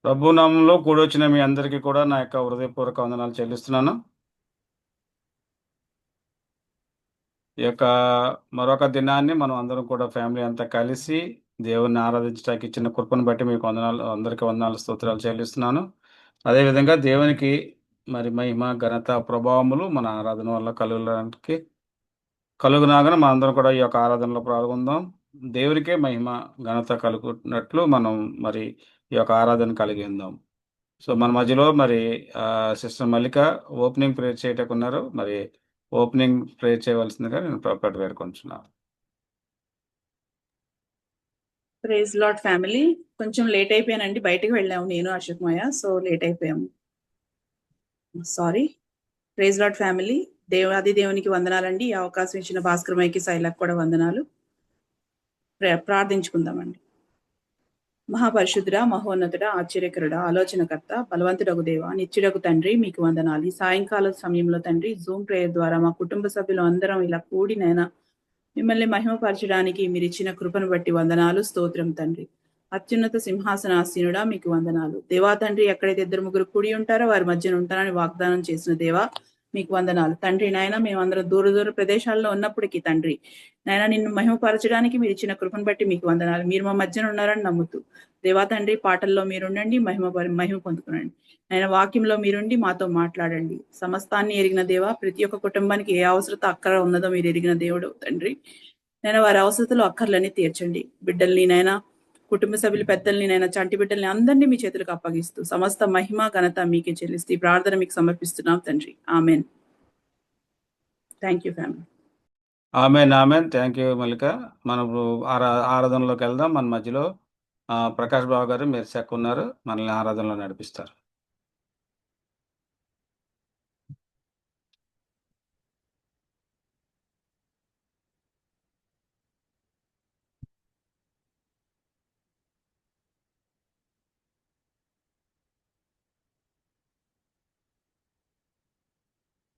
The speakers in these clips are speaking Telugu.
ప్రభు నామంలో కూడొచ్చిన మీ అందరికీ కూడా నా యొక్క హృదయపూర్వక వందనాలు చెల్లిస్తున్నాను. ఈ యొక్క మరొక దినాన్ని మనం అందరం కూడా ఫ్యామిలీ అంతా కలిసి దేవుణ్ణి ఆరాధించడానికి ఇచ్చిన కృపను బట్టి మీకు వందనాలు, అందరికీ వందనాలు, స్తోత్రాలు చెల్లిస్తున్నాను. అదేవిధంగా దేవునికి మరి మహిమ, ఘనత, ప్రభావములు మన ఆరాధన వల్ల కలుగునాగన మనందరం కూడా ఈ యొక్క ఆరాధనలో పాల్గొందాం. దేవునికే మహిమ, ఘనత కలుగునట్లు మనం మరి ఈ యొక్క ఆరాధన కలిగిందాం. సో, మన మధ్యలో మరి సిస్టర్ మల్లిక ఓపెనింగ్ ప్రేయర్ చేయటకున్నారు. మరి ఓపెనింగ్ ప్రేయర్ చేయవలసిందిగా నేను ప్రభుపేట వేడుకొంచున్నాను. Praise Lord family. కొంచెం లేట్ అయిపోయానండి, బయటకు వెళ్ళాము నేను అశోక్మయ, సో లేట్ అయిపోయాము, సారీ. ప్రైజ్ లార్డ్ ఫ్యామిలీ, దేవునికి వందనాలండి. ఈ అవకాశం ఇచ్చిన భాస్కరమయ్యకి, శైలకు కూడా వందనాలు. ప్రార్థించుకుందామండి. మహాపరిశుద్ధుడా, మహోన్నతుడా, ఆశ్చర్యకరుడా, ఆలోచనకర్త, బలవంతుడగు దేవ, నిత్యుడగు తండ్రి, మీకు వందనాలు. ఈ సాయంకాల సమయంలో తండ్రి, జూమ్ ప్రేయర్ ద్వారా మా కుటుంబ సభ్యులు అందరం ఇలా కూడినైనా మిమ్మల్ని మహిమపరచడానికి మీరు ఇచ్చిన కృపను బట్టి వందనాలు, స్తోత్రం తండ్రి. అత్యున్నత సింహాసనాసీనుడా, మీకు వందనాలు. దేవా తండ్రి, ఎక్కడైతే 2-3 కూడి ఉంటారో వారి మధ్యన ఉంటారని వాగ్దానం చేసిన దేవా, మీకు వందనాలు తండ్రి. నాయన, మేమందరం దూర ప్రదేశాల్లో ఉన్నప్పటికీ తండ్రి, నాయన, నిన్ను మహిమపరచడానికి మీరు ఇచ్చిన కృపను బట్టి మీకు వందనాలు. మీరు మా మధ్యన ఉన్నారని నమ్ముతూ దేవా తండ్రి, పాటల్లో మీరుండండి, మహిమ పొందుకునండి. ఆయన వాక్యంలో మీరుండి మాతో మాట్లాడండి. సమస్తాన్ని ఎరిగిన దేవా, ప్రతి ఒక్క కుటుంబానికి ఏ అవసరత అక్కర ఉన్నదో మీరు ఎరిగిన దేవుడు తండ్రి. నేను వారి అవసరతలు అక్కర్లని తీర్చండి. బిడ్డల్ని నైనా, కుటుంబ సభ్యులు పెద్దల్ని నైనా, చంటి బిడ్డల్ని అందరినీ మీ చేతులకు అప్పగిస్తూ సమస్త మహిమ ఘనత మీకే చెల్లిస్తూ ఈ ప్రార్థన మీకు సమర్పిస్తున్నాం తండ్రి. Amen. Thank you family. Amen. Thank you Mallika. మనం ఆరాధనలోకి వెళ్దాం. మన మధ్యలో ప్రకాష్ బాబు గారు మీరు ఉన్నారు, మనల్ని ఆరాధనలో నడిపిస్తారు.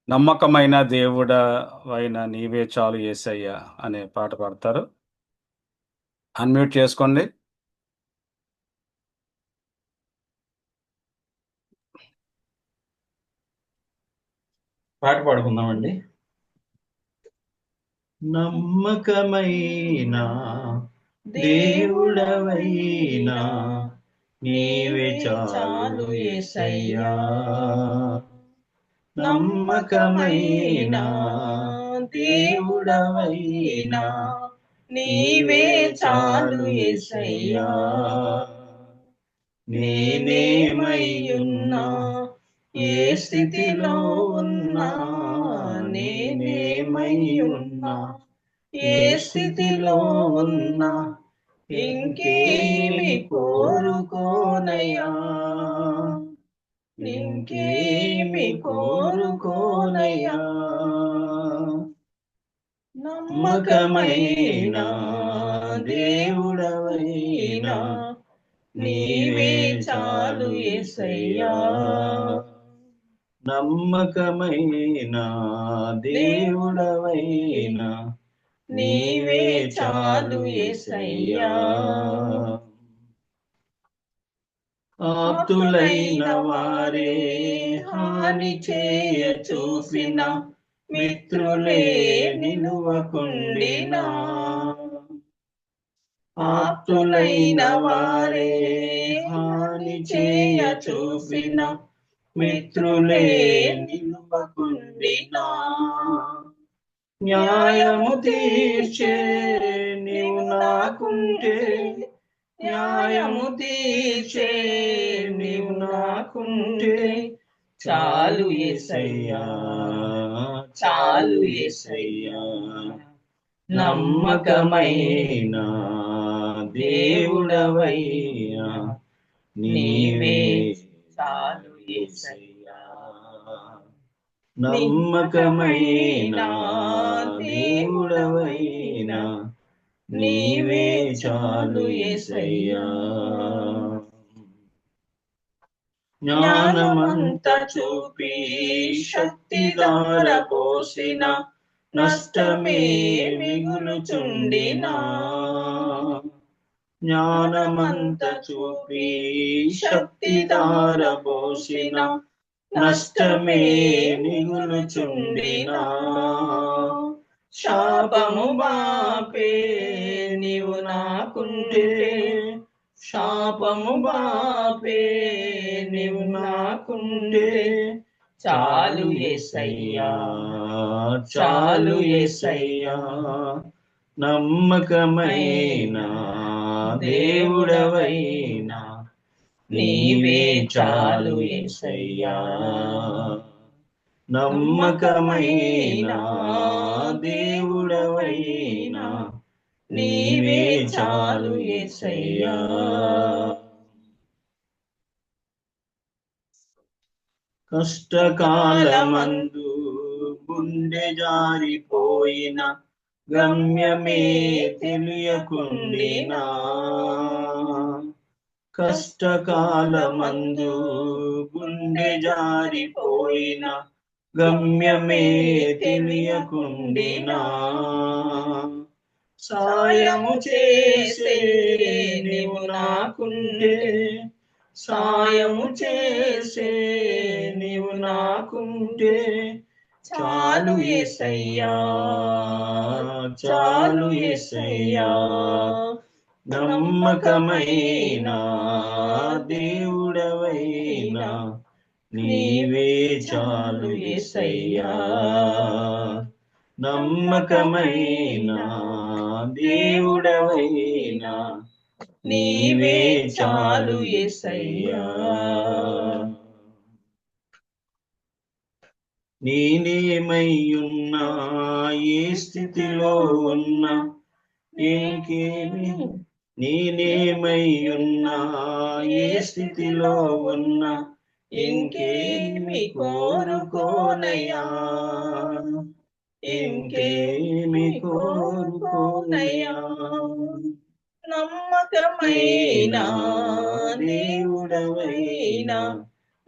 నమ్మకమైన దేవుడవైన నీవే చాలు యేసయ్యా అనే పాట పాడతారు. అన్మ్యూట్ చేసుకోండి. పాట పాడుకుందామండి. నమ్మకమైన దేవుడవైనా నీవే చాలు యేసయ్యా. నమ్మకమైన దేవుడవైనా నీవే చాలు యేసయ్యా. నేనేమయ్యున్నా, ఏ స్థితిలో ఉన్నా, నేనేమయ్యున్నా, ఏ స్థితిలో ఉన్నా, ఇంకేమి కోరుకోనయ్యా, ఇంకేమి కోరుకోనయ్యా. నమ్మకమైన దేవుడవైనా నీవే చాలు యేసయ్యా. నమ్మకమైన దేవుడవైనా నీవే చాలు యేసయ్యా. ఆప్తులైన వారే హాని చేయ చూసిన, మిత్రులే నిలువకుండినా, ఆప్తులైన వారే హాని చేయ చూసిన, మిత్రులే నిలువకుండినా, న్యాయము తీర్చే నీవు నాకుంటే, న్యాయము తీర్చే నీవు నాకుంటే, చాలు యేసయ్యా, చాలు యేసయ్యా. నమ్మకమైన దేవుడవైనా నీవే చాలు యేసయ్యా. నమ్మకమైన దేవుడవైనా నీవే చాలు యేసయ్యా. జ్ఞానమంత చూపి శక్తి ధార పోసిన, నష్టమే మిగులుచుండినా, జ్ఞానమంత చూపి శక్తి ధారపోసిన నష్టమే మిగులుచుండినా శాపము బాపే నీవు నాకుంటే శాపము బాపే నీవు నాకుంటే చాలు యేసయ్యా చాలు యేసయ్యా నమ్మకమైన దేవుడవైనా నీవే చాలు యేసయ్యా నమ్మకమైన దేవుడవైనా నీవే చాలు యేసయ్యా కష్టకాలమందు గుండె జారిపోయిన గమ్యమే తెలియకుండినా కష్టకాలమందు గుండె జారిపోయిన గమ్యమే తెలియకుండినా సాయము చేసే నీవు నాకుంటే సాయము చేసే నీవు నాకుంటే చాలు యేసయ్యా చాలు యేసయ్యా నమ్మకమైన దేవుడవైనా నీవే చాలు యేసయ్యా నమ్మకమైన దేవుడవైనా నీవే చాలు యేసయ్యా నేనేమయ్యున్నా ఏ స్థితిలో ఉన్నా ఇంకేమి నేనేమయ్యున్నా ఏ స్థితిలో ఉన్నా ఇంకేమి కోరుకోనయ్యా ఇంకేమి కోరుకోనయ్యా నమ్మకమైన దేవుడవైనా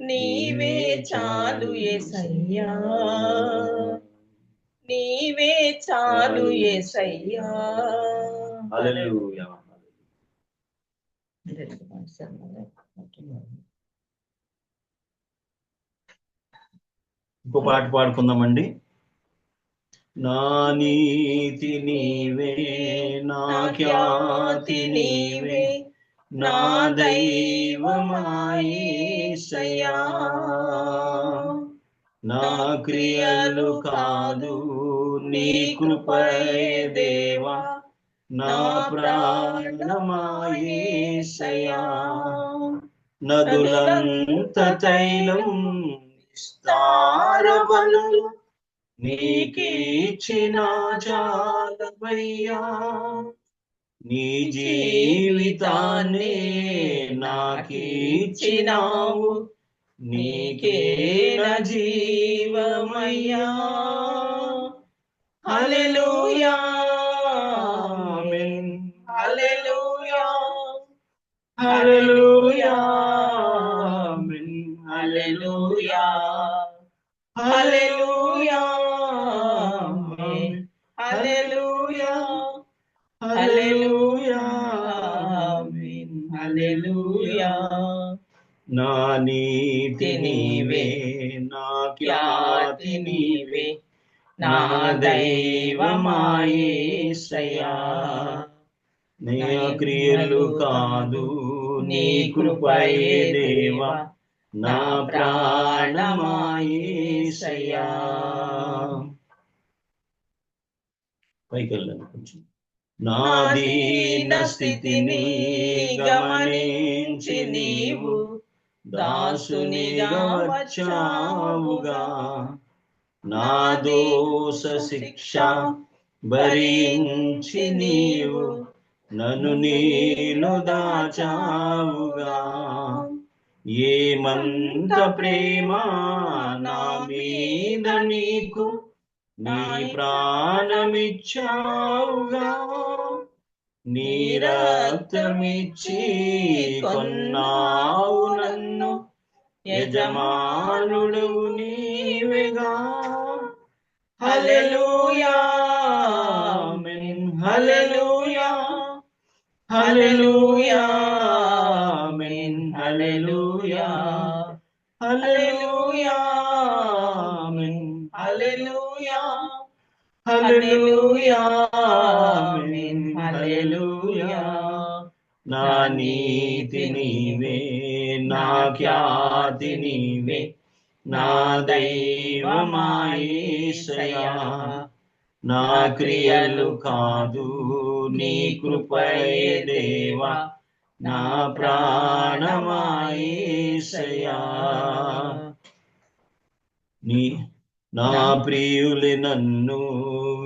నీవే చాలు యేసయ్యా నీవే చాలు యేసయ్యా హల్లెలూయా ఇంకో పాట పాడుకుందామండి నా నీతి నీవే నా ఖ్యాతి నీవే నా దైవమాయేసయ్యా నా క్రియలు కాదు నీ కృపయే దేవా నా ప్రాణమాయేసయ్యా నదులంత తైలం విస్తారవను నీకిచ్చిన చాలవయ్యా నీ జీవితాన్ని నాకిచ్చినావు నీకే నా జీవమయ్యా హల్లెలూయా ఆమేన్ హల్లెలూయా హల్లెలూయా ఆమేన్ హల్లెలూయా హల్లెలూయా ఆమేన్ హల్లెలూయా హల్లెలూయా ఆమేన్ హల్లెలూయా నా నీతి నీవే నా ఖ్యాతి నీవే నా దైవమాయేసయ్యా నీ క్రియలు కాదు నీ కృపయే దేవా నా ప్రాణమాయేసయ్యా పైకి వెళ్ళండి కొంచెం నా దీన స్థితిని గమనించి నీవు దాసునిగా వచ్చావుగా నా దోష శిక్ష భరించి నీవు నన్ను నీలో దాచావుగా ఏమంత ప్రేమ నా మీద నీకు నీ ప్రాణమిచ్చావుగా నీ రక్తమిచ్చి కొన్నావు నన్ను యజమానుడు నీవేగా హల్లెలూయా ఆమేన్ హల్లెలూయా హల్లెలూయా ఆమేన్ హల్లెలూయా హల్లెలూయా ఆమేన్ హల్లెలూయా హల్లెలూయా ఆమేన్ హల్లెలూయా నా నీతి నీవే నా ఖ్యాతి నీవే నా దైవమా యేసయ్యా నా క్రియలు కాదు నీ కృపయే దేవా నా ప్రాణమా యేసయ్యా నా ప్రియులు నన్ను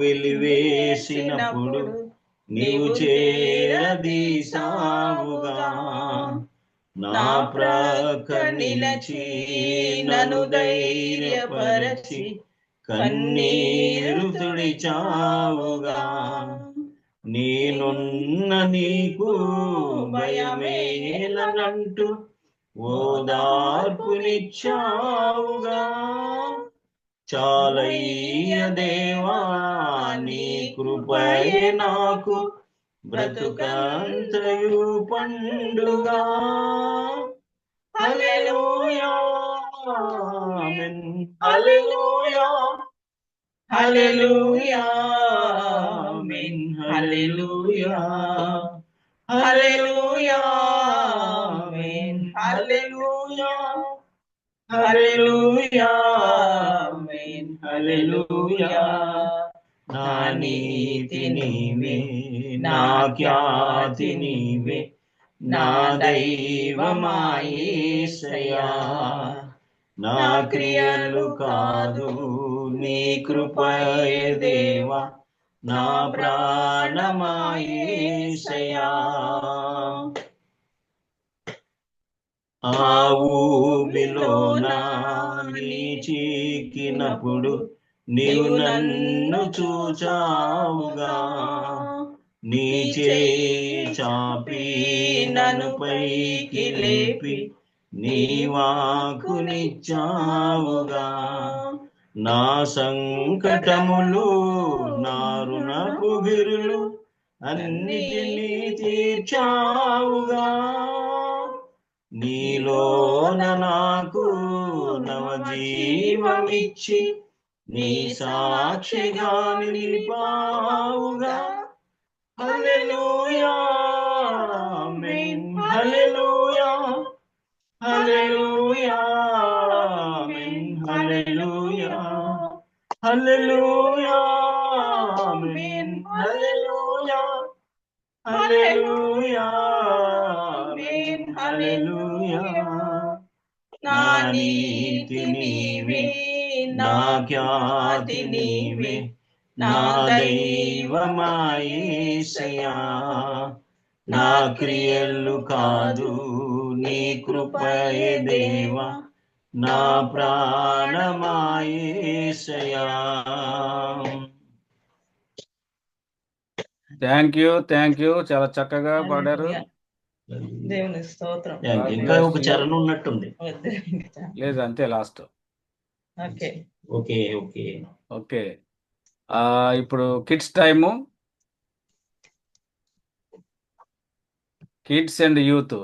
వెలివేసినప్పుడు నీవు చేరదీసావుగా నా ప్రక్క నిలిచి నన్ను ధైర్యపరచి కన్నీరు తుడిచావుగా నేనున్న నీకు భయమేలనంటూ ఓదార్పునిచ్చావుగా చాలయ్య దేవా నీ కృపయే నాకు బ్రతుకంతయు పండుగా హల్లెలూయా ఆమేన్ హల్లెలూయా హల్లెలూయా ఆమేన్ హల్లెలూయా హల్లెలూయా ఆమేన్ హల్లెలూయా హల్లెలూయా ఆమేన్ హల్లెలూయా నా నీతి నీవే నా ఖ్యాతి నీవే నా దైవమా యేసయ్యా నా క్రియలు కాదు నీ కృపయే దేవా నా ప్రాణమా యేసయ్యా ఆ ఊబిలోన నీ చిక్కినప్పుడు నీవు నన్ను చూచావుగా నీ చేయి చాపి నన్ను పైకి లేపి నీ వాక్కునిచ్చావుగా నా సంకటములు నా రుణపు గిరులు అన్నిటినీ తీర్చావుగా నీలోన నాకు నవజీవమిచ్చి నీ సాక్షిగా నిలిపావుగా హల్లెలూయా ఆమేన్ హల్లెలూయా హల్లెలూయా ఆమేన్ హల్లెలూయా హల్లెలూయా ఆమేన్ హల్లెలూయా హల్లెలూయా ఆమేన్ హల్లెలూయా నా నీతి నీవే నా ఖ్యాతి నీవే నా దైవమా యేసయ్యా నా క్రియలు కాదు నీ కృపయే దేవా నా ప్రాణమా యేసయ్యా థ్యాంక్ యూ చాలా చక్కగా పాడారు. దేవుని స్తోత్రం. ఇంకా ఒక చరణం ఉన్నట్టుంది. లేదు అంతే last. Okay okay okay okay ఇప్పుడు kids time, kids and youth.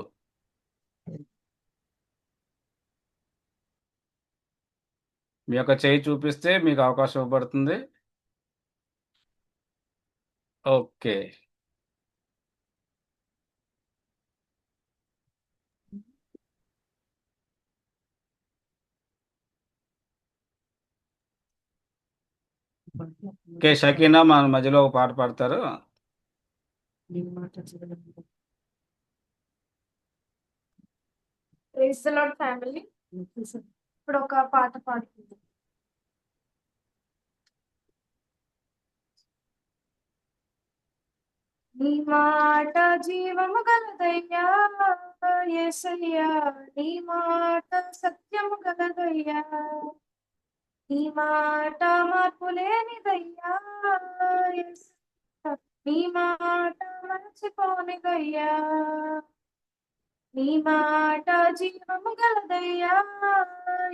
మీ యొక్క చేయి చూపిస్తే మీకు అవకాశం ఇవ్వబడుతుంది. ఓకే ఓకే షకీనా మన మధ్యలో ఒక పాట పాడతారు. Praise the Lord family. ఇప్పుడు ఒక పాట పాడుతుంది. నీ మాట జీవము గలదయ్యా యేసయ్యా, నీ మాట సత్యము గలదయ్యా, నీ మాట మార్పు లేనిదయ్యా యేసయ్యా, నీ మాట మరచిపోనిదయ్యా, నీ మాట జీవము గలదయ్యా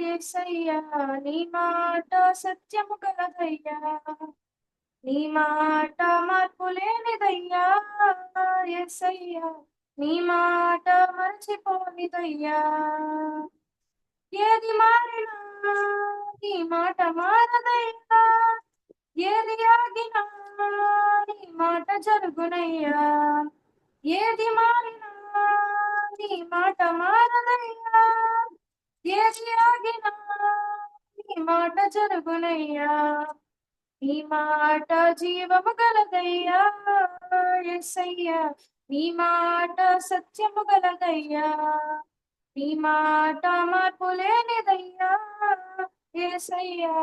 యేసయ్యా, నీ మాట సత్యము గలదయ్యా, నీ మాట మార్పు లేనిదయ్యా యేసయ్యా, నీ మాట మరచిపోనిదయ్యా. ఏది మారినా నీ మాట మారదయ్యా, ఏది ఆగినా నీ మాట జరుగునయ్యా. ఏది మారినా నీ మాట మారదయ్యా, ఏది ఆగినా నీ మాట జరుగునయ్యా. నీ మాట జీవము గలదయ్యా యేసయ్యా, నీ మాట సత్యము గలదయ్యా. నీ మాట మార్పు లేనిదయ్యా యేసయ్యా,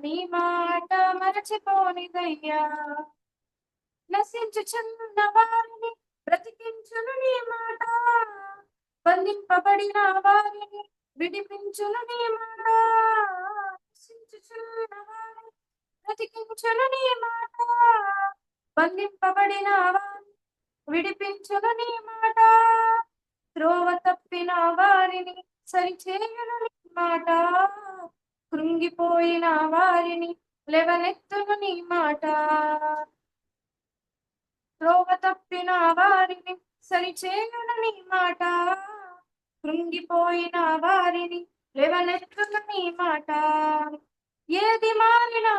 నీ మాట మరచిపోనిదయ్యా. నశించుచున్న వారిని బ్రతికించును నీ మాట, బంధింపబడిన వారిని విడిపించును నీ మాట. నశించుచున్న వారిని బ్రతికించును నీ మాట, బంధింపబడిన వారిని విడిపించును నీ మాట. త్రోవ తప్పిన వారిని సరిచేయును నీ మాట, కృంగిపోయిన వారిని లేవనెత్తును నీ మాట. త్రోవ తప్పిన వారిని సరిచేయును నీ మాట, కృంగిపోయిన వారిని లేవనెత్తును నీ మాట. ఏది మారినా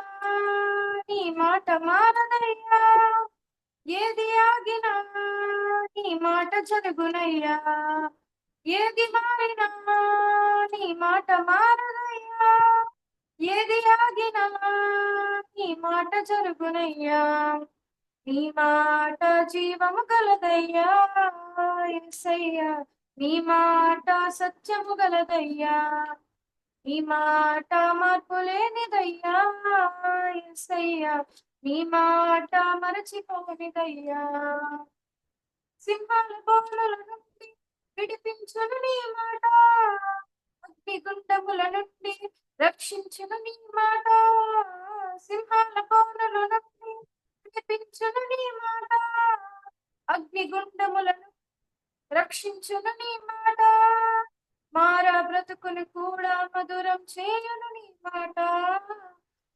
నీ మాట మారదయ్యా, ఏది ఆగినా నీ మాట జరుగునయ్యా. ఏది మారినా నీ మాట మారదయ్యా, ఏది ఆగినా నీ మాట జరుగునయ్యా. నీ మాట జీవము గలదయ్యా యేసయ్యా, నీ మాట సత్యము గలదయ్యా. నీ మాట మార్పు లేనిదయ్యా యేసయ్యా, నీ మాట మరచిపోనిదయ్యా. సింహాల బోనుల నుండి విడిపించును నీ మాట, అగ్నిగుండముల నుండి రక్షించును నీ మాట. సింహాల బోనుల నుండి విడిపించును నీ మాట, అగ్నిగుండములను రక్షించును నీ మాట. మారా బ్రతుకును కూడా మధురం చేయును నీ మాట,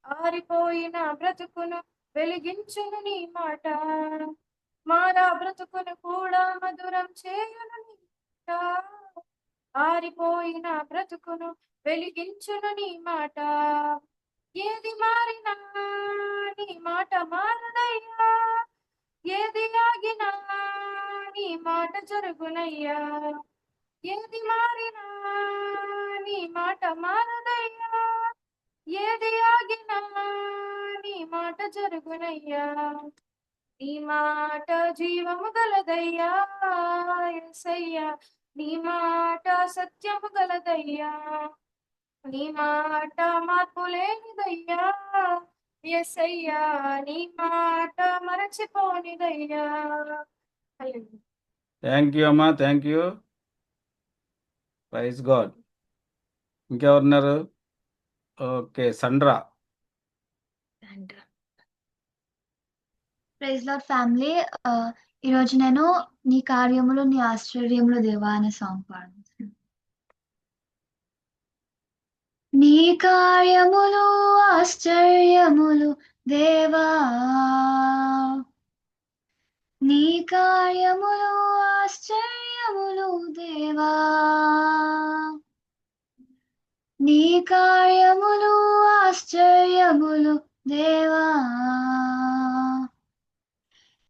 ఆరిపోయిన బ్రతుకును వెలిగించును నీ మాట. మారా బ్రతుకును కూడా మధురం చేయును నీ మాట, ఆరిపోయిన బ్రతుకును వెలిగించును నీ మాట. ఏది మారినా నీ మాట మారదయ్యా, ఏది ఆగినా నీ మాట జరుగునయ్యా. ఏది మారినా నీ మాట మారదయ్యా, ఏది ఆగినా నీ మాట జరుగునయ్యా. నీ మాట జీవము గలదయ్యా యేసయ్యా, నీ మాట సత్యము గలదయ్యా. నీ మాట మార్పు లేనిదయ్యా యేసయ్యా, నీ మాట మరచిపోనిదయ్యా. హల్లెలూయా. థ్యాంక్ యూ అమ్మా, థ్యాంక్ యూ. Praise God. ఇంకెవరున్నారు? Okay, Sandra. Praise Lord family. ఈరోజు నేను నీ కార్యములు నీ ఆశ్చర్యములు దేవా అనే సాంగ్ పాడుతున్నాను. నీ కార్యములు ఆశ్చర్యములు దేవా, నీ కార్యములు ఆశ్చర్యములు దేవా, నీ కార్యములు ఆశ్చర్యములు దేవా,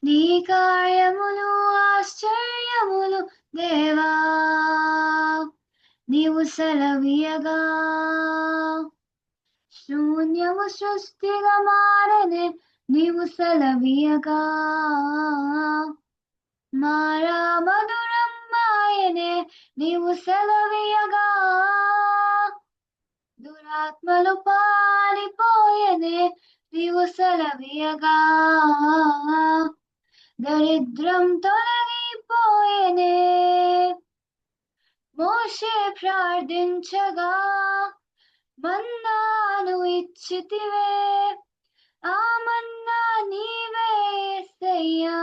నీ కార్యములు ఆశ్చర్యములు దేవా. నీవు సెలవీయగా శూన్యము సృష్టిగా మారనే, నీవు సెలవీయగా మారా మధురం మాయనే, నీవు సెలవీయగా దురాత్మలు పారిపోయనే, నీవు సెలవీయగా దరిద్రం తొలగిపోయనే. మోషే ప్రార్థించగా మన్నాను ఇచ్చితివే, ఆ మన్నా నీవే యేసయ్యా.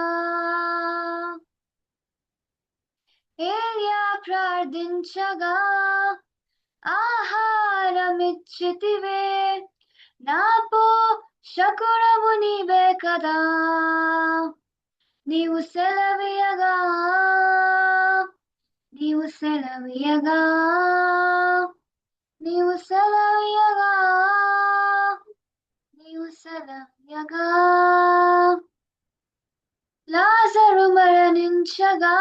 ఏలియా ప్రార్థించగా ఆహారం ఇచ్చితివే, నా శకునము నీవే కదా, నీవు సెలవీయగా, నీవు సెలవీయగా, నీవు సెలవీయగా, నీవు సెలవీయగా. లాజరు మరణించగా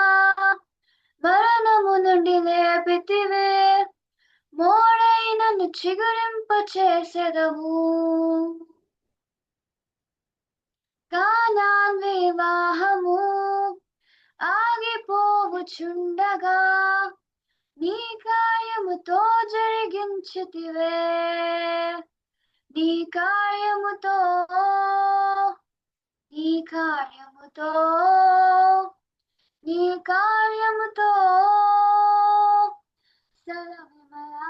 మరణము నుండి లేపితివే, మోడై నన్ను చిగురింప చేసెదవు. కానాన్ వివాహము ఆగిపోవుచుండగా నీ కార్యముతో జరిగించితివే, నీ కార్యముతో, నీ కార్యముతో, నీ కార్యముతో. సెలవిమయా,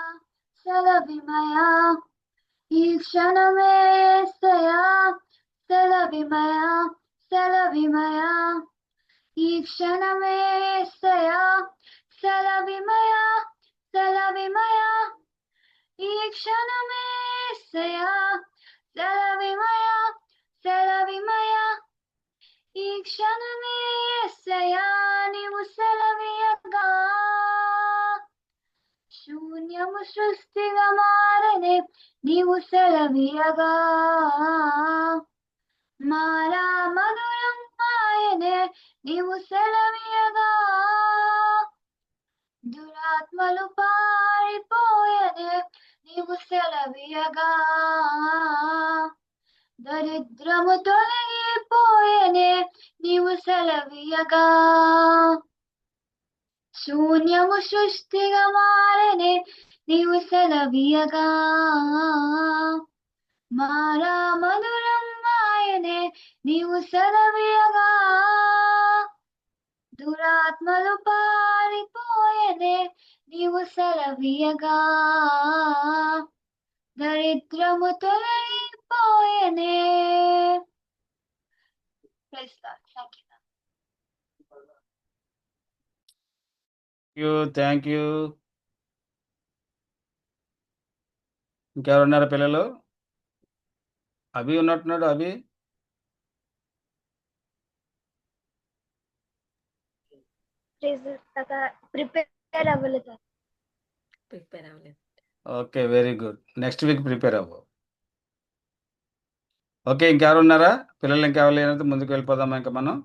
సెలవిమయా, ఈ క్షణమే యేసయ్యా, సెలవిమయా, సెలవిమయా, ఈ క్షణమే యేసయ్యా, సెలవిమయా, సెలవిమయా, ఈ క్షణమే యేసయ్యా, సెలవిమయా, సెలవిమయా, ఈ క్షణమే యేసయ్యా, నీవు సెలవీయగా. శూన్యము సృష్టిగా మారనే నీవు సెలవీయగా, మారా మధురం మాయనే నీవు సెలవీయగా. దురాత్మలు పారిపోయనే నీవు సెలవీయగా, దరిద్రము తొలగిపోయనే నీవు సెలవీయగా. శూన్యము సృష్టిగా మారనే నీవు సెలవీయగా, మారా మధురం మాయనే నీవు సెలవీయగా. దురాత్మలు పారిపోయనే నీవు సెలవీయగా, దరిద్రము తొలగిపోయనే. Praise God. Thank you. Thank you. ఇంకెవరున్నారా పిల్లలు? అభి ఉన్నట్టున్నాడు. అభి ప్రిపేర్ అవ్వలేదు. Okay, very good. Next week prepare అవ్వు. ఓకే, ఇంకెవరున్నారా పిల్లలు? ఇంకెవరు లేనంత ముందుకు వెళ్ళిపోదామా ఇంకా మనం?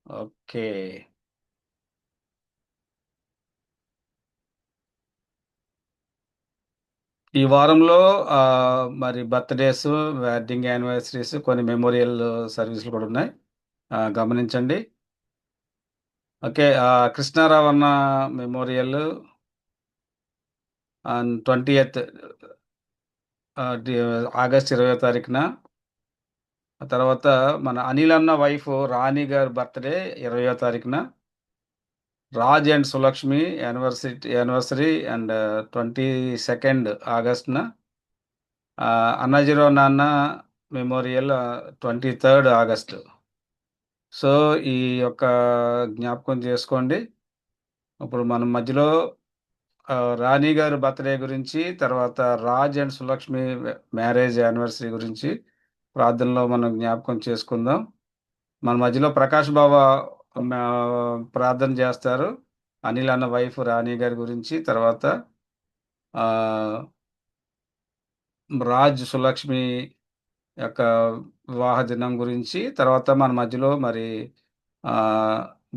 ఓకే, ఈ వారంలో మరి బర్త్డేస్, వెడ్డింగ్ యానివర్సరీస్, కొన్ని మెమోరియల్ సర్వీసులు కూడా ఉన్నాయి, గమనించండి. ఓకే, కృష్ణారావు అన్న మెమోరియల్ 20th ఆగస్ట్ 20వ తారీఖున. ఆ తర్వాత మన అనిల్ అన్న వైఫ్ రాణి గారి బర్త్డే 20వ తారీఖున. Raj and Sulakshmi anniversary and 22nd ఆగస్టున. అన్నజీరో నాన్న మెమోరియల్ 23rd ఆగస్టు. సో ఈ యొక్క జ్ఞాపకం చేసుకోండి. ఇప్పుడు మనం మధ్యలో రాణి గారి బర్త్డే గురించి, తర్వాత Raj and Sulakshmi marriage anniversary గురించి ప్రార్థనలో మనం జ్ఞాపకం చేసుకుందాం. మన మధ్యలో ప్రకాష్ బాబా ప్రార్థన చేస్తారు అనిల్ అన్న వైఫ్ రాణి గారి గురించి, తర్వాత రాజ్ సులక్ష్మి యొక్క వివాహ దినం గురించి, తర్వాత మన మధ్యలో మరి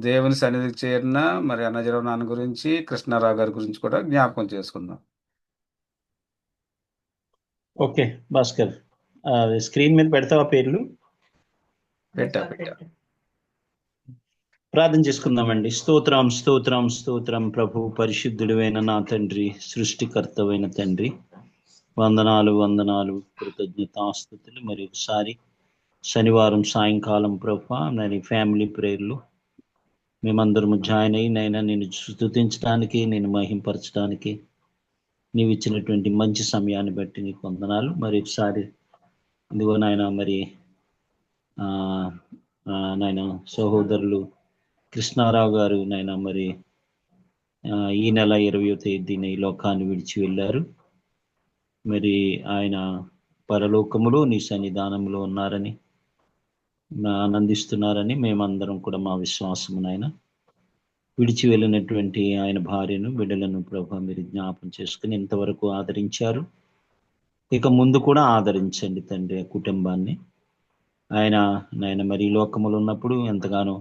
దేవుని సన్నిధికి చేరిన మరి అన్నజీరావు నాన్న గురించి, కృష్ణారావు గారి గురించి కూడా జ్ఞాపకం చేసుకుందాం. ఓకే భాస్కర్, స్క్రీన్ మీద పెడతావా పేర్లు? పెట్టా. ప్రార్థన చేసుకుందామండి. స్తోత్రం స్తోత్రం స్తోత్రం ప్రభు, పరిశుద్ధుడైన నా తండ్రి, సృష్టికర్తవైన తండ్రి, వందనాలు వందనాలు, కృతజ్ఞతాస్తుతులు. మరి ఒకసారి శనివారం సాయంకాలం ప్రభు నేను ఫ్యామిలీ ప్రేయర్లు మేమందరము జాయిన్ అయ్యి నైనా నేను స్తుతించడానికి, నేను మహింపరచడానికి నీవు ఇచ్చినటువంటి మంచి సమయాన్ని బట్టి నీకు వందనాలు. మరి ఒకసారి ఇదిగో నాయన, మరి నాయన సహోదరులు కృష్ణారావు గారు నాయన మరి ఈ నెల 20వ తేదీన ఈ లోకాన్ని విడిచి వెళ్ళారు. మరి ఆయన పరలోకములో నీ సన్నిధానంలో ఉన్నారని ఆనందిస్తున్నారని మేమందరం కూడా మా విశ్వాసమునైన విడిచి వెళ్ళినటువంటి ఆయన భార్యను బిడ్డలను ప్రభు మీరు జ్ఞాపం చేసుకుని ఇంతవరకు ఆదరించారు. ఇక ముందు కూడా ఆదరించండి తండ్రి ఆ కుటుంబాన్ని. ఆయన మరి ఈ లోకములో ఉన్నప్పుడు ఎంతగానో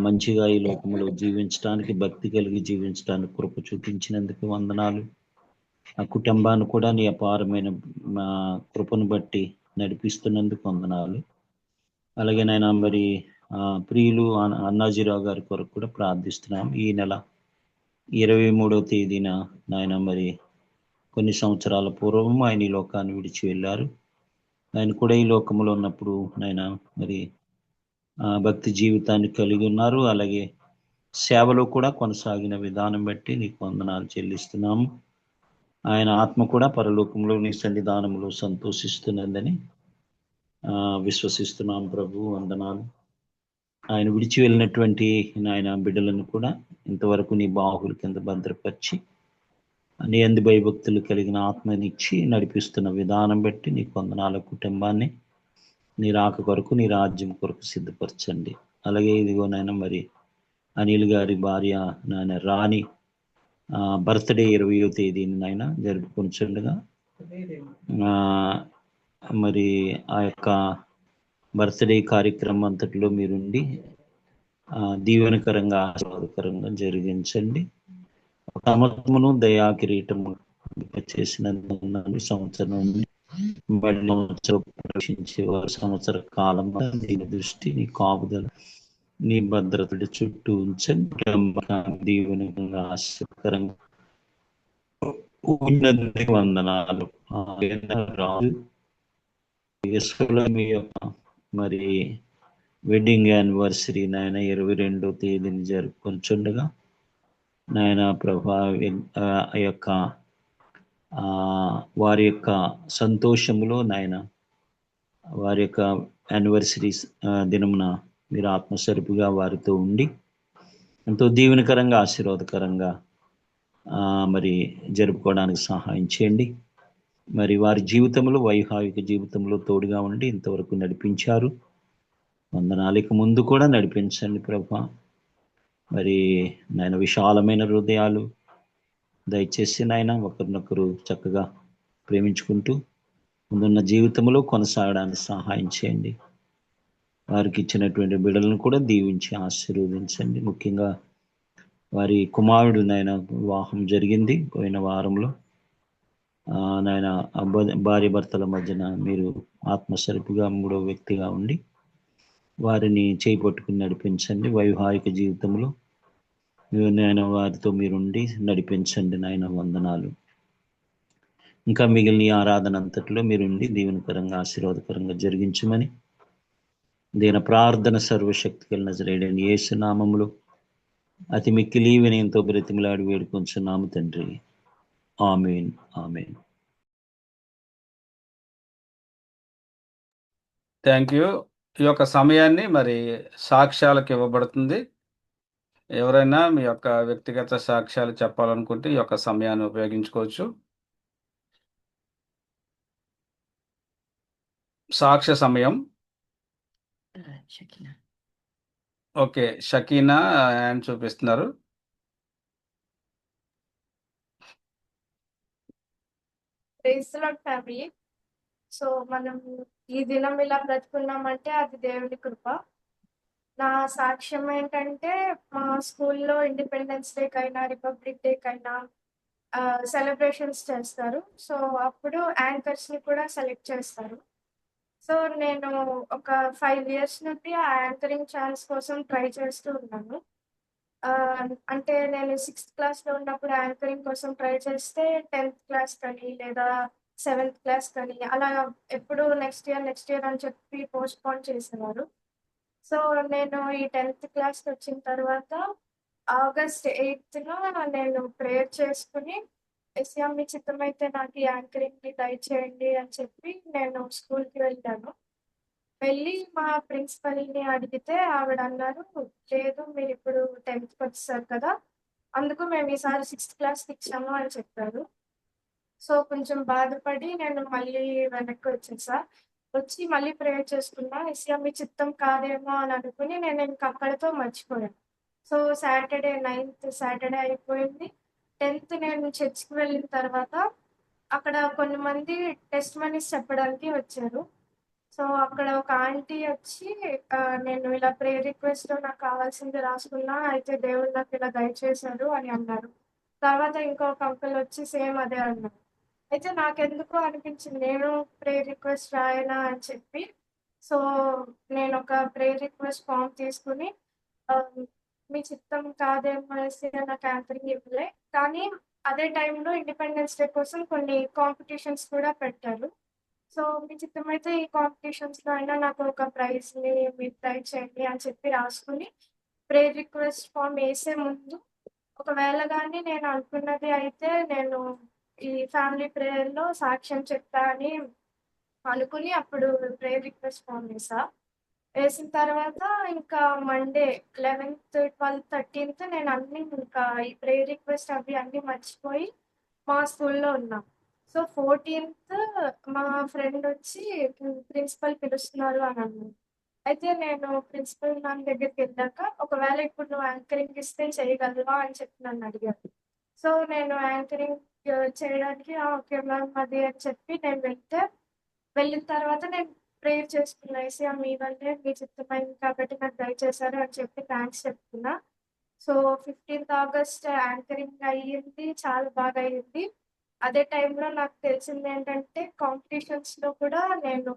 మంచిగా ఈ లోకములో జీవించడానికి, భక్తి కలిగి జీవించడానికి కృప చూపించినందుకు వందనాలు. ఆ కుటుంబాన్ని కూడా నీ అపారమైన కృపను బట్టి నడిపిస్తున్నందుకు వందనాలు. అలాగే నాయన మరి ప్రియులు అన్నాజీరావు గారి కొరకు కూడా ప్రార్థిస్తున్నాం. ఈ నెల 23వ తేదీన నాయన మరి కొన్ని సంవత్సరాల పూర్వం ఆయన ఈ లోకాన్ని విడిచి వెళ్ళారు. ఆయన కూడా ఈ లోకంలో ఉన్నప్పుడు నాయన మరి భక్తి జీవితాన్ని కలిగి ఉన్నారు. అలాగే సేవలో కూడా కొనసాగిన విధానం బట్టి నీకు వందనాలు చెల్లిస్తున్నాము. ఆయన ఆత్మ కూడా పరలోకంలో నీ సన్నిధానంలో సంతోషిస్తున్నదని విశ్వసిస్తున్నాం ప్రభు. వందనాలు. ఆయన విడిచి వెళ్ళినటువంటి నాయన బిడ్డలను కూడా ఇంతవరకు నీ బాహుల కింద భద్రపరిచి నీ అందు భయభక్తులు కలిగిన ఆత్మనిచ్చి నడిపిస్తున్న విధానం బట్టి నీకు వందనాల. కుటుంబాన్ని నీ రాక కొరకు, నీ రాజ్యం కొరకు సిద్ధపరచండి. అలాగే ఇదిగో నాయన మరి అనిల్ గారి భార్య నాయన రాణి బర్త్డే 20వ తేదీని నాయన జరుపుకుంటుండగా మరి ఆ యొక్క బర్త్డే కార్యక్రమం అంతటిలో మీరుండి దీవెనకరంగా ఆశీర్వాదకరంగా జరిగించండి. సమస్తమును దయా కిరీటము చేసినందుకు సంవత్సరం ప్రవేశించే సంవత్సర కాలం దీని దృష్టి నీ కాపుదల నీ భద్రతడి చుట్టూ ఉంచండి. దీవెనకంగా ఆశీర్వకరంగా వందనాలు. రాజు మీ యొక్క మరి వెడ్డింగ్ యానివర్సరీ నాయన 22వ తేదీని జరుపుకొంచుండగా నాయన ప్రభా యొక్క వారి యొక్క సంతోషములో నాయన వారి యొక్క యానివర్సరీ దినమున మీరు ఆత్మస్వరూపిగా వారితో ఉండి ఎంతో దీవెనకరంగా ఆశీర్వాదకరంగా మరి జరుపుకోవడానికి సహాయం చేయండి. మరి వారి జీవితంలో, వైవాహిక జీవితంలో తోడుగా ఉండి ఇంతవరకు నడిపించారు. వందనాలకు ముందు కూడా నడిపించండి ప్రభా. మరి నాయన విశాలమైన హృదయాలు దయచేసి నాయన ఒకరినొకరు చక్కగా ప్రేమించుకుంటూ ముందున్న జీవితంలో కొనసాగడానికి సహాయం చేయండి. వారికి ఇచ్చినటువంటి బిడ్డలను కూడా దీవించి ఆశీర్వదించండి. ముఖ్యంగా వారి కుమారుడు నాయన వివాహం జరిగింది పోయిన వారంలో. నాయన భార్య భర్తల మధ్యన మీరు ఆత్మస్వరూపిగా 3వ వ్యక్తిగా ఉండి వారిని చేపట్టుకుని నడిపించండి. వైవాహిక జీవితంలో నాయన వారితో మీరుండి నడిపించండి నాయన. వందనాలు. ఇంకా మిగిలిన ఆరాధన అంతట్లో మీరుండి దీవెనకరంగా ఆశీర్వాదకరంగా జరిగించమని దీని ప్రార్థన సర్వశక్తి కలిగిన నజరేయుడైన యేసు నామములో అతి మిక్కిలి వినయంతో బ్రతిమలాడి వేడుకొంచున్నాము తండ్రి. ఆమేన్. ఆమేన్. Thank you. ఈ యొక్క సమయాన్ని మరి సాక్ష్యాలకు ఇవ్వబడుతుంది. ఎవరైనా మీ యొక్క వ్యక్తిగత సాక్ష్యాలు చెప్పాలనుకుంటే ఈ యొక్క సమయాన్ని ఉపయోగించుకోవచ్చు. సాక్ష్య సమయం. ఓకే, షకీనా హ్యాండ్ చూపిస్తున్నారు. Praise the Lord family. So మనం ఈ దినం ఇలా బ్రతుకున్నామంటే అది దేవుని కృప. నా సాక్ష్యం ఏంటంటే మా స్కూల్లో ఇండిపెండెన్స్ డేకైనా రిపబ్లిక్ డేకైనా సెలబ్రేషన్స్ చేస్తారు. సో అప్పుడు యాంకర్స్ని కూడా సెలెక్ట్ చేస్తారు. సో నేను ఒక 5 years నుండి ఆ యాంకరింగ్ ఛాన్స్ కోసం ట్రై చేస్తూ ఉన్నాను. అంటే నేను 6th క్లాస్లో ఉన్నప్పుడు యాంకరింగ్ కోసం ట్రై చేస్తే 10th క్లాస్ కానీ లేదా 7th క్లాస్ కానీ అలా ఎప్పుడు నెక్స్ట్ ఇయర్ అని చెప్పి పోస్ట్పోన్ చేసేవారు. సో నేను ఈ 10th క్లాస్కి వచ్చిన తర్వాత August 8th నేను ప్రేయర్ చేసుకుని ఎస్యా మీ చిత్తమైతే నాకు ఈ యాంకరింగ్ని దయచేయండి అని చెప్పి నేను స్కూల్కి వెళ్ళాను. వెళ్ళి మా ప్రిన్సిపల్ని అడిగితే ఆవిడ అన్నారు, లేదు మీరు ఇప్పుడు 10th వచ్చేసారు కదా, అందుకు మేము ఈసారి 6th క్లాస్కి ఇచ్చాము అని చెప్పారు. సో కొంచెం బాధపడి నేను మళ్ళీ వెనక్కి వచ్చేసా. వచ్చి మళ్ళీ ప్రేయర్ చేసుకున్నా. ఏసయ్యా మీ చిత్తం కాదేమో అని అనుకుని నేను ఇంక అక్కడితో మర్చిపోయాను. సో సాటర్డే 9th సాటర్డే అయిపోయింది. 10th నేను చర్చ్‌కి వెళ్ళిన తర్వాత అక్కడ కొంతమంది టెస్టిమనీస్ చెప్పడానికి వచ్చారు. సో అక్కడ ఒక ఆంటీ వచ్చి నేను ఇలా ప్రేయర్ రిక్వెస్ట్‌లో నాకు కావాల్సింది రాసుకున్నా. అయితే దేవుడు నాకు ఇలా దయచేశారు అని అన్నారు. తర్వాత ఇంకొక అంకుల్ వచ్చి సేమ్ అదే అన్నారు. అయితే నాకెందుకో అనిపించింది నేను ప్రేయర్ రిక్వెస్ట్ రాయనా అని చెప్పి. సో నేనొక ప్రేయర్ రిక్వెస్ట్ ఫార్మ్ తీసుకొని మీ చిత్తం కాదేమో యేసయ్యా నాకు యాంకరింగ్ ఇవ్వలే. కానీ అదే టైంలో ఇండిపెండెన్స్ డే కోసం కొన్ని కాంపిటీషన్స్ కూడా పెట్టారు. సో మీ చిత్తమైతే ఈ కాంపిటీషన్స్‌లో అయినా నాకు ఒక ప్రైజ్‌ని మీరు దయచేయండి అని చెప్పి రాసుకొని ప్రేయర్ రిక్వెస్ట్ ఫార్మ్ వేసే ముందు ఒకవేళ గాని నేను అనుకున్నది అయితే నేను ఈ ఫ్యామిలీ ప్రేయర్‌లో సాక్ష్యం చెప్తా అని అనుకుని అప్పుడు ప్రేయర్ రిక్వెస్ట్ ఫార్మ్ వేసిన తర్వాత ఇంకా మండే 11th, 12th, 13th నేను అన్నీ ఇంకా ఈ ప్రేయర్ రిక్వెస్ట్ అవి అన్నీ మర్చిపోయి మా స్కూల్‌లో ఉన్నా. సో 14th మా ఫ్రెండ్ వచ్చి ప్రిన్సిపల్ పిలుస్తున్నారు అని అన్నారు. అయితే నేను ప్రిన్సిపల్ మ్యామ్ దగ్గరికి వెళ్ళాక ఒకవేళ ఇప్పుడు నువ్వు యాంకరింగ్ ఇస్తే చేయగలవా అని చెప్పి నన్ను అడిగారు. సో నేను యాంకరింగ్ చేయడానికి ఓకే మ్యామ్ అది అని చెప్పి నేను వెళ్ళిన తర్వాత నేను ప్రేయర్ చేసుకున్నా. యేసయ్యా మీ వల్లే మీ చిత్తమైంది కాబట్టి నాకు దయచేశారు అని చెప్పి థ్యాంక్స్ చెప్తున్నా. సో 15th ఆగస్ట్ యాంకరింగ్ అయ్యింది. చాలా బాగా అయ్యింది. అదే టైంలో నాకు తెలిసింది ఏంటంటే కాంపిటీషన్స్‌లో కూడా నేను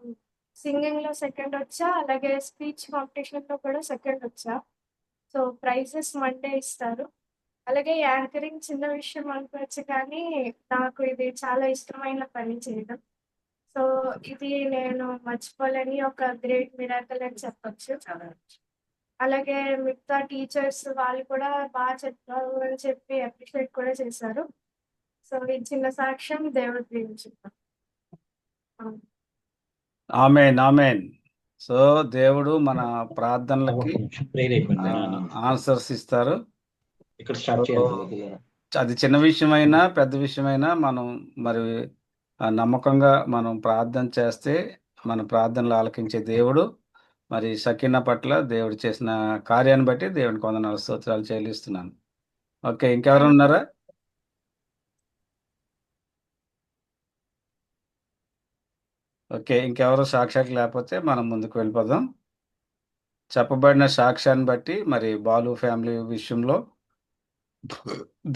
సింగింగ్‌లో సెకండ్ వచ్చా. అలాగే స్పీచ్ కాంపిటీషన్‌లో కూడా సెకండ్ వచ్చా. సో ప్రైజెస్ మండే ఇస్తారు. అలాగే యాంకరింగ్ చిన్న విషయం అనుకోవచ్చు కానీ నాకు ఇది చాలా ఇష్టమైన పని చేయడం. సో ఇది నేను మర్చిపోలేని ఒక గ్రేట్ మిరాకిల్ అని చెప్పొచ్చు. అలాగే మిగతా టీచర్స్ వాళ్ళు కూడా బాగా చెప్పారు అని చెప్పి అప్రిషియేట్ కూడా చేశారు. సో ఈ చిన్న సాక్ష్యం దేవుడి గురించి. ఆమేన్ ఆమేన్. సో దేవుడు మన ప్రార్థనలకి ప్రేయర్ అయిపోయింది. ఆన్సర్స్ ఇస్తారు. ఇక్కడ స్టార్ట్ చేయాలి. అది చిన్న విషయమైనా పెద్ద విషయమైనా మనం మరి నమ్మకంగా మనం ప్రార్థన చేస్తే మన ప్రార్థనలు ఆలకించే దేవుడు మరి సకీనా పట్ల దేవుడు చేసిన కార్యాన్ని బట్టి దేవునికి వందనాలు స్తోత్రాలు చెల్లిస్తున్నాను. ఓకే, ఇంకెవరు ఉన్నారా? ఓకే, ఇంకెవరు సాక్ష్యాలు లేకపోతే మనం ముందుకు వెళ్ళిపోదాం. చెప్పబడిన సాక్ష్యాన్ని బట్టి మరి బాలు ఫ్యామిలీ విషయంలో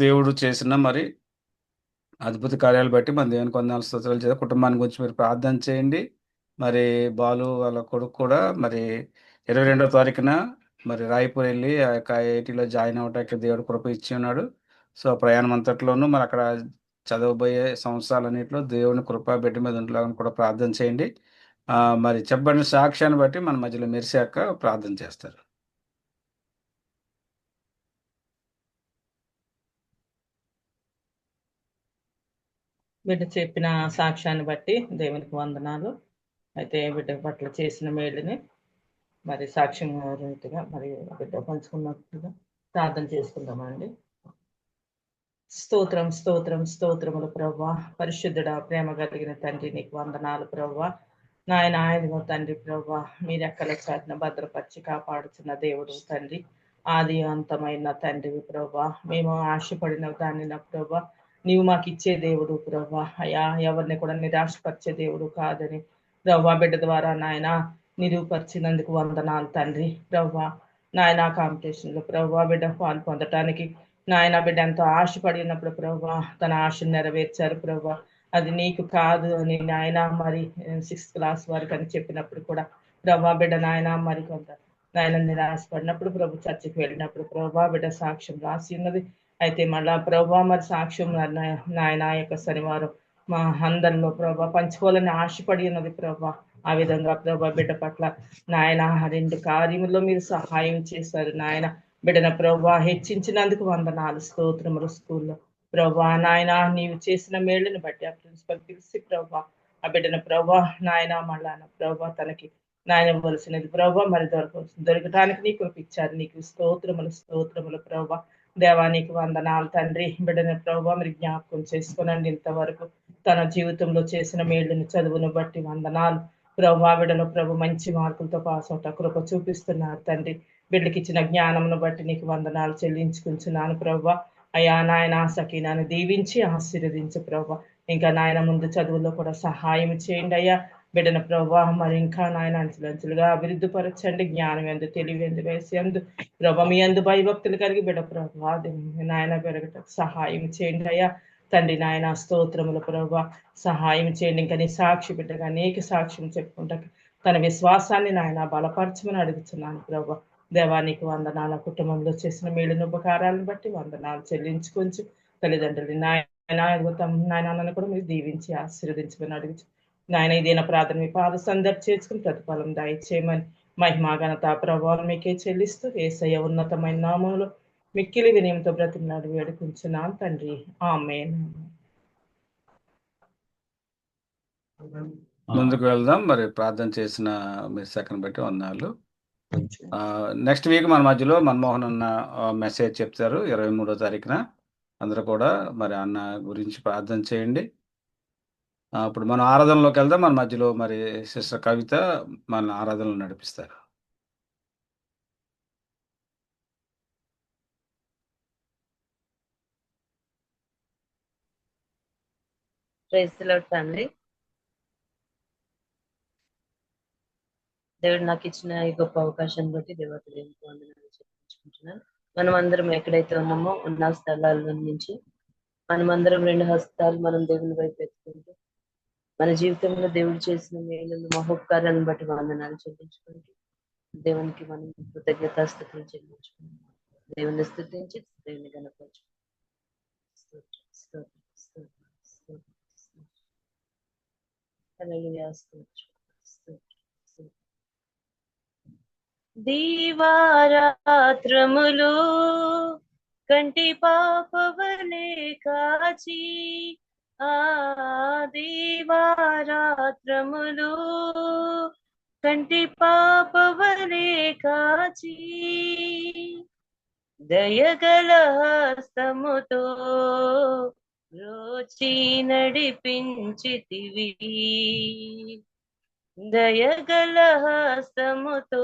దేవుడు చేసిన మరి అద్భుత కార్యాలు బట్టి మన దేవునికి వందనాలు స్తోత్రాలు చేయాలి. కుటుంబాన్ని గురించి మీరు ప్రార్థన చేయండి. మరి బాలు వాళ్ళ కొడుకు కూడా మరి 22వ తారీఖున మరి రాయపూర్ వెళ్ళి ఆ యొక్క ఐఐటీలో జాయిన్ అవ్వటానికి దేవుడు కృప ఇచ్చి ఉన్నాడు. సో ప్రయాణం అంతట్లోనూ మరి అక్కడ చదవబోయే సంవత్సరాలన్నింటిలో దేవుని కృప బిడ్డ మీద ఉండలాలని కూడా ప్రార్థన చేయండి. మరి చెప్పబడిన సాక్ష్యాన్ని బట్టి మన మధ్యలో మెరిసాక ప్రార్థన చేస్తారు. బిడ్డ చెప్పిన సాక్ష్యాన్ని బట్టి దేవునికి వందనాలు. అయితే బిడ్డ పట్ల చేసిన మేలుని మరి సాక్ష్యం రీతిగా మరి బిడ్డ పంచుకున్నట్టుగా ప్రార్థన చేసుకుందామండి. స్తోత్రం స్తోత్రం స్తోత్రములు ప్రభువా, పరిశుద్ధుడా, ప్రేమ కలిగిన తండ్రి నీకు వందనాలు ప్రభువా. నాయన ఆయనగో తండ్రి ప్రభువా, మీరు ఎక్కల చాటున భద్రపరిచి కాపాడుతున్న దేవుడు తండ్రి, ఆది అంతమైన తండ్రి ప్రభువా. మేము ఆశపడిన దాన్ని నా ప్రభువా నీవు మాకు ఇచ్చే దేవుడు ప్రభా. అయ్యా ఎవరిని కూడా నిరాశపరిచే దేవుడు కాదని ప్రభా బిడ్డ ద్వారా నాయన నిరూపరిచినందుకు వందనాలు తండ్రి ప్రభా. నాయన కాంపిటీషన్లో ప్రభా బిడ్డ పాలు పొందటానికి నాయన బిడ్డ ఎంతో ఆశపడి ఉన్నప్పుడు ప్రభా తన ఆశను నెరవేర్చారు ప్రభా. అది నీకు కాదు అని నాయన మరి 6th క్లాస్ వరకు అని చెప్పినప్పుడు కూడా ప్రభా బిడ్డ నాయన మరి కొంత నాయన నిరాశపడినప్పుడు ప్రభు చర్చికి వెళ్ళినప్పుడు ప్రభా బిడ్డ సాక్ష్యం రాసి ఉన్నది. అయితే మళ్ళా ప్రభా మరి సాక్ష్యం నాయన యొక్క శనివారం మా అందరిలో ప్రభా పంచుకోవాలని ఆశపడి ఉన్నది ప్రభా. ఆ విధంగా ప్రభా బిడ్డ పట్ల నాయన 2 కార్యముల్లో మీరు సహాయం చేశారు నాయన. బిడ్డన ప్రభా హెచ్చించినందుకు వందనాలు స్తోత్రములు. స్కూల్లో ప్రభా నాయన నీవు చేసిన మేళ్ళని బట్టి ఆ ప్రిన్సిపల్ పిలిచి ప్రభా ఆ బిడ్డన ప్రభా నాయన మళ్ళా ప్రభా తనకి నాయన ఇవ్వాల్సినది ప్రభా మరి దొరకటానికి నీ కృప ఇచ్చారు. నీకు స్తోత్రములు స్తోత్రములు ప్రభా. దేవానికి వందనాలు తండ్రి. బిడ్డని ప్రభావ మీరు జ్ఞాపకం చేసుకోనండి. ఇంతవరకు తన జీవితంలో చేసిన మేళ్ళని చదువును బట్టి వందనాలు ప్రభా. బిడ్డలో ప్రభు మంచి మార్కులతో పాస్ అవుతా కృప చూపిస్తున్నారు తండ్రి. బిడ్డకి ఇచ్చిన జ్ఞానమును బట్టి నీకు వందనాలు చెల్లించుకుంటున్నాను ప్రభా. అయ్యా నాయన సకీనాన్ని దీవించి ఆశీర్వదించు ప్రభా. ఇంకా నాయన ముందు చదువులో కూడా సహాయం చేయండి అయ్యా. బిడ్డన ప్రభా మరి ఇంకా నాయన అంచులంచులుగా అభివృద్ధి పరచండి. జ్ఞానం ఎందు, తెలివి ఎందు, వేసి ఎందు ప్రభా, మీ ఎందు భయభక్తులు కలిగి బిడ్డ ప్రభా నాయన పెరగట సహాయం చేయండి అయ్యా. తండ్రి నాయన స్తోత్రములు ప్రభా, సహాయం చేయండి. ఇంకా నీ సాక్షి బిడ్డగా నీకు సాక్ష్యం చెప్పుకుంటా తన విశ్వాసాన్ని నాయన బలపరచమని అడుగుతున్నాను ప్రభా. దేవానికి వందనాల కుటుంబంలో చేసిన మేలును ఉపకారాలను బట్టి వందనాలు చెల్లించుకొంచు. తల్లిదండ్రులు నాయనను కూడా మీరు దీవించి ఆశీర్వదించమని అడుగుచు నాయన. ఇదేనా ప్రార్థన మీ పాద సందర్భ చేసుకుని ప్రతిఫలం దయచేయమని మహిమా ఘనత ప్రభావం మీకే చెల్లిస్తూ యేసయ్య ఉన్నతమైన నామములో మిక్కిలి వినయంతో బ్రతిమలాడి వేడుకుంటున్నాను తండ్రి. ఆమేన్. ముందుకు వెళ్దాం. మరి ప్రార్థన చేసిన మీ సెకండ్ బట్టి వందనాలు. నెక్స్ట్ వీక్ మన మధ్యలో మన్మోహన్ అన్న మెసేజ్ చెప్తారు 23వ తారీఖున. అందరూ కూడా మరి అన్న గురించి ప్రార్థన చేయండి. ఇప్పుడు మనం ఆరాధనలోకి వెళ్దాం. మన మధ్యలో మరి సిస్టర్ కవిత మన ఆరాధనలు నడిపిస్తారు. Praise the Lord family. దేవుడు నాకు ఇచ్చిన ఈ గొప్ప అవకాశాన్ని బట్టి దేవతలు దేవునికి వందనాలు చెల్లించుకుంటున్నాను. మనం అందరం ఎక్కడైతే ఉన్నామో ఉన్న స్థలాల నుంచి మనమందరం రెండు హస్తాలు మనం దేవుని వైపు ఎత్తుకుంటూ మన జీవితంలో దేవుడు చేసిన మేలును మహోపకారాలను బట్టి వందనాలు చెల్లించుకుంటూ దేవునికి మనం కృతజ్ఞతాస్తుతులు చెల్లించుకుంటాం. దేవుని స్తుతించి దేవుని గణపరచు. దీవారాత్రములు కంటి పాపవలే కాచి, ఆ దీవారాత్రములు కంటి పాపవలే కాచి, దయగల హస్తముతో రోచి నడిపించితివి, దయగల హస్తముతో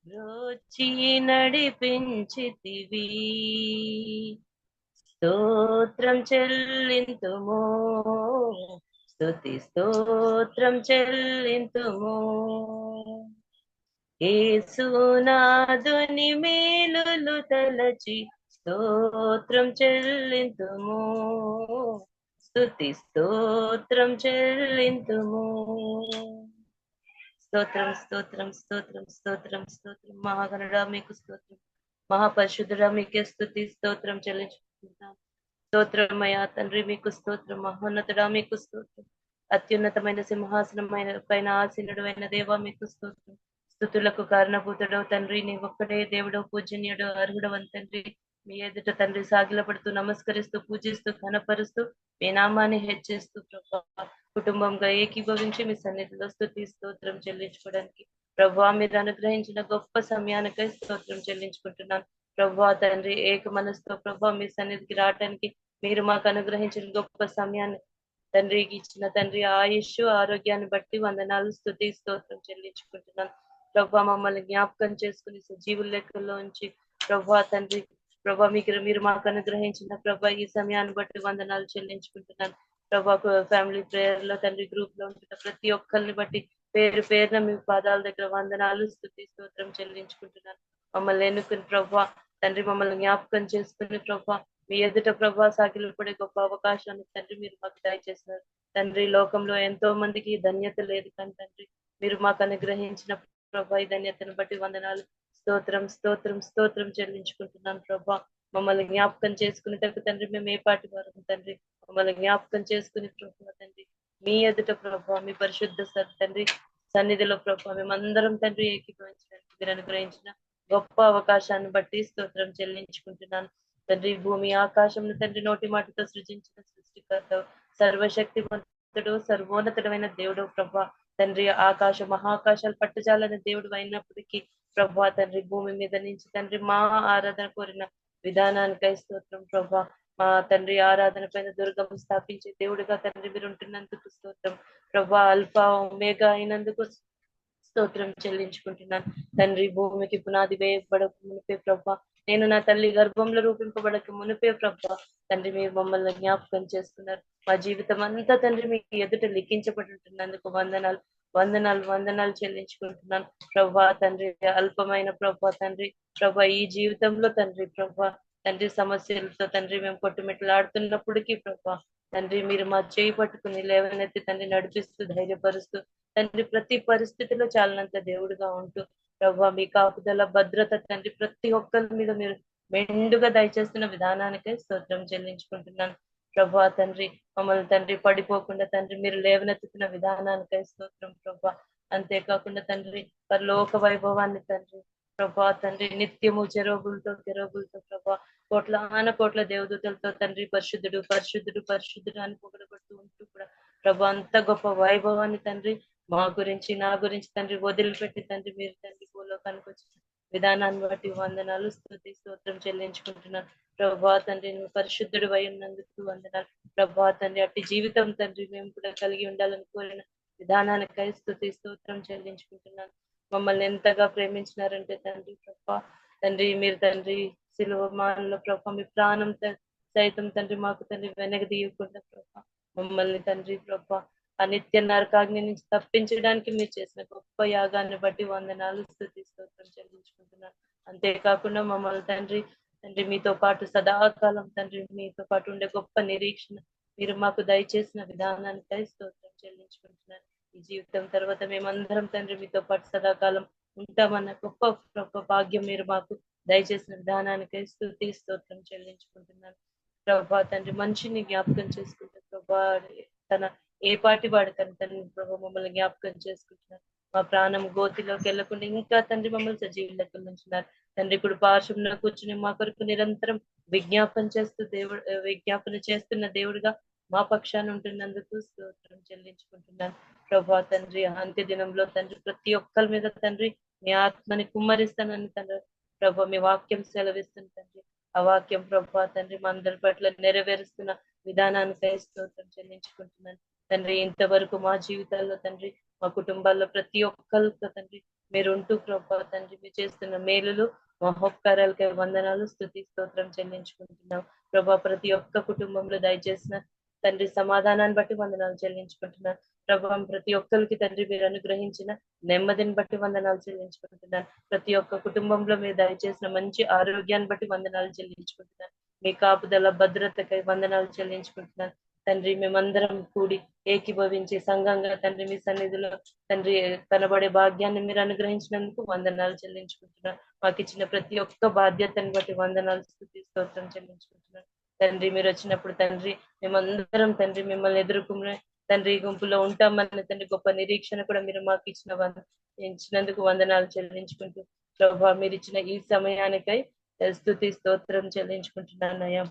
రోచి నడిపించితివి. స్తోత్రం చెల్లింతుము, స్తుతి స్తోత్రం చెల్లింతుము. యేసునాథుని మేలులు తలచి స్తోత్రం చెల్లింతుము, స్తుతి స్తోత్రం చెల్లింతుము. స్తోత్రం స్తోత్రం స్తోత్రం స్తోత్రం స్తోత్రం. మహాగణుడా మీకు స్తోత్రం, మహాపరిశుద్ధుడా మీకే స్తుతి స్తోత్రం చెల్లించుకుంటున్నాం. స్తోత్రమయ్యా తండ్రి మీకు స్తోత్రం, మహోన్నతుడా మీకు స్తోత్రం, అత్యున్నతమైన సింహాసనమైన పైన ఆసీనుడు అయిన దేవా మీకు స్తోత్రం. స్తుతులకు కారణభూతుడవు తండ్రి, నీ ఒక్కడే దేవుడవు, పూజనీయుడు, అర్హుడవని తండ్రి. మీ ఎదుట తండ్రి సాగిలపడుతూ నమస్కరిస్తూ పూజిస్తూ ఘనపరుస్తూ మీ నామాన్ని హెచ్చిస్తూ ప్రభా కుటుంబంగా ఏకీభవించి మీ సన్నిధిలో స్తుతి స్తోత్రం చెల్లించుకోవడానికి ప్రభా మీరు అనుగ్రహించిన గొప్ప సమయానికై స్తోత్రం చెల్లించుకుంటున్నాను. ప్రభా తండ్రి ఏక మనసుతో ప్రభా మీ సన్నిధికి రావడానికి మీరు మాకు అనుగ్రహించిన గొప్ప సమయాన్ని తండ్రికి ఇచ్చిన తండ్రి ఆయుష్ ఆరోగ్యాన్ని బట్టి వందనాలు స్తుతి స్తోత్రం చెల్లించుకుంటున్నాను. ప్రభా మమ్మల్ని జ్ఞాపకం చేసుకుని సజీవుల లెక్కల్లో ఉంచి ప్రభా తండ్రి ప్రభా మీరు మాకు అనుగ్రహించిన ప్రభా ఈ సమయాన్ని బట్టి వందనాలు చెల్లించుకుంటున్నాను. ప్రభా ఫ్యామిలీ ప్రేయర్ లో తండ్రి గ్రూప్ లో ఉంటున్న ప్రతి ఒక్కరిని బట్టి పేరు పేరున మీ పాదాల దగ్గర వందనాలు స్తుతి స్తోత్రం చెల్లించుకుంటున్నాను. మమ్మల్ని ఎన్నుకుని ప్రభా తండ్రి మమ్మల్ని జ్ఞాపకం చేసుకుని ప్రభా మీ ఎదుట ప్రభా సాగిలు పడే గొప్ప అవకాశాన్ని తండ్రి మీరు మాకు దయచేస్తున్నారు. తండ్రి లోకంలో ఎంతో మందికి ధన్యత లేదు కానీ తండ్రి మీరు మాకు అనుగ్రహించిన ప్రభా ఈ ధన్యతను బట్టి వందనాలు స్తోత్రం స్తోత్రం స్తోత్రం చెల్లించుకుంటున్నాను. ప్రభా మమ్మల్ని జ్ఞాపకం చేసుకునేటకు తండ్రి మేము ఏ పాటి వారు తండ్రి మమ్మల్ని జ్ఞాపకం చేసుకుని ప్రభా తండ్రి మీ ఎదుట ప్రభా మీ పరిశుద్ధ తండ్రి సన్నిధిలో ప్రభా మేమందరం తండ్రి ఏకీభవించడానికి మీరు అనుగ్రహించిన గొప్ప అవకాశాన్ని బట్టి స్తోత్రం చెల్లించుకుంటున్నాను. తండ్రి భూమి ఆకాశం తండ్రి నోటి మాటతో సృజించిన సృష్టికర్త సర్వశక్తివంతుడు సర్వోన్నతుడమైన దేవుడు ప్రభా తండ్రి ఆకాశ మహాకాశాలు పట్టుజాలని దేవుడు అయినప్పటికీ ప్రభా తండ్రి భూమి మీద నుంచి తండ్రి మా ఆరాధన కోరిన విధానానికై స్తోత్రం ప్రభా. మా తండ్రి ఆరాధన పైన దుర్గం స్థాపించే దేవుడిగా తండ్రి మీరు ఉంటున్నందుకు స్తోత్రం ప్రభా. అల్ఫా ఒమేగా అయినందుకు స్తోత్రం చెల్లించుకుంటున్నాను తండ్రి. భూమికి పునాది వేయబడక మునిపే ప్రభా, నేను నా తల్లి గర్భంలో రూపింపబడక మునిపే ప్రభా తండ్రి మీరు మమ్మల్ని జ్ఞాపకం చేస్తున్నారు. మా జీవితం అంతా తండ్రి మీ ఎదుట లిఖించబడి ఉంటున్నందుకు వందనాలు వందనాలు వందనాలు చెల్లించుకుంటున్నాను ప్రభా తండ్రి. అల్పమైన ప్రభా తండ్రి ప్రభా ఈ జీవితంలో తండ్రి ప్రభా తండ్రి సమస్యలతో తండ్రి మేము కొట్టుమిట్లాడుతున్నప్పటికీ ప్రభా తండ్రి మీరు మా చేయి పట్టుకుని లేవనెత్తి తండ్రి నడిపిస్తూ ధైర్యపరుస్తూ తండ్రి ప్రతి పరిస్థితిలో చాలినంత దేవుడిగా ఉంటూ ప్రభా మీ కాపుదల భద్రత తండ్రి ప్రతి ఒక్కరి మీద మీరు మెండుగా దయచేస్తున్న విధానానికై స్తోత్రం చెల్లించుకుంటున్నాను ప్రభా తండ్రి. మమ్మల్ని తండ్రి పడిపోకుండా తండ్రి మీరు లేవనెత్తుతున్న విధానానికై స్తోత్రం ప్రభా. అంతేకాకుండా తండ్రి పరలోక వైభవాన్ని తండ్రి ప్రభా తండ్రి నిత్యము చెరోగులతో ప్రభా కోట్ల దేవదూతలతో తండ్రి పరిశుద్ధుడు పరిశుద్ధుడు పరిశుద్ధుడు అని పొగడబడుతూ ఉంటూ కూడా ప్రభా అంత గొప్ప వైభవాన్ని తండ్రి మా గురించి నా గురించి తండ్రి వదిలిపెట్టి తండ్రి మీరు తండ్రి భూలోకానికి వచ్చిన విధానాన్ని బట్టి వందనాలు స్తుతి స్తోత్రం చెల్లించుకుంటున్నాను ప్రభా తండ్రి. నువ్వు పరిశుద్ధుడు అయి ఉన్నందుకు వందనాలు ప్రభా తండ్రి. అట్టి జీవితం తండ్రి మేము కూడా కలిగి ఉండాలని కోరిన విధానానికై స్తుతి స్తోత్రం చెల్లించుకుంటున్నాను. మమ్మల్ని ఎంతగా ప్రేమించినారంటే తండ్రి ప్రభా తండ్రి మీరు తండ్రి సిలువ మానలో ప్రభా మీ ప్రాణం సైతం తండ్రి మాకు తండ్రి వెనక తీయకుండా ప్రభా మమ్మల్ని తండ్రి ప్రభా ఆ నిత్య నరకాగ్ని నుంచి తప్పించడానికి మీరు చేసిన గొప్ప యాగాన్ని బట్టి వందనాలు స్తుతి స్తోత్రం చెల్లించుకుంటున్నాను. అంతేకాకుండా మమ్మల్ని తండ్రి తండ్రి మీతో పాటు సదాకాలం తండ్రి మీతో పాటు ఉండే గొప్ప నిరీక్షణ మీరు మాకు దయచేసిన విధానానికై స్తోత్రం చెల్లించుకుంటున్నాను. ఈ జీవితం తర్వాత మేమందరం తండ్రి మీతో పాటు సదాకాలం ఉంటామన్న గొప్ప గొప్ప భాగ్యం మీరు మాకు దయచేసిన విధానానికై స్తుతి స్తోత్రం చెల్లించుకుంటున్నాను ప్రభా తండ్రి. మనిషిని జ్ఞాపకం చేసుకుంటే ప్రభా తన ఏ పాటి వాడు తండ్రి ప్రభా మమ్మల్ని జ్ఞాపకం చేసుకుంటున్నారు. మా ప్రాణం గోతిలోకి వెళ్లకుండా ఇంకా తండ్రి మమ్మల్ని సజీవ లెక్కలు ఉంచున్నారు తండ్రి. ఇప్పుడు పార్శ్వంలో కూర్చుని మా కొరకు నిరంతరం విజ్ఞాపన చేస్తున్న దేవుడిగా మా పక్షాన్ని ఉంటున్నందుకు స్తోత్రం చెల్లించుకుంటున్నాను ప్రభా తండ్రి. అంత్య దినంలో తండ్రి ప్రతి ఒక్కరి మీద తండ్రి మీ ఆత్మని కుమ్మరిస్తానని తండ్రి ప్రభా మీ వాక్యం సెలవిస్తుంది తండ్రి. ఆ వాక్యం ప్రభా తండ్రి మా అందరి పట్ల నెరవేరుస్తున్న విధానానికై స్తోత్రం చెల్లించుకుంటున్నాను తండ్రి. ఇంతవరకు మా జీవితాల్లో తండ్రి మా కుటుంబాల్లో ప్రతి ఒక్కరితో తండ్రి మీరు ఉంటూ ప్రభా తండ్రి మీరు చేస్తున్న మేలులు మహోపకారాలకై వందనాలు స్తుతి స్తోత్రం చెల్లించుకుంటున్నాం ప్రభా. ప్రతి ఒక్క కుటుంబంలో దయచేసిన తండ్రి సమాధానాన్ని బట్టి వందనాలు చెల్లించుకుంటున్నాను ప్రభా. ప్రతి ఒక్కరికి తండ్రి మీరు అనుగ్రహించిన నెమ్మదిని బట్టి వందనాలు చెల్లించుకుంటున్నాను. ప్రతి ఒక్క కుటుంబంలో మీరు దయచేసిన మంచి ఆరోగ్యాన్ని బట్టి వందనాలు చెల్లించుకుంటున్నాను. మీ కాపుదల భద్రతకై వందనాలు చెల్లించుకుంటున్నాను తండ్రి. మేమందరం కూడి ఏకీభవించి సంఘంగా తండ్రి మీ సన్నిధిలో తండ్రి కనబడే భాగ్యాన్ని మీరు అనుగ్రహించినందుకు వందనాలు చెల్లించుకుంటున్నాను. మాకు ఇచ్చిన ప్రతి ఒక్క బాధ్యతను బట్టి వందనాలు స్తుతి స్తోత్రం చెల్లించుకుంటున్నాను తండ్రి. మీరు వచ్చినప్పుడు తండ్రి మేమందరం తండ్రి మిమ్మల్ని ఎదుర్కొనే తండ్రి గుంపులో ఉంటామన్న తండ్రి గొప్ప నిరీక్షణ కూడా మీరు మాకు ఇచ్చినందుకు వందనాలు చెల్లించుకుంటూ ప్రభా మీరు ఇచ్చిన ఈ సమయానికై స్తుతి స్తోత్రం చెల్లించుకుంటున్నాను అయ్యా.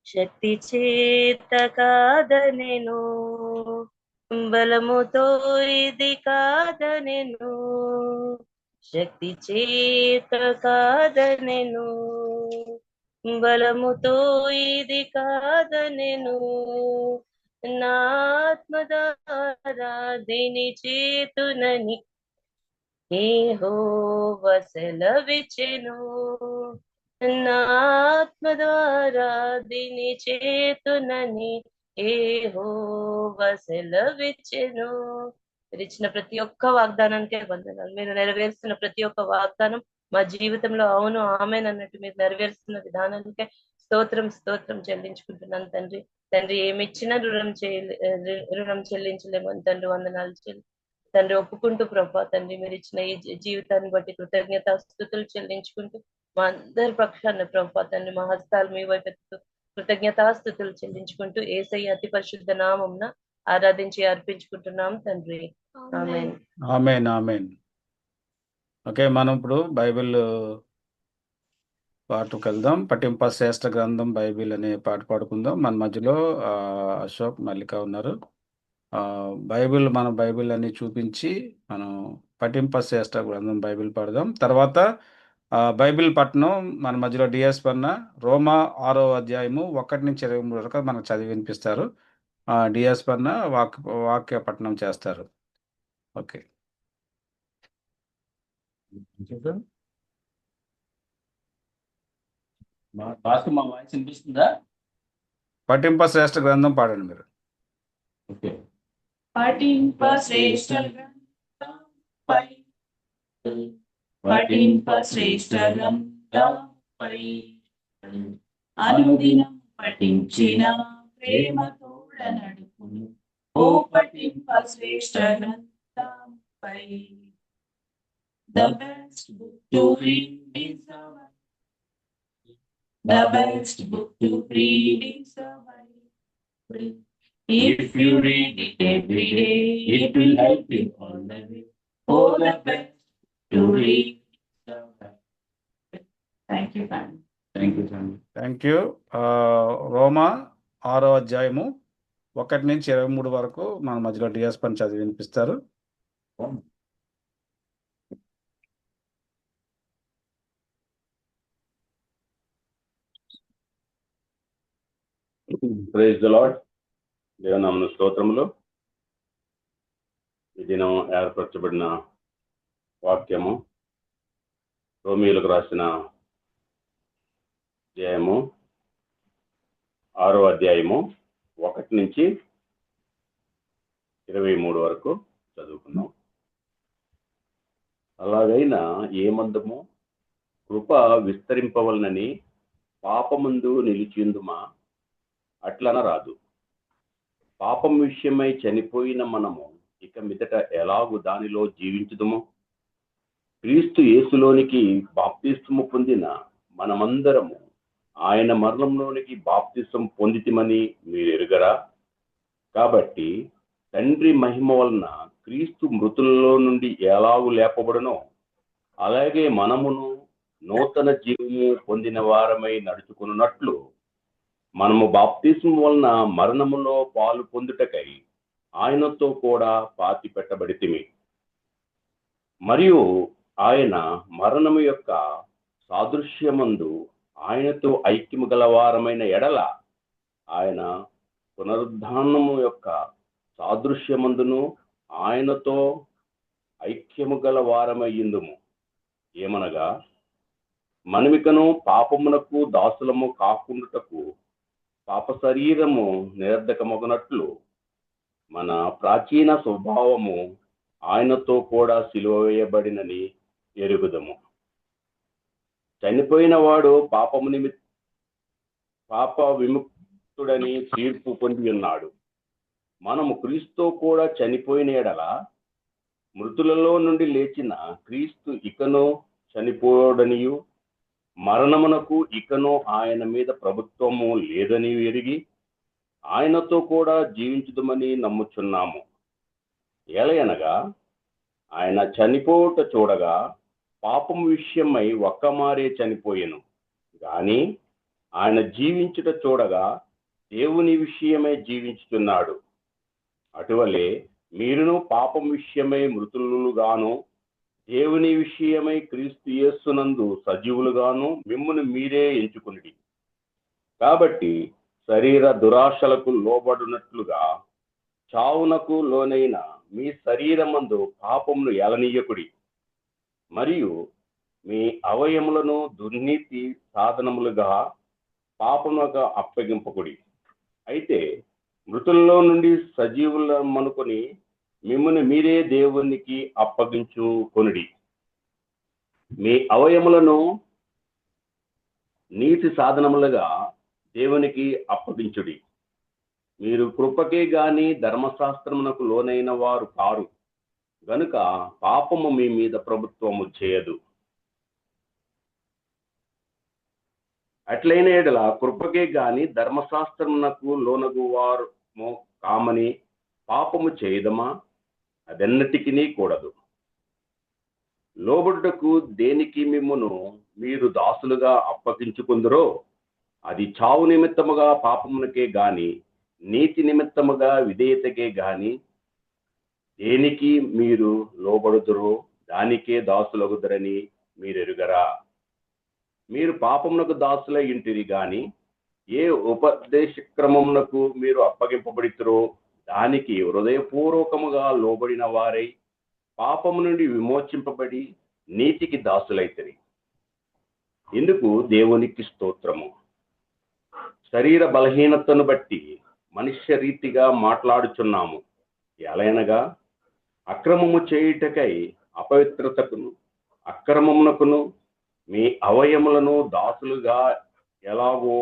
శక్తి చేత కాదనెను బలముతో ఇది కాదనెను, శక్తి చేత కాదనెను బలముతో ఇది కాదనెను, నా ఆత్మ ద్వారా దీని చేతునని యెహోవా సెలవిచ్చెను, నా ఆత్మ ద్వారా దీని చేతునని యెహోవా సెలవిచ్చెను. మీరు ఇచ్చిన ప్రతి ఒక్క వాగ్దానానికే వందనాలు. మీరు నెరవేరుస్తున్న ప్రతి ఒక్క వాగ్దానం మా జీవితంలో అవును ఆమెన్ మీరు నెరవేరుస్తున్న విధానానికే స్తోత్రం స్తోత్రం చెల్లించుకుంటున్నాను తండ్రి. తండ్రి ఏమిచ్చినా రుణం చెల్లించలేమని తండ్రి వందనాలు తండ్రి ఒప్పుకుంటూ ప్రభా తండ్రి మీరు ఇచ్చిన ఈ జీవితాన్ని బట్టి కృతజ్ఞతాస్తుతులు చెల్లించుకుంటూ మా అందరి పక్షాన్ని ప్రభా తండ్రి మా హస్తాలు మీ వైపు కృతజ్ఞతాస్తుతులు చెల్లించుకుంటూ యేసయ్య అతి పరిశుద్ధ నామమున ఆరాధించి అర్పించుకుంటున్నాం తండ్రి. ఆమేన్. ఆమేన్ ఆమేన్. ఓకే, మనం ఇప్పుడు బైబిల్ పాటకు వెళ్దాం. పఠింప శ్రేష్ఠ గ్రంథం బైబిల్ అనే పాట పాడుకుందాం. మన మధ్యలో అశోక్ మల్లిక ఉన్నారు. మన బైబిల్ అని చూపించి మనం పఠింప శ్రేష్ఠ గ్రంథం బైబిల్ పాడదాం. తర్వాత బైబిల్ పట్టణం మన మధ్యలో డిఎస్ పన్న రోమా 6వ అధ్యాయము 1-23 వరకు మనకు చదివి వినిపిస్తారు. డిఎస్ పన్న వాక్య పట్టణం చేస్తారు. ఓకే. మా వాయిస్ వినిపిస్తుందా? పఠింప శ్రేష్ఠ గ్రంథం పాడండి మీరు. ఓకే. పఠింప శ్రేష్ఠ గ్రంథంపై పఠింప శ్రేష్ఠ గ్రంథంపై అనుదినం పఠించిన ప్రేమ తోడ నడుపును ఓ పఠింప శ్రేష్ఠ గ్రంథంపై. The best book to read is the Bible. The best book to read is the Bible. If you read it every day, it will help you all the way. Oh, the best to read is the Bible. Thank you, family. Thank you. రోమా 6వ అధ్యాయము 1-23 వరకు మన మధ్యలో డిఎస్ పని చదివి వినిపిస్తారు. Praise the lord. దేవనామమున స్తోత్రములు. ఈ దినం ఏర్పరచబడిన వాక్యము రోమీయులకు రాసిన అధ్యాయము 6వ అధ్యాయము 1-23 వరకు చదువుకున్నాం. అలాగైనా ఏమందుము కృప విస్తరింపవలనని పాపమందు నిలిచిందుమా అట్లన రాదు. పాపం విషయమై చనిపోయిన మనము ఇక మీదట ఎలాగు దానిలో జీవించుదుము? క్రీస్తు యేసులోనికి బాప్తిస్మము పొందిన మనమందరము ఆయన మరణంలోనికి బాప్తిస్మం పొందితిమని మీరు ఎరుగరా? కాబట్టి తండ్రి మహిమ వలన క్రీస్తు మృతులలో నుండి ఎలాగు లేపబడునో అలాగే మనమును నూతన జీవము పొందిన వారమై నడుచుకున్నట్లు మనము బాప్తిస్మం వలన మరణములో పాలు పొందుటకై ఆయనతో కూడా పాతి పెట్టబడితిమి. మరియు ఆయన మరణము యొక్క సాదృశ్యమందు ఆయనతో ఐక్యము గలవారమైన ఎడల ఆయన పునరుద్ధానము యొక్క సాదృశ్యమందును ఆయనతో ఐక్యము గలవారమయ్యిందుము. ఏమనగా మనమికను పాపమునకు దాసులము కాకుండుటకు పాప శరీరము నిరర్ధకమగునట్లు మన ప్రాచీన స్వభావము ఆయనతో కూడా సిలువ వేయబడినని ఎరుగుదము. చనిపోయిన వాడు పాప విముక్తుడని తీర్పు పొంది ఉన్నాడు. మనము క్రీస్తుతో కూడా చనిపోయిన ఎడల మృతులలో నుండి లేచిన క్రీస్తు ఇకను చనిపోడనియు మరణమునకు ఇకను ఆయన మీద ప్రభుత్వము లేదని ఎరిగి ఆయనతో కూడా జీవించుదమని నమ్ముచున్నాము. ఎలయనగా ఆయన చనిపోవుట చూడగా పాపం విషయమై ఒక్కమారే చనిపోయెను, గాని ఆయన జీవించుట చూడగా దేవుని విషయమై జీవించుతున్నాడు. అటువలే మీరును పాపం విషయమై మృతులుగాను దేవుని విషయమై క్రీస్తు యేసునందు సజీవులుగాను మిమ్మును మీరే ఎంచుకునిడి. కాబట్టి శరీర దురాశలకు లోబడినట్లుగా చావునకు లోనైన మీ శరీరమందు పాపమును ఏలనీయకుడి, మరియు మీ అవయములను దుర్నీతి సాధనములుగా పాపముగా అప్పగింపకుడి. అయితే మృతుల్లో నుండి సజీవులమనుకొని మిమ్మును మీరే దేవునికి అప్పగించుకొనుడి. మీ అవయములను నీతి సాధనములుగా దేవునికి అప్పగించుడి. మీరు కృపకే గాని ధర్మశాస్త్రమునకు లోనైన వారు కారు గనుక పాపము మీ మీద ప్రభుత్వము చేయదు. అట్లైన ఎడల కృపకే గాని ధర్మశాస్త్రమునకు లోనగు వారు కామని పాపము చేయదమా? అదెన్నటికి కూడదు. లోబడుటకు దేనికి మిమ్మును మీరు దాసులుగా అప్పగించుకుందరో అది చావు నిమిత్తముగా పాపమునకే గాని నీతి నిమిత్తముగా విధేయతకే గాని దేనికి మీరు లోబడుదురో దానికే దాసులగుదరని మీరెరుగరా? మీరు పాపమునకు దాసులై ఇంటిరి గాని ఏ ఉపదేశ క్రమమునకు మీరు అప్పగింపబడితురో దానికి హృదయపూర్వకముగా లోబడిన వారై పాపము నుండి విమోచింపబడి నీతికి దాసులైతిరి. ఇందుకు దేవునికి స్తోత్రము. శరీర బలహీనతను బట్టి మనుష్య రీతిగా మాట్లాడుచున్నాము. ఎలయనగా అక్రమము చేయుటకై అపవిత్రతకును అక్రమమునకును మీ అవయములను దాసులుగా ఎలాగో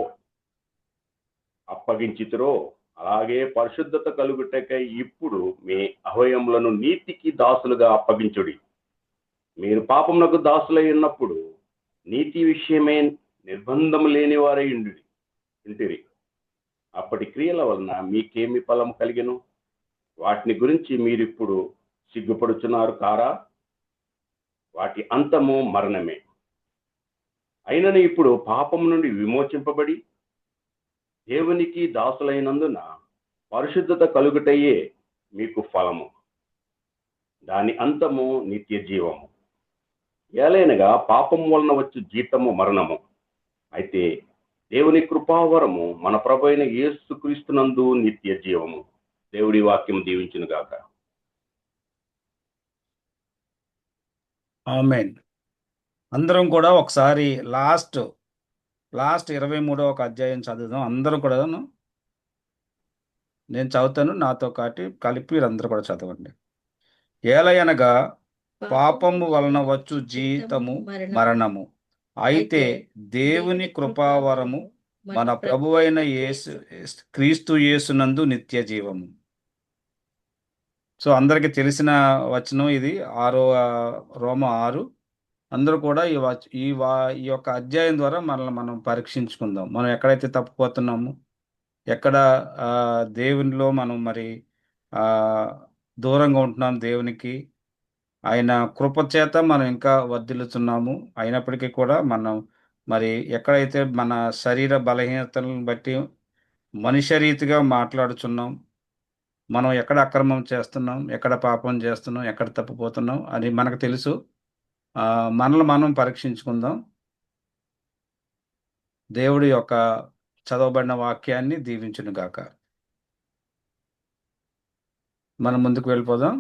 అప్పగించితురో అలాగే పరిశుద్ధత కలుగుటకై ఇప్పుడు మీ అవయములను నీతికి దాసులుగా అప్పగించుడి. మీరు పాపమునకు దాసులై ఉన్నప్పుడు నీతి విషయమే నిర్బంధము లేని వారై ఇంటిరి. అప్పటి క్రియల వలన మీకేమి ఫలం కలిగెను? వాటిని గురించి మీరిప్పుడు సిగ్గుపడుచున్నారు కారా? వాటి అంతము మరణమే. అయినను ఇప్పుడు పాపం నుండి విమోచింపబడి దేవునికి దాసులైనందున పరిశుద్ధత కలుగుటయే మీకు ఫలము, దాని అంతము నిత్య జీవము. ఏలైనగా పాపం వలన వచ్చు జీతము మరణము, అయితే దేవుని కృపావరము మన ప్రభు అయిన యేసుక్రీస్తునందు నిత్య జీవము. దేవుడి వాక్యం దీవించును గాక. ఆమేన్. అందరం కూడా ఒకసారి లాస్ట్ 23వ అధ్యాయం చదువుదాం. అందరూ కూడా నేను చదువుతాను, నాతో కలిపి అందరూ కూడా చదవండి. ఏలయనగా పాపము వలన వచ్చు జీతము మరణము, అయితే దేవుని కృపావరము మన ప్రభువైన క్రీస్తు యేసునందు నిత్య జీవము. సో అందరికి తెలిసిన వచనం ఇది, రోమ 6. అందరూ కూడా ఈ యొక్క అధ్యాయం ద్వారా మనల్ని మనం పరీక్షించుకుందాం. మనం ఎక్కడైతే తప్పిపోతున్నామో, ఎక్కడ దేవునిలో మనం మరి దూరంగా ఉంటున్నాం దేవునికి, ఆయన కృపచేత మనం ఇంకా వర్ధిల్లుతున్నాము. అయినప్పటికీ కూడా మనం మరి ఎక్కడైతే మన శరీర బలహీనతలను బట్టి మనుష్య రీతిగా మాట్లాడుచున్నాం, మనం ఎక్కడ అక్రమం చేస్తున్నాం, ఎక్కడ పాపం చేస్తున్నాం, ఎక్కడ తప్పిపోతున్నాం అని మనకు తెలుసు. మనల్ని మనం పరీక్షించుకుందాం. దేవుడి యొక్క చదవబడిన వాక్యాన్ని దీవించును గాక. మనం ముందుకు వెళ్ళిపోదాం.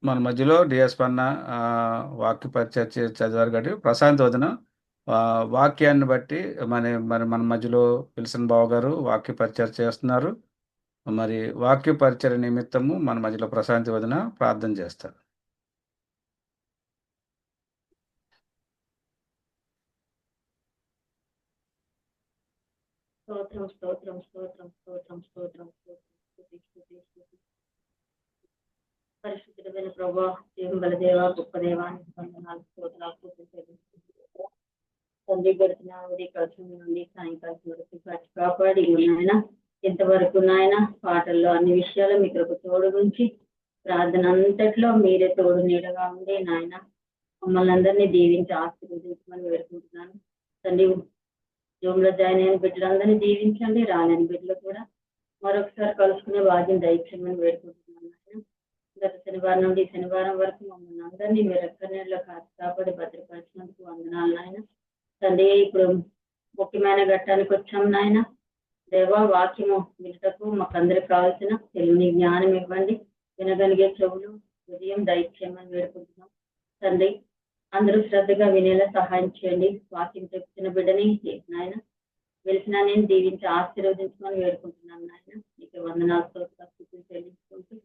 మన మధ్యలో డిఎస్ పన్న వాక్య పరిచర్య చదివారు కాబట్టి ప్రశాంత్ వదిన వాక్యాన్ని బట్టి మన మధ్యలో విల్సన్ బాబు గారు వాక్య పరిచర్య చేస్తున్నారు. మరి వాక్య పరిచర్య నిమిత్తము మన మధ్యలో ప్రశాంతి వదిన ప్రార్థన చేస్తారు. స్తోత్రం స్తోత్రం స్తోత్రం స్తోత్రం స్తోత్రం పరిశుద్ధుడైన ప్రభా, జీవంగల దేవ, గొప్ప దేవానికి వందనాలు, స్తోత్రాలు తండ్రి. గడిచిన ఉదయకాలం నుండి సాయంకాలం వరకు కాపాడి నాయన, ఇంతవరకు నాయన పాటల్లో అన్ని విషయాలు మీ కృప తోడు గురించి ప్రార్థన అంతట్లో మీరే తోడు నీడగా ఉండి నాయన మమ్మల్ని అందరినీ దీవించి ఆశీర్వదించమని వేడుకుంటున్నాను తండ్రి. జూమ్లో జాయిన్ అయిన బిడ్డలందరినీ దీవించండి, రాలేని బిడ్డలు కూడా మరొకసారి కలుసుకునే భాగ్యం దయచేయమని వేడుకుంటున్నాను నాయన. గత శనివారం నుండి శనివారం వరకు మమ్మల్ని అందరినీ మీరు ఎక్కడిలో కాపాడి భద్రపరిచినందుకు వందనాలు నాయన తండ్రి. ఇప్పుడు ముఖ్యమైన ఘట్టానికి వచ్చాం నాయన దేవా. వాక్యము వినుటకు మాకందరికి కావాల్సిన తెలివిని జ్ఞానం ఇవ్వండి, వినగలిగే చెవులు హృదయం దయచేయమని వేడుకుంటున్నాం తండ్రి. అందరూ శ్రద్ధగా వినేలా సహాయం చేయండి. వాక్యం చెప్తున్న బిడ్డని నాయన వెలిసిన నేను దీవించి ఆశీర్వదించమని వేడుకుంటున్నాను నాయన. మీకు వందనాలు స్థుతులు చెల్లించుకుంటూ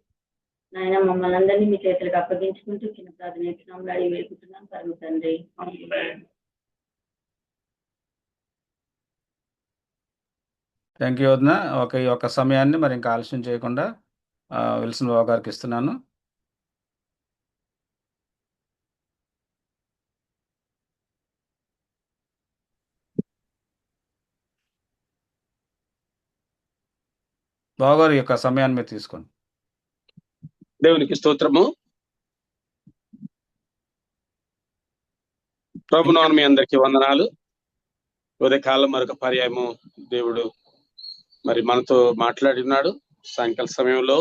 నాయన మమ్మల్ని అందరినీ మీ చేతులకు అప్పగించుకుంటూ చిన్న ప్రార్థన ఇచ్చినాంలో అడిగి వేడుకుంటున్నాం పరమ తండ్రి. థ్యాంక్ యూ వదిన. ఈ యొక్క సమయాన్ని మరి ఇంకా ఆలస్యం చేయకుండా విల్సన్ బాబు గారికి ఇస్తున్నాను. బాబు గారు యొక్క సమయాన్ని మీరు తీసుకోండి. దేవునికి స్తోత్రము. ప్రభునామమున మీ అందరికీ వందనాలు. ఉదయకాలం మరొక పర్యాయము దేవుడు మరి మనతో మాట్లాడినాడు. సాయంకాల సమయంలో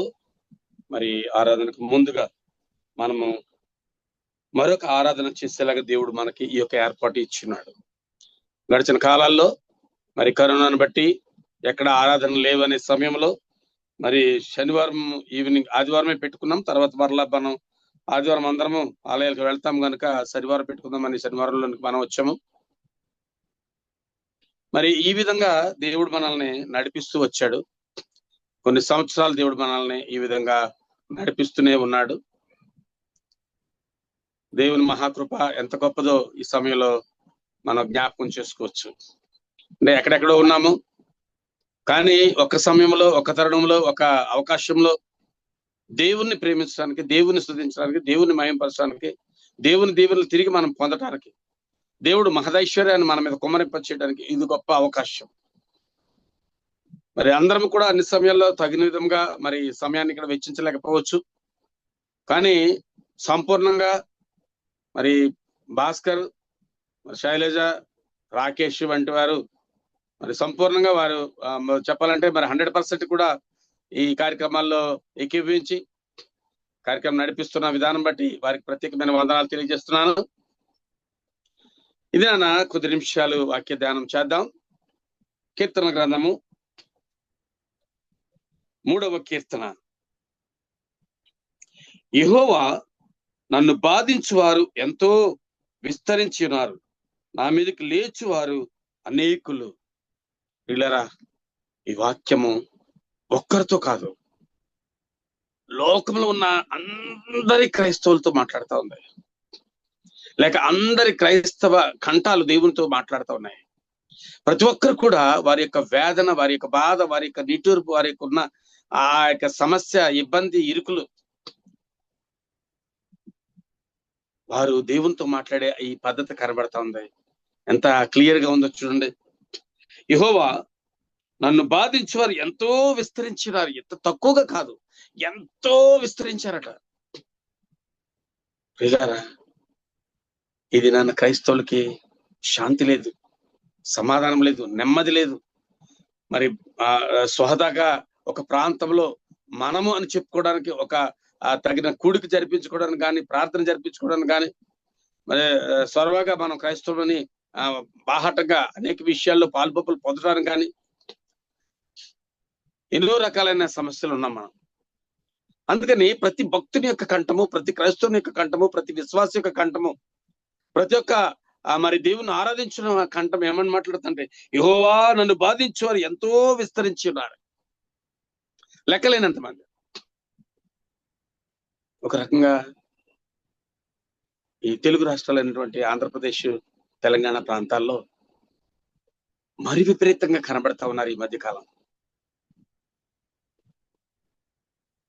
మరి ఆరాధనకు ముందుగా మనము మరొక ఆరాధన చేసేలాగా దేవుడు మనకి ఈ యొక్క ఏర్పాటు ఇచ్చినాడు. గడిచిన కాలాల్లో మరి కరోనాను బట్టి ఎక్కడ ఆరాధన లేవనే సమయంలో మరి శనివారం ఈవినింగ్, ఆదివారమే పెట్టుకున్నాం. తర్వాత మరలా మనం ఆదివారం అందరము ఆలయాలకు వెళ్తాం కనుక శనివారం పెట్టుకుందామని శనివారంలోనికి మనం వచ్చాము. మరి ఈ విధంగా దేవుడు మనల్ని నడిపిస్తూ వచ్చాడు. కొన్ని సంవత్సరాలు దేవుడు మనల్ని ఈ విధంగా నడిపిస్తూనే ఉన్నాడు. దేవుని మహాకృప ఎంత గొప్పదో ఈ సమయంలో మనం జ్ఞాపకం చేసుకోవచ్చు. అంటే ఎక్కడెక్కడో ఉన్నాము, కానీ ఒక సమయంలో, ఒక తరుణంలో, ఒక అవకాశంలో దేవుణ్ణి ప్రేమించడానికి, దేవుని స్తుతించడానికి, దేవుని మహింపరచడానికి, దేవుని దీవెనలు తిరిగి మనం పొందడానికి, దేవుడు మహదైశ్వర్యాన్ని మన మీద కుమ్మరింపచేయడానికి ఇది గొప్ప అవకాశం. మరి అందరం కూడా అన్ని సమయాల్లో తగిన విధంగా మరి సమయాన్ని ఇక్కడ వెచ్చించలేకపోవచ్చు. కానీ సంపూర్ణంగా మరి భాస్కర్, శైలజ, రాకేష్ వంటి వారు మరి సంపూర్ణంగా వారు చెప్పాలంటే మరి 100% కూడా ఈ కార్యక్రమాల్లో ఏకీభవించి కార్యక్రమం నడిపిస్తున్న విధానం బట్టి వారికి ప్రత్యేకమైన వందనాలు తెలియజేస్తున్నాను. ఇది నాన్న కొద్ది నిమిషాలు వాక్య ధ్యానం చేద్దాం. కీర్తన గ్రంథము 3వ కీర్తన. యెహోవా నన్ను బాధించువారు ఎంతో విస్తరించి ఉన్నారు, నా మీదకి లేచువారు అనేకులు. పిల్లరా, ఈ వాక్యము ఒక్కరితో కాదు, లోకంలో ఉన్న అందరి క్రైస్తవులతో మాట్లాడుతూ ఉంది. లేక అందరి క్రైస్తవ కంఠాలు దేవునితో మాట్లాడుతూ ఉన్నాయి. ప్రతి ఒక్కరు కూడా వారి యొక్క వేదన, వారి యొక్క బాధ, వారి యొక్క నిట్టూర్పు, వారి యొక్క ఉన్న ఆ యొక్క సమస్య, ఇబ్బంది, ఇరుకులు వారు దేవునితో మాట్లాడే ఈ పద్ధతి కనబడతా ఉంది. ఎంత క్లియర్ గా ఉందో చూడండి. యెహోవా నన్ను బాధించేవారు ఎంతో విస్తరించినారు. ఎంత తక్కువగా కాదు, ఎంతో విస్తరించారట. ప్రియులారా, ఇది నన్ను క్రైస్తవులకి శాంతి లేదు, సమాధానం లేదు, నెమ్మది లేదు. మరి స్వహదాగా ఒక ప్రాంతంలో మనము అని చెప్పుకోవడానికి, ఒక తగిన కూడికి జరిపించుకోవడానికి కానీ, ప్రార్థన జరిపించుకోవడానికి కానీ, మరి స్వరవాగా మనం క్రైస్తవులని బాహాటంగా అనేక విషయాల్లో పాల్పొప్పులు పొందడానికి కానీ ఎన్నో రకాలైన సమస్యలు ఉన్నాం మనం. అందుకని ప్రతి భక్తుని యొక్క కంఠము, ప్రతి క్రైస్తవుని యొక్క కంఠము, ప్రతి విశ్వాస యొక్క కంఠము, ప్రతి ఒక్క మరి దేవుని ఆరాధించిన కంఠం ఏమని మాట్లాడుతుంటే, యెహోవా నన్ను బాధించేవారు ఎంతో విస్తరించి ఉన్నారు, లెక్కలేనంత మంది. ఒక రకంగా ఈ తెలుగు రాష్ట్రాలైనటువంటి ఆంధ్రప్రదేశ్, తెలంగాణ ప్రాంతాల్లో మరి విపరీతంగా కనబడతా ఉన్నారు ఈ మధ్యకాలం.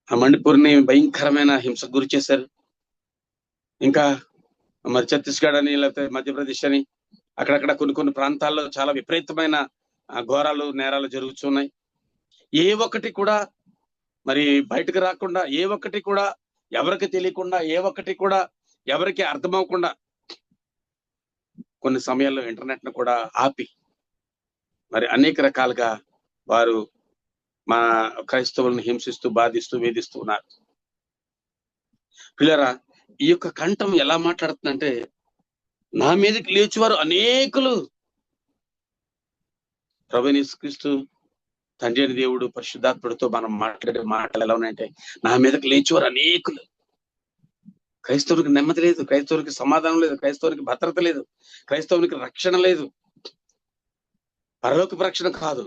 ఆ మణిపూర్ని భయంకరమైన హింసకు గురి చేశారు. ఇంకా మరి ఛత్తీస్గఢ్ అని, లేకపోతే మధ్యప్రదేశ్ అని, అక్కడక్కడ కొన్ని ప్రాంతాల్లో చాలా విపరీతమైన ఘోరాలు, నేరాలు జరుగుతున్నాయి. ఏ ఒక్కటి కూడా మరి బయటకు రాకుండా, ఏ ఒక్కటి కూడా ఎవరికి తెలియకుండా, ఏ ఒక్కటి కూడా ఎవరికి అర్థమవకుండా కొన్ని సమయాల్లో ఇంటర్నెట్ ను కూడా ఆపి మరి అనేక రకాలుగా వారు మా క్రైస్తవులను హింసిస్తూ, బాధిస్తూ, వేధిస్తూ ఉన్నారు. పిల్లరా, ఈ యొక్క కంఠం ఎలా మాట్లాడుతుందంటే, నా మీదకి లేచివారు అనేకులు. ప్రభువైన యేసుక్రీస్తు తండ్రి అయిన దేవుడు పరిశుద్ధాత్ముడితో మనం మాట్లాడే మాటలు ఎలా ఉన్నాయంటే, నా మీదకి లేచివారు అనేకులు. క్రైస్తవునికి నెమ్మది లేదు, క్రైస్తవునికి సమాధానం లేదు, క్రైస్తవునికి భద్రత లేదు, క్రైస్తవునికి రక్షణ లేదు. పరలోక రక్షణ కాదు,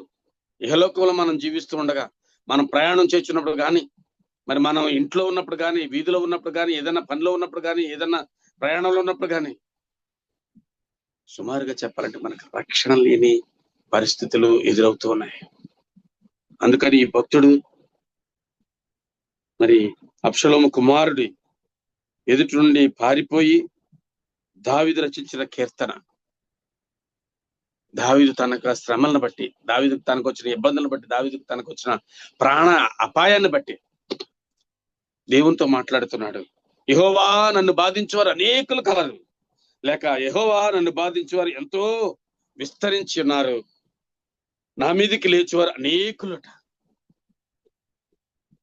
ఇహలోకంలో మనం జీవిస్తూ ఉండగా, మనం ప్రయాణం చేస్తున్నప్పుడు కానీ, మరి మనం ఇంట్లో ఉన్నప్పుడు కానీ, వీధిలో ఉన్నప్పుడు కానీ, ఏదైనా పనిలో ఉన్నప్పుడు కానీ, ఏదైనా ప్రయాణంలో ఉన్నప్పుడు కానీ, సుమారుగా చెప్పాలంటే మనకు రక్షణ లేని పరిస్థితులు ఎదురవుతూ ఉన్నాయి. అందుకని ఈ భక్తుడు మరి అబ్షలోము కుమారుడి ఎదుటి నుండి పారిపోయి దావీదు రచించిన కీర్తన. దావీదు తనకు శ్రమలను బట్టి, దావీదుకు తనకు వచ్చిన ఇబ్బందులను బట్టి, దావీదుకు తనకు వచ్చిన ప్రాణ అపాయాన్ని బట్టి దేవునితో మాట్లాడుతున్నాడు. యెహోవా నన్ను బాధించేవారు అనేకులు కలరు, లేక యెహోవా నన్ను బాధించేవారు ఎంతో విస్తరించి ఉన్నారు, నా మీదకి లేచేవారు అనేకులట.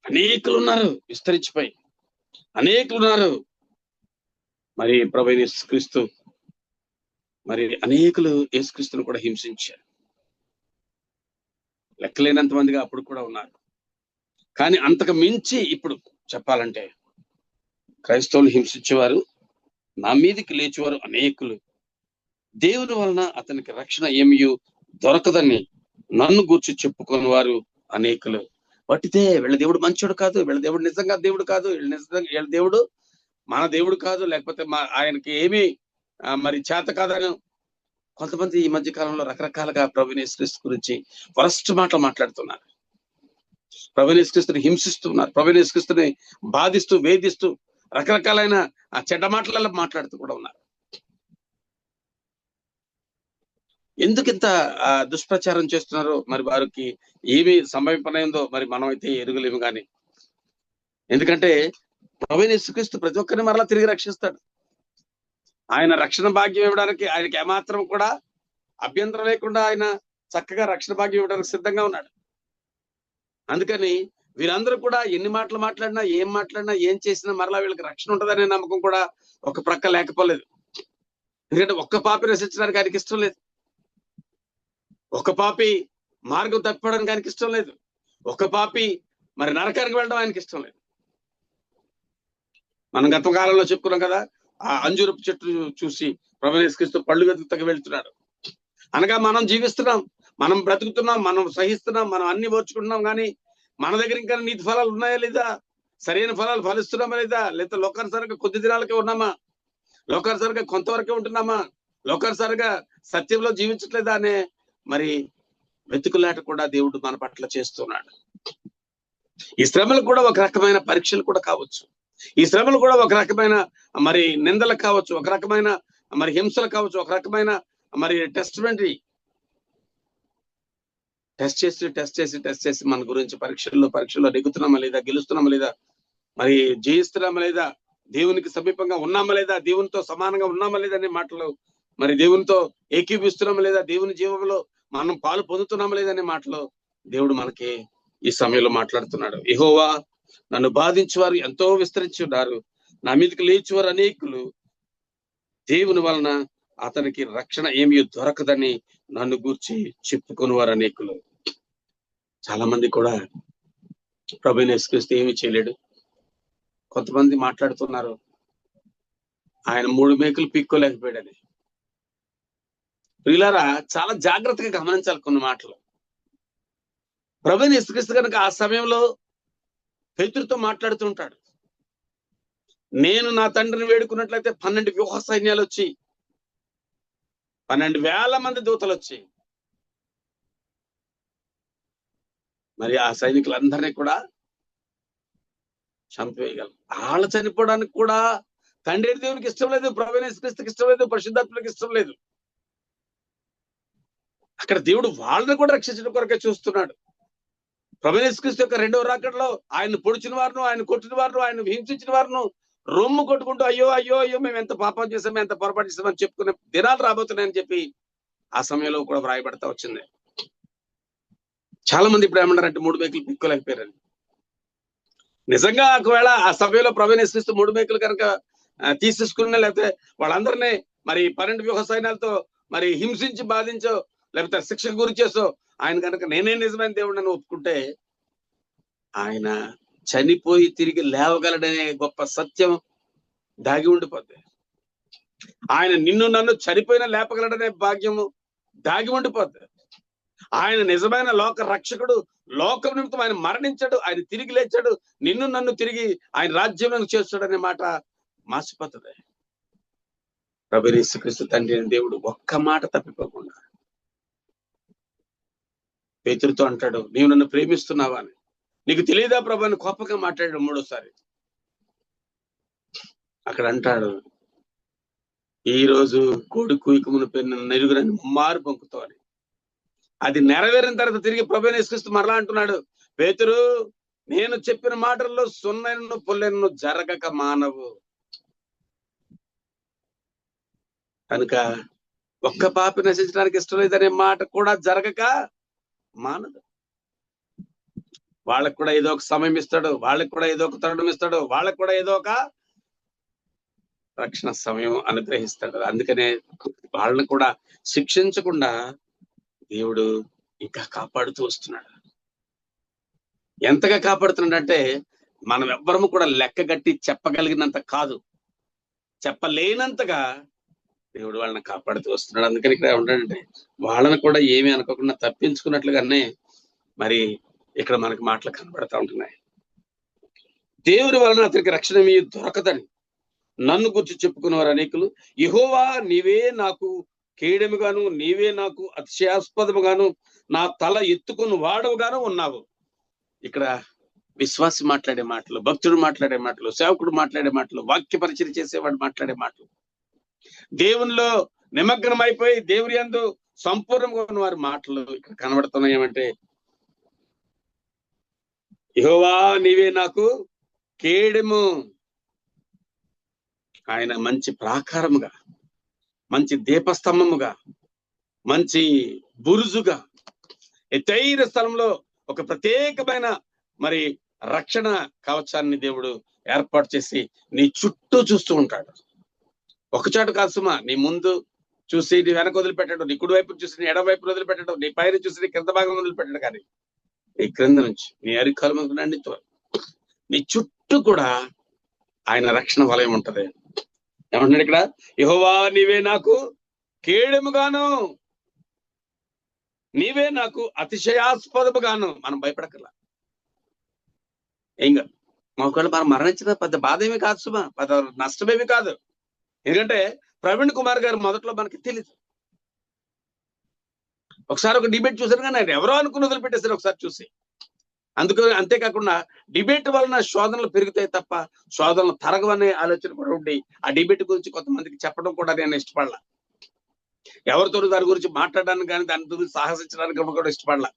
అనేకులు ఉన్నారు, విస్తరించిపోయి అనేకులు ఉన్నారు. మరి ప్రభువైన యేసుక్రీస్తు మరి అనేకులు యేసుక్రీస్తును కూడా హింసించారు. లెక్కలేనంత మందిగా అప్పుడు కూడా ఉన్నారు. కానీ అంతకు మించి ఇప్పుడు చెప్పాలంటే క్రైస్తవులు హింసించేవారు, నా మీదికి లేచేవారు అనేకులు. దేవుని వలన అతనికి రక్షణ ఏమీ దొరకదని నన్ను గూర్చి చెప్పుకుని వారు అనేకులు. పట్టితే వీళ్ళ దేవుడు మంచోడు కాదు, వీళ్ళ దేవుడు నిజంగా దేవుడు కాదు, వీళ్ళ దేవుడు మన దేవుడు కాదు, లేకపోతే ఆయనకి ఏమీ మరి చేత కాదని కొంతమంది ఈ మధ్య కాలంలో రకరకాలుగా ప్రభువైన యేసుక్రీస్తు గురించి వరస్ట్ మాటలు మాట్లాడుతున్నారు. ప్రభువైన యేసుక్రీస్తుని హింసిస్తున్నారు, ప్రభువైన యేసుక్రీస్తుని బాధిస్తూ వేధిస్తూ రకరకాలైన చెడ్డ మాటలలో మాట్లాడుతూ కూడా ఉన్నారు. ఎందుకు ఇంత దుష్ప్రచారం చేస్తున్నారో మరి వారికి ఏమి సమీపమైందో మరి మనం అయితే ఎరుగలేము. కానీ ఎందుకంటే ప్రభువైన యేసుక్రీస్తు ప్రతి ఒక్కరిని మరలా తిరిగి రక్షిస్తాడు. ఆయన రక్షణ భాగ్యం ఇవ్వడానికి ఆయనకి ఏమాత్రం కూడా అభ్యంతరం లేకుండా ఆయన చక్కగా రక్షణ భాగ్యం ఇవ్వడానికి సిద్ధంగా ఉన్నాడు. అందుకని వీరందరూ కూడా ఎన్ని మాటలు మాట్లాడినా, ఏం చేసినా మరలా వీళ్ళకి రక్షణ ఉంటుందనే నమ్మకం కూడా ఒక ప్రక్క లేకపోలేదు. ఎందుకంటే ఒక్క పాపి రచించడానికి ఆయనకి ఇష్టం లేదు, ఒక పాపి మార్గం తప్పిపోవడానికి ఆయనకి ఇష్టం లేదు, ఒక పాపి మరి నరకానికి వెళ్ళడం ఆయనకి ఇష్టం లేదు. మనం గత కాలంలో చెప్పుకున్నాం కదా, ఆ అంజూరపు చెట్టు చూసి ప్రభువైన యేసుక్రీస్తు పళ్ళు వెతుకుతూ వెళ్తున్నాడు. అనగా మనం జీవిస్తున్నాం, మనం బ్రతుకుతున్నాం, మనం సహిస్తున్నాం, మనం అన్ని ఓర్చుకుంటున్నాం. కానీ మన దగ్గర ఇంకా నీతి ఫలాలు ఉన్నాయా లేదా, సరైన ఫలాలు ఫలిస్తున్నామా లేదా, లేదా లోకానుసారంగా కొద్ది దినాలకే ఉన్నామా, లోకానుసారంగా కొంతవరకే ఉంటున్నామా, లోకానుసారంగా సత్యంలో జీవించట్లేదా అనే మరి వెతుకులాట కూడా దేవుడు మన పట్ల చేస్తున్నాడు. ఈ శ్రమలు కూడా ఒక రకమైన పరీక్షలు కూడా కావచ్చు, ఈ శ్రమలు కూడా ఒక రకమైన మరి నిందలు కావచ్చు, ఒక రకమైన మరి హింసలు కావచ్చు, ఒక రకమైన మరి టెస్ట్ చేసి మన గురించి పరీక్షల్లో నెగ్గుతున్నామా లేదా, గెలుస్తున్నామా లేదా, మరి జయిస్తున్నామా లేదా, దేవునికి సమీపంగా ఉన్నామా లేదా, దేవునితో సమానంగా ఉన్నామా లేదా అనే మాటలు, మరి దేవునితో ఏకీపిస్తున్నామా లేదా, దేవుని జీవంలో మనం పాలు పొందుతున్నామా లేదా అనే మాటలు దేవుడు మనకి ఈ సమయంలో మాట్లాడుతున్నాడు. యెహోవా నన్ను బాధించేవారు ఎంతో విస్తరించి ఉన్నారు, నా మీదకి లేచేవారు అనేకులు. దేవుని వలన అతనికి రక్షణ ఏమీ దొరకదని నన్ను గూర్చి చెప్పుకుని వారు అనేకులు. చాలా మంది కూడా ప్రభువైన యేసుక్రీస్తు ఏమీ చేయలేడు. కొంతమంది మాట్లాడుతున్నారు ఆయన 3 మేకులు పీక్కోలేకపోయాడని. ప్రియులారా, చాలా జాగ్రత్తగా గమనించాలి కొన్ని మాటలు. ప్రభువైన యేసుక్రీస్తు కనుక ఆ సమయంలో పేతురుతో మాట్లాడుతుంటాడు, నేను నా తండ్రిని వేడుకున్నట్లయితే 12 వ్యూహ సైన్యాలు వచ్చి 12,000 మంది దూతలు వచ్చి మరి ఆ సైనికులందరినీ కూడా చంపివేయగలరు. వాళ్ళు చనిపోవడానికి కూడా తండ్రి దేవునికి ఇష్టం లేదు, ప్రభువైన యేసుక్రీస్తుకి ఇష్టం లేదు, పరిశుద్ధాత్మకి ఇష్టం లేదు. అక్కడ దేవుడు వాళ్ళని కూడా రక్షించడం కొరకే చూస్తున్నాడు. ప్రభువైన యేసుక్రీస్తు యొక్క 2వ రాకడలో ఆయన పొడిచిన వారును, ఆయన కొట్టిన వారును, ఆయన హింసించిన వారును రొమ్ము కొట్టుకుంటూ అయ్యో అయ్యో అయ్యో మేము ఎంత పాపం చేసాము, ఎంత పొరపాటు చేసామని చెప్పుకునే దినాలు రాబోతున్నాయని చెప్పి ఆ సమయంలో కూడా వ్రాయబడతా వచ్చింది. చాలా మంది ఇప్పుడు ఏమన్నారంటే 3 మేకులు పిక్కోలేకపోయారని. నిజంగా ఒకవేళ ఆ సమయంలో ప్రభువైన యేసుక్రీస్తు 3 మేకులు కనుక తీసేసుకున్నా, లేకపోతే వాళ్ళందరినీ మరి 12 వ్యూహ సైన్యాలతో మరి హింసించి బాధించో, లేకపోతే శిక్షకు గురి చేసో ఆయన కనుక నేనే నిజమైన దేవుడు అని ఒప్పుకుంటే ఆయన చనిపోయి తిరిగి లేవగలడనే గొప్ప సత్యం దాగి ఉండిపోద్ది. ఆయన నిన్ను నన్ను చనిపోయిన లేపగలడనే భాగ్యము దాగి ఉండిపోద్ది. ఆయన నిజమైన లోక రక్షకుడు, లోకం నిమిత్తం ఆయన మరణించాడు, ఆయన తిరిగి లేచాడు, నిన్ను నన్ను తిరిగి ఆయన రాజ్యంలో చేస్తాడనే మాట మాసిపోతుంది. ప్రభువైన యేసుక్రీస్తు తండ్రి అయిన దేవుడు ఒక్క మాట తప్పిపోకుండా పేతురుతో అంటాడు, నీవు నన్ను ప్రేమిస్తున్నావా అని. నీకు తెలియదా ప్రభు అని కోపంగా మాట్లాడాడు 3వసారి. అక్కడ అంటాడు, ఈ రోజు కోడి కూయిక మునిపే నెరుగురని మారు పొంకుతావు అని. అది నెరవేరిన తర్వాత తిరిగి ప్రభువైన యేసుక్రీస్తు మరలా అంటున్నాడు, పేతురు నేను చెప్పిన మాటల్లో సున్నెను పుల్లెను జరగక మానవు. కనుక ఒక్క పాపి నశించడానికి ఇష్టం లేదనే మాట కూడా జరగక మానదు. వాళ్ళకు కూడా ఏదో ఒక సమయం ఇస్తాడు, వాళ్ళకి కూడా ఏదో ఒక తరుణం ఇస్తాడు, వాళ్ళకు కూడా ఏదో ఒక రక్షణ సమయం అనుగ్రహిస్తాడు. అందుకనే వాళ్ళని కూడా శిక్షించకుండా దేవుడు ఇంకా కాపాడుతూ వస్తున్నాడు. ఎంతగా కాపాడుతున్నాడంటే మనం ఎవ్వరము కూడా లెక్క గట్టి చెప్పగలిగినంత కాదు, చెప్పలేనంతగా దేవుడు వాళ్ళని కాపాడుతూ వస్తున్నాడు. అందుకని ఇక్కడ ఉండండి, వాళ్ళని కూడా ఏమీ అనుకోకుండా తప్పించుకున్నట్లుగానే మరి ఇక్కడ మనకి మాటలు కనబడతా ఉంటున్నాయి. దేవుడి వలన అతనికి రక్షణ ఏమీ దొరకదని నన్ను గురించి చెప్పుకునేవారు అనేకులు. యెహోవా నీవే నాకు కేడెముగాను, నీవే నాకు అతిశయాస్పదముగాను, నా తల ఎత్తుకుని వాడవుగాను ఉన్నావు. ఇక్కడ విశ్వాసి మాట్లాడే మాటలు, భక్తుడు మాట్లాడే మాటలు, సేవకుడు మాట్లాడే మాటలు, వాక్య పరిచయం చేసేవాడు మాట్లాడే మాటలు, దేవునిలో నిమగ్నం అయిపోయి దేవుని యందు సంపూర్ణంగా ఉన్న వారి మాటలు ఇక్కడ కనబడుతున్నాయి. ఏమంటే యెహోవా నీవే నాకు కేడెము. ఆయన మంచి ప్రాకారముగా, మంచి దీపస్తంభముగా, మంచి బురుజుగా, ఎత్తైన స్థలంలో ఒక ప్రత్యేకమైన మరి రక్షణ కవచాన్ని దేవుడు ఏర్పాటు చేసి నీ చుట్టూ చూస్తూ ఉంటాడు. ఒకచోట కాదు సుమా, నీ ముందు చూసి నీ వెనక వదిలిపెట్టడం, నీ కుడి వైపు చూసి నీ ఎడ వైపు వదిలిపెట్టడం, నీ పైన చూసి నీ కింద భాగం వదిలిపెట్టడం, కానీ నీ క్రింద నుంచి నీ అరికాల మీద నీ చుట్టూ కూడా ఆయన రక్షణ వలయం ఉంటది. ఏమంటున్నాడు ఇక్కడ? యెహోవా నీవే నాకు కేడెముగాను, నీవే నాకు అతిశయాస్పదముగాను. మనం భయపడకలా. ఏం కాదు, ఒకవేళ మనం మరణించిన పెద్ద బాధ ఏమీ కాదు సుమా, పెద్ద నష్టమేమీ కాదు. ఎందుకంటే ప్రవీణ్ కుమార్ గారు మొదట్లో మనకి తెలియదు. ఒకసారి ఒక డిబేట్ చూసారు, కానీ ఆయన ఎవరో అనుకుని వదిలిపెట్టేసారు ఒకసారి చూసి. అంతేకాకుండా డిబేట్ వలన శోధనలు పెరుగుతాయి తప్ప శోధనలు తరగవనే ఆలోచన కూడా ఉండి ఆ డిబేట్ గురించి కొంతమందికి చెప్పడం కూడా నేను ఇష్టపడలా. ఎవరితో దాని గురించి మాట్లాడడానికి కానీ దాని గురించి సాహసించడానికి కూడా ఇష్టపడలా.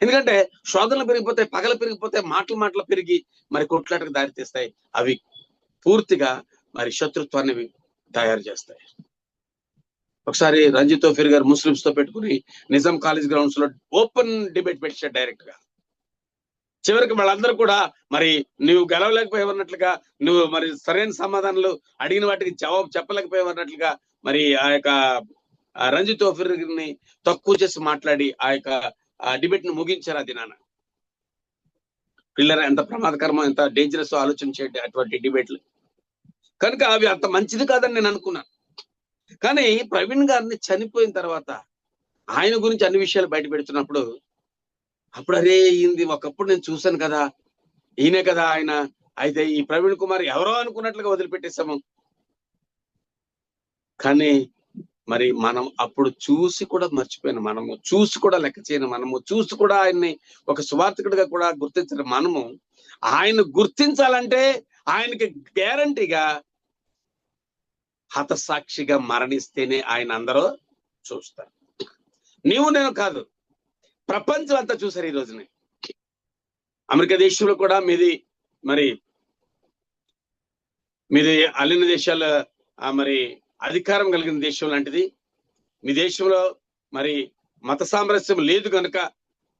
ఎందుకంటే శోధనలు పెరిగిపోతాయి, పగలు పెరిగిపోతాయి, మాటలు పెరిగి మరి కొట్లాటకు దారితీస్తాయి. అవి పూర్తిగా మరి శత్రుత్వాన్ని తయారు చేస్తాయి. ఒకసారి రంజిత్ తోఫీర్ గారు ముస్లిమ్స్ తో పెట్టుకుని నిజాం కాలేజ్ గ్రౌండ్స్ లో ఓపెన్ డిబేట్ పెట్టారు డైరెక్ట్ గా. చివరికి వాళ్ళందరూ కూడా మరి నువ్వు గెలవలేకపోయేవన్నట్లుగా, నువ్వు మరి సరైన సమాధానాలు అడిగిన వాటికి జవాబు చెప్పలేకపోయేవన్నట్లుగా మరి ఆ యొక్క రంజిత్ తోఫీర్ ని తక్కువ చేసి మాట్లాడి ఆ యొక్క డిబేట్ ను ముగించారు. అది నాన్న పిల్లలు ఎంత ప్రమాదకరమో, ఎంత డేంజరస్ ఆలోచన చేయండి అటువంటి డిబేట్లు. కనుక అవి అంత మంచిది కాదని నేను అనుకున్నాను. కానీ ప్రవీణ్ గారిని చనిపోయిన తర్వాత ఆయన గురించి అన్ని విషయాలు బయట పెడుతున్నప్పుడు అప్పుడు అరే ఈయనది ఒకప్పుడు నేను చూశాను కదా, ఈయనే కదా ఆయన, అయితే ఈ ప్రవీణ్ కుమార్ ఎవరో అనుకున్నట్లుగా వదిలిపెట్టేశాము. కానీ మరి మనం అప్పుడు చూసి కూడా మర్చిపోయిన, మనము చూసి కూడా లెక్క చేయను, మనము చూసి కూడా ఆయన్ని ఒక సువార్థకుడిగా కూడా గుర్తించడం, మనము ఆయన గుర్తించాలంటే ఆయనకి గ్యారంటీగా హతసాక్షిగా మరణిస్తేనే ఆయన అందరూ చూస్తారు. నీవు నేను కాదు, ప్రపంచం అంతా చూసారు. ఈ రోజుని అమెరికా దేశంలో కూడా మీది అలిన దేశాల మరి అధికారం కలిగిన దేశం లాంటిది. మీ దేశంలో మరి మత సామరస్యం లేదు కనుక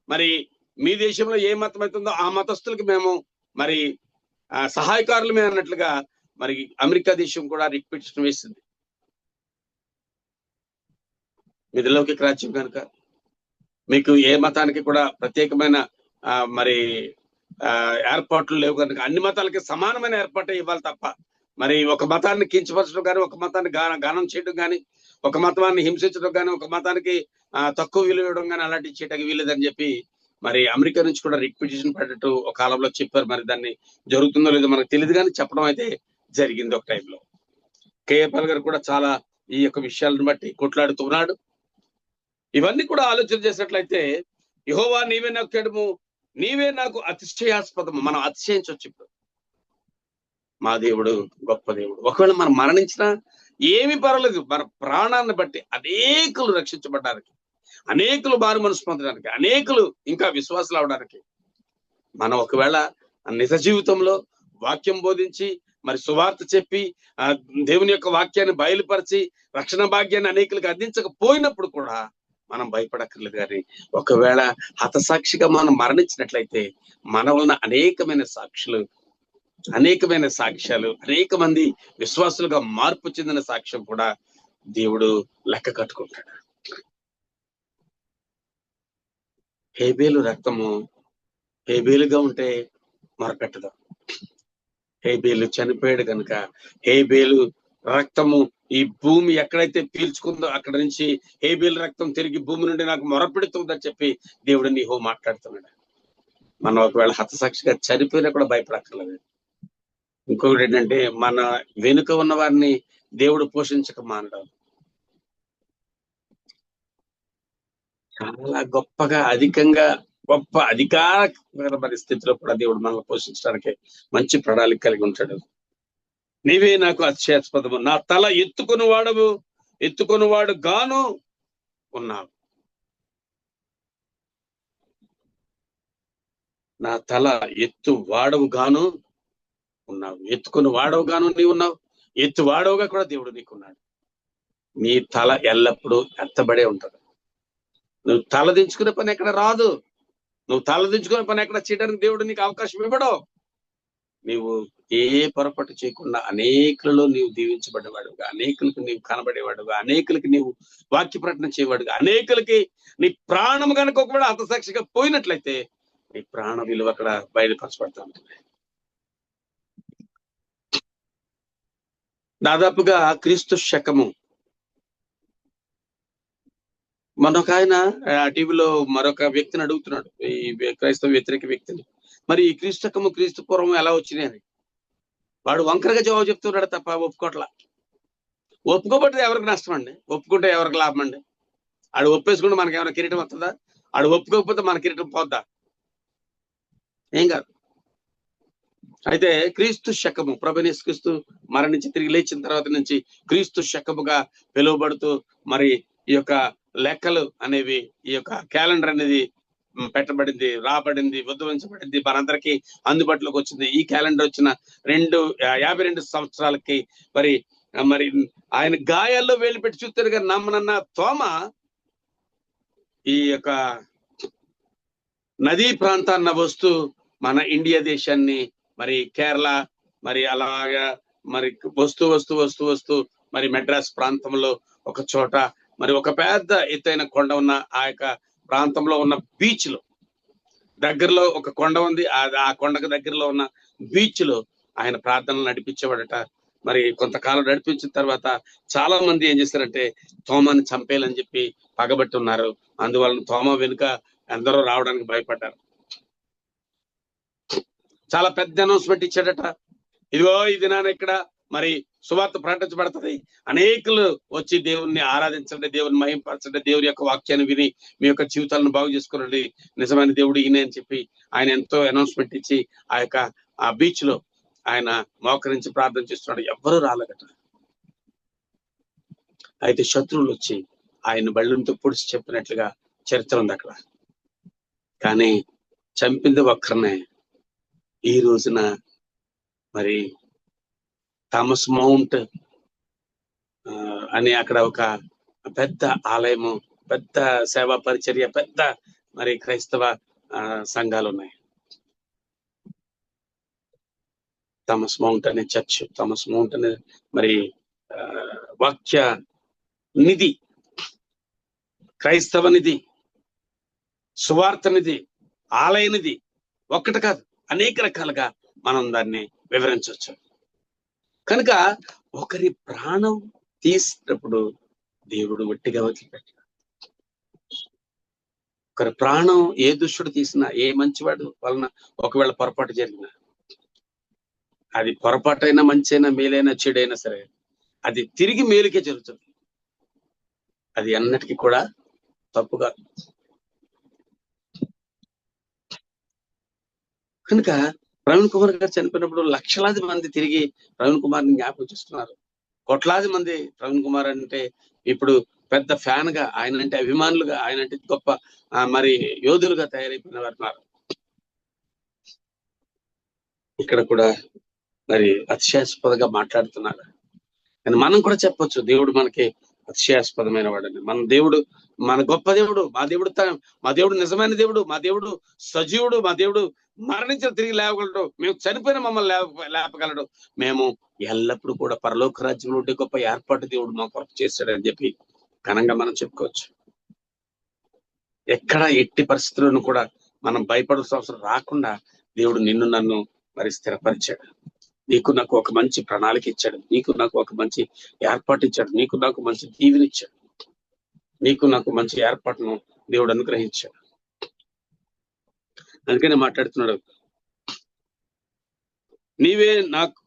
మరి మీ దేశంలో ఏ మతం అవుతుందో ఆ మతస్థులకి మేము మరి సహాయకారులమే అన్నట్లుగా మరి అమెరికా దేశం కూడా రిక్వెస్ట్ వేసింది. మీది లౌకిక రాజ్యం కనుక మీకు ఏ మతానికి కూడా ప్రత్యేకమైన మరి ఏర్పాట్లు లేవు కనుక అన్ని మతాలకి సమానమైన ఏర్పాటు ఇవ్వాలి తప్ప మరి ఒక మతాన్ని కించపరచడం కానీ, ఒక మతాన్ని గానం చేయడం కానీ, ఒక మతాన్ని హింసించడం కానీ, ఒక మతానికి తక్కువ విలువ ఇవ్వడం కానీ అలాంటివి చేయడానికి వీలేదని చెప్పి మరి అమెరికా నుంచి కూడా రిక్వెజిషన్ పడ్డట్టు ఒక కాలంలో చెప్పారు. మరి దాన్ని జరుగుతుందో లేదో మనకు తెలియదు, కానీ చెప్పడం అయితే జరిగింది ఒక టైంలో. కేఏపాల్ గారు కూడా చాలా ఈ యొక్క విషయాలను బట్టి కొట్లాడుతున్నాడు. ఇవన్నీ కూడా ఆలోచన చేసినట్లయితే యెహోవా నీవే నాకు కేడము, నీవే నాకు అతిశయాస్పదము. మనం అతిశయించవచ్చు. ఇప్పుడు మా దేవుడు గొప్ప దేవుడు. ఒకవేళ మనం మరణించినా ఏమీ పర్వాలేదు, మన ప్రాణాన్ని బట్టి అనేకులు రక్షించబడడానికి, అనేకులు మారు మనసు పొందడానికి, అనేకులు ఇంకా విశ్వాసాలు అవడానికి మనం ఒకవేళ నిజ జీవితంలో వాక్యం బోధించి మరి సువార్త చెప్పి దేవుని యొక్క వాక్యాన్ని బయలుపరిచి రక్షణ భాగ్యాన్ని అనేకులకు అందించకపోయినప్పుడు కూడా మనం భయపడక్కర్లేదు. కానీ ఒకవేళ హతసాక్షిగా మనం మరణించినట్లయితే మన వలన అనేకమైన సాక్ష్యాలు, అనేక మంది విశ్వాసులుగా మార్పు చెందిన సాక్ష్యం కూడా దేవుడు లెక్క కట్టుకుంటాడు. హేబేలు రక్తము హేబేలుగా ఉంటే మొరపెట్టదు. హేబేలు చనిపోయాడు కనుక హేబేలు రక్తము ఈ భూమి ఎక్కడైతే పీల్చుకుందో అక్కడ నుంచి హేబేలు రక్తం తిరిగి భూమి నుండి నాకు మొరపెడుతుందని చెప్పి దేవుడు నీహో మాట్లాడుతున్నాడు. మనం ఒకవేళ హతసాక్షిగా చనిపోయినా కూడా భయపడక్కర్లేదు. ఇంకొకటి ఏంటంటే, మన వెనుక ఉన్న వారిని దేవుడు పోషించక మానడం. చాలా గొప్పగా గొప్ప అధికార పరిస్థితిలో కూడా దేవుడు మనల్ని పోషించడానికి మంచి ప్రణాళిక కలిగి ఉంటాడు. నీవే నాకు అతిశయాస్పదము, నా తల ఎత్తుకొని వాడు గాను ఉన్నావు. నా తల వాడవు గాను ఉన్నావు. ఎత్తుకొని వాడవు గాను నీవు ఉన్నావు. వాడవుగా కూడా దేవుడు నీకున్నాడు. నీ తల ఎల్లప్పుడూ ఎత్తబడే ఉంటది. నువ్వు తల దించుకునే పని ఎక్కడ రాదు. నువ్వు తల దించుకునే పని ఎక్కడ చేయడానికి దేవుడు నీకు అవకాశం ఇవ్వడం. నీవు ఏ పొరపాటు చేయకుండా అనేకులలో నీవు దీవించబడేవాడుగా, అనేకులకు నీవు కనబడేవాడుగా, అనేకులకి నీవు వాక్య ప్రకటన చేయవాడుగా, అనేకులకి నీ ప్రాణం కనుక ఒకవేళ హతసాక్షిగా పోయినట్లయితే నీ ప్రాణ విలువ అక్కడ బయలుపరచబడతా ఉంటుంది. దాదాపుగా క్రీస్తు శకము మనొక ఆయన టీవీలో మరొక వ్యక్తిని అడుగుతున్నాడు, ఈ క్రైస్తవ వ్యతిరేక వ్యక్తిని, మరి ఈ క్రీస్తు శకము క్రీస్తు పూర్వం ఎలా వచ్చినాయి అని. వాడు వంకరగా జవాబు చెప్తున్నాడు తప్ప ఒప్పుకోట్లా. ఒప్పుకోబట్టి ఎవరికి నష్టం అండి? ఒప్పుకుంటే ఎవరికి లాభం అండి? ఆడు ఒప్పేసుకుంటే మనకి ఏమైనా కిరీటం వస్తుందా? ఆడు ఒప్పుకోకపోతే మన కిరీటం పోద్దా? ఏం కాదు. అయితే క్రీస్తు శకము, ప్రభువైన యేసుక్రీస్తు మరణించి తిరిగి లేచిన తర్వాత నుంచి క్రీస్తు శకముగా పిలువబడుతూ మరి ఈ యొక్క లెక్కలు అనేవి, ఈ యొక్క క్యాలెండర్ అనేది పెట్టబడింది, రాబడింది, ఉద్భవించబడింది, మనందరికీ అందుబాటులోకి వచ్చింది. ఈ క్యాలెండర్ వచ్చిన 52 సంవత్సరాలకి మరి ఆయన గాయాల్లో వేలు పెట్టి చూస్తారు కానీ నమ్మనన్న తోమ ఈ యొక్క నదీ ప్రాంతాన్న వస్తూ మన ఇండియా దేశాన్ని మరి కేరళ మరి అలాగా మరి వస్తూ మరి మెడ్రాస్ ప్రాంతంలో ఒక చోట మరి ఒక పెద్ద ఎత్తైన కొండ ఉన్న ఆ యొక్క ప్రాంతంలో ఉన్న బీచ్ లో దగ్గరలో ఒక కొండ ఉంది. ఆ కొండకు దగ్గరలో ఉన్న బీచ్ లో ఆయన ప్రార్థనలు నడిపించేవాడట. మరి కొంతకాలం నడిపించిన తర్వాత చాలా మంది ఏం చేశారంటే తోమాని చంపేయాలని చెప్పి పగబట్టి ఉన్నారు. అందువలన తోమ వెనుక అందరూ రావడానికి భయపడ్డారు. చాలా పెద్ద అనౌన్స్మెంట్ ఇచ్చాడట, ఇదిగో ఈ దినాన ఇక్కడ మరి సువార్త ప్రకటించబడుతుంది, అనేకులు వచ్చి దేవుణ్ణి ఆరాధించండి, దేవుని మహింపరచండి, దేవుని యొక్క వాక్యాన్ని విని మీ యొక్క జీవితాలను బాగు చేసుకోనండి, నిజమైన దేవుడు ఈయన అని చెప్పి ఆయన ఎంతో అనౌన్స్మెంట్ ఇచ్చి ఆ బీచ్ లో ఆయన మోకరించి ప్రార్థన చేస్తున్నాడు. ఎవ్వరూ రాలేదట. అయితే శత్రువులు వచ్చి ఆయన బళ్ళంతో పొడిచి చెప్పినట్లుగా చరిత్ర ఉంది అక్కడ. కానీ చంపింది ఒక్కరినే. ఈ రోజున మరి థామస్ మౌంట్ అని అక్కడ ఒక పెద్ద ఆలయము, పెద్ద సేవా పరిచర్య, పెద్ద మరి క్రైస్తవ సంఘాలు ఉన్నాయి. థామస్ మౌంట్ అనే చర్చ్, థామస్ మౌంట్ అనే మరి వాక్య నిధి, క్రైస్తవ నిధి, సువార్త నిధి, ఆలయ నిధి ఒక్కటి కాదు, అనేక రకాలుగా మనం దాన్ని వివరించవచ్చు. కనుక ఒకరి ప్రాణం తీసినప్పుడు దేవుడు వట్టిగా వదిలిపెట్టాడు. ఒకరి ప్రాణం ఏ దుష్టుడు తీసినా, ఏ మంచివాడు వలన ఒకవేళ పొరపాటు జరిగినా, అది పొరపాటైనా మంచైనా మేలైనా చెడైనా సరే అది తిరిగి మేలుకే జరుగుతుంది. అది అన్నిటికీ కూడా తప్పుగా. కనుక ప్రవీణ్ కుమార్ గారు చనిపోయినప్పుడు లక్షలాది మంది తిరిగి ప్రవీణ్ కుమార్ని జ్ఞాపకం చేస్తున్నారు. కోట్లాది మంది ప్రవీణ్ కుమార్ అంటే ఇప్పుడు పెద్ద ఫ్యాన్ గా, ఆయన అంటే అభిమానులుగా, ఆయన అంటే గొప్ప మరి యోధులుగా తయారైపోయిన వారు ఉన్నారు. ఇక్కడ కూడా మరి అతిశయాస్పదంగా మాట్లాడుతున్నారు. కానీ మనం కూడా చెప్పొచ్చు, దేవుడు మనకి అతిశయాస్పదమైన వాడని. మన దేవుడు, మన గొప్ప దేవుడు, మా దేవుడు నిజమైన దేవుడు, మా దేవుడు సజీవుడు, మా దేవుడు మరణించిన తిరిగి లేవగలడు, మేము చనిపోయిన మమ్మల్ని లేపగలడు, మేము ఎల్లప్పుడూ కూడా పరలోక రాజ్యంలో ఉండే గొప్ప ఏర్పాటు దేవుడు మా కొరకు చేశాడని చెప్పి ఘనంగా మనం చెప్పుకోవచ్చు. ఎక్కడ ఎట్టి పరిస్థితులను కూడా మనం భయపడాల్సిన అవసరం రాకుండా దేవుడు నిన్ను నన్ను మరి స్థిరపరిచాడు. నీకు నాకు ఒక మంచి ప్రణాళిక ఇచ్చాడు, నీకు నాకు ఒక మంచి ఏర్పాటు ఇచ్చాడు, నీకు నాకు మంచి దీవెనిచ్చాడు, నీకు నాకు మంచి ఏర్పాటును దేవుడు అనుగ్రహించాడు. అందుకనే మాట్లాడుతున్నాడు, నీవే నాకు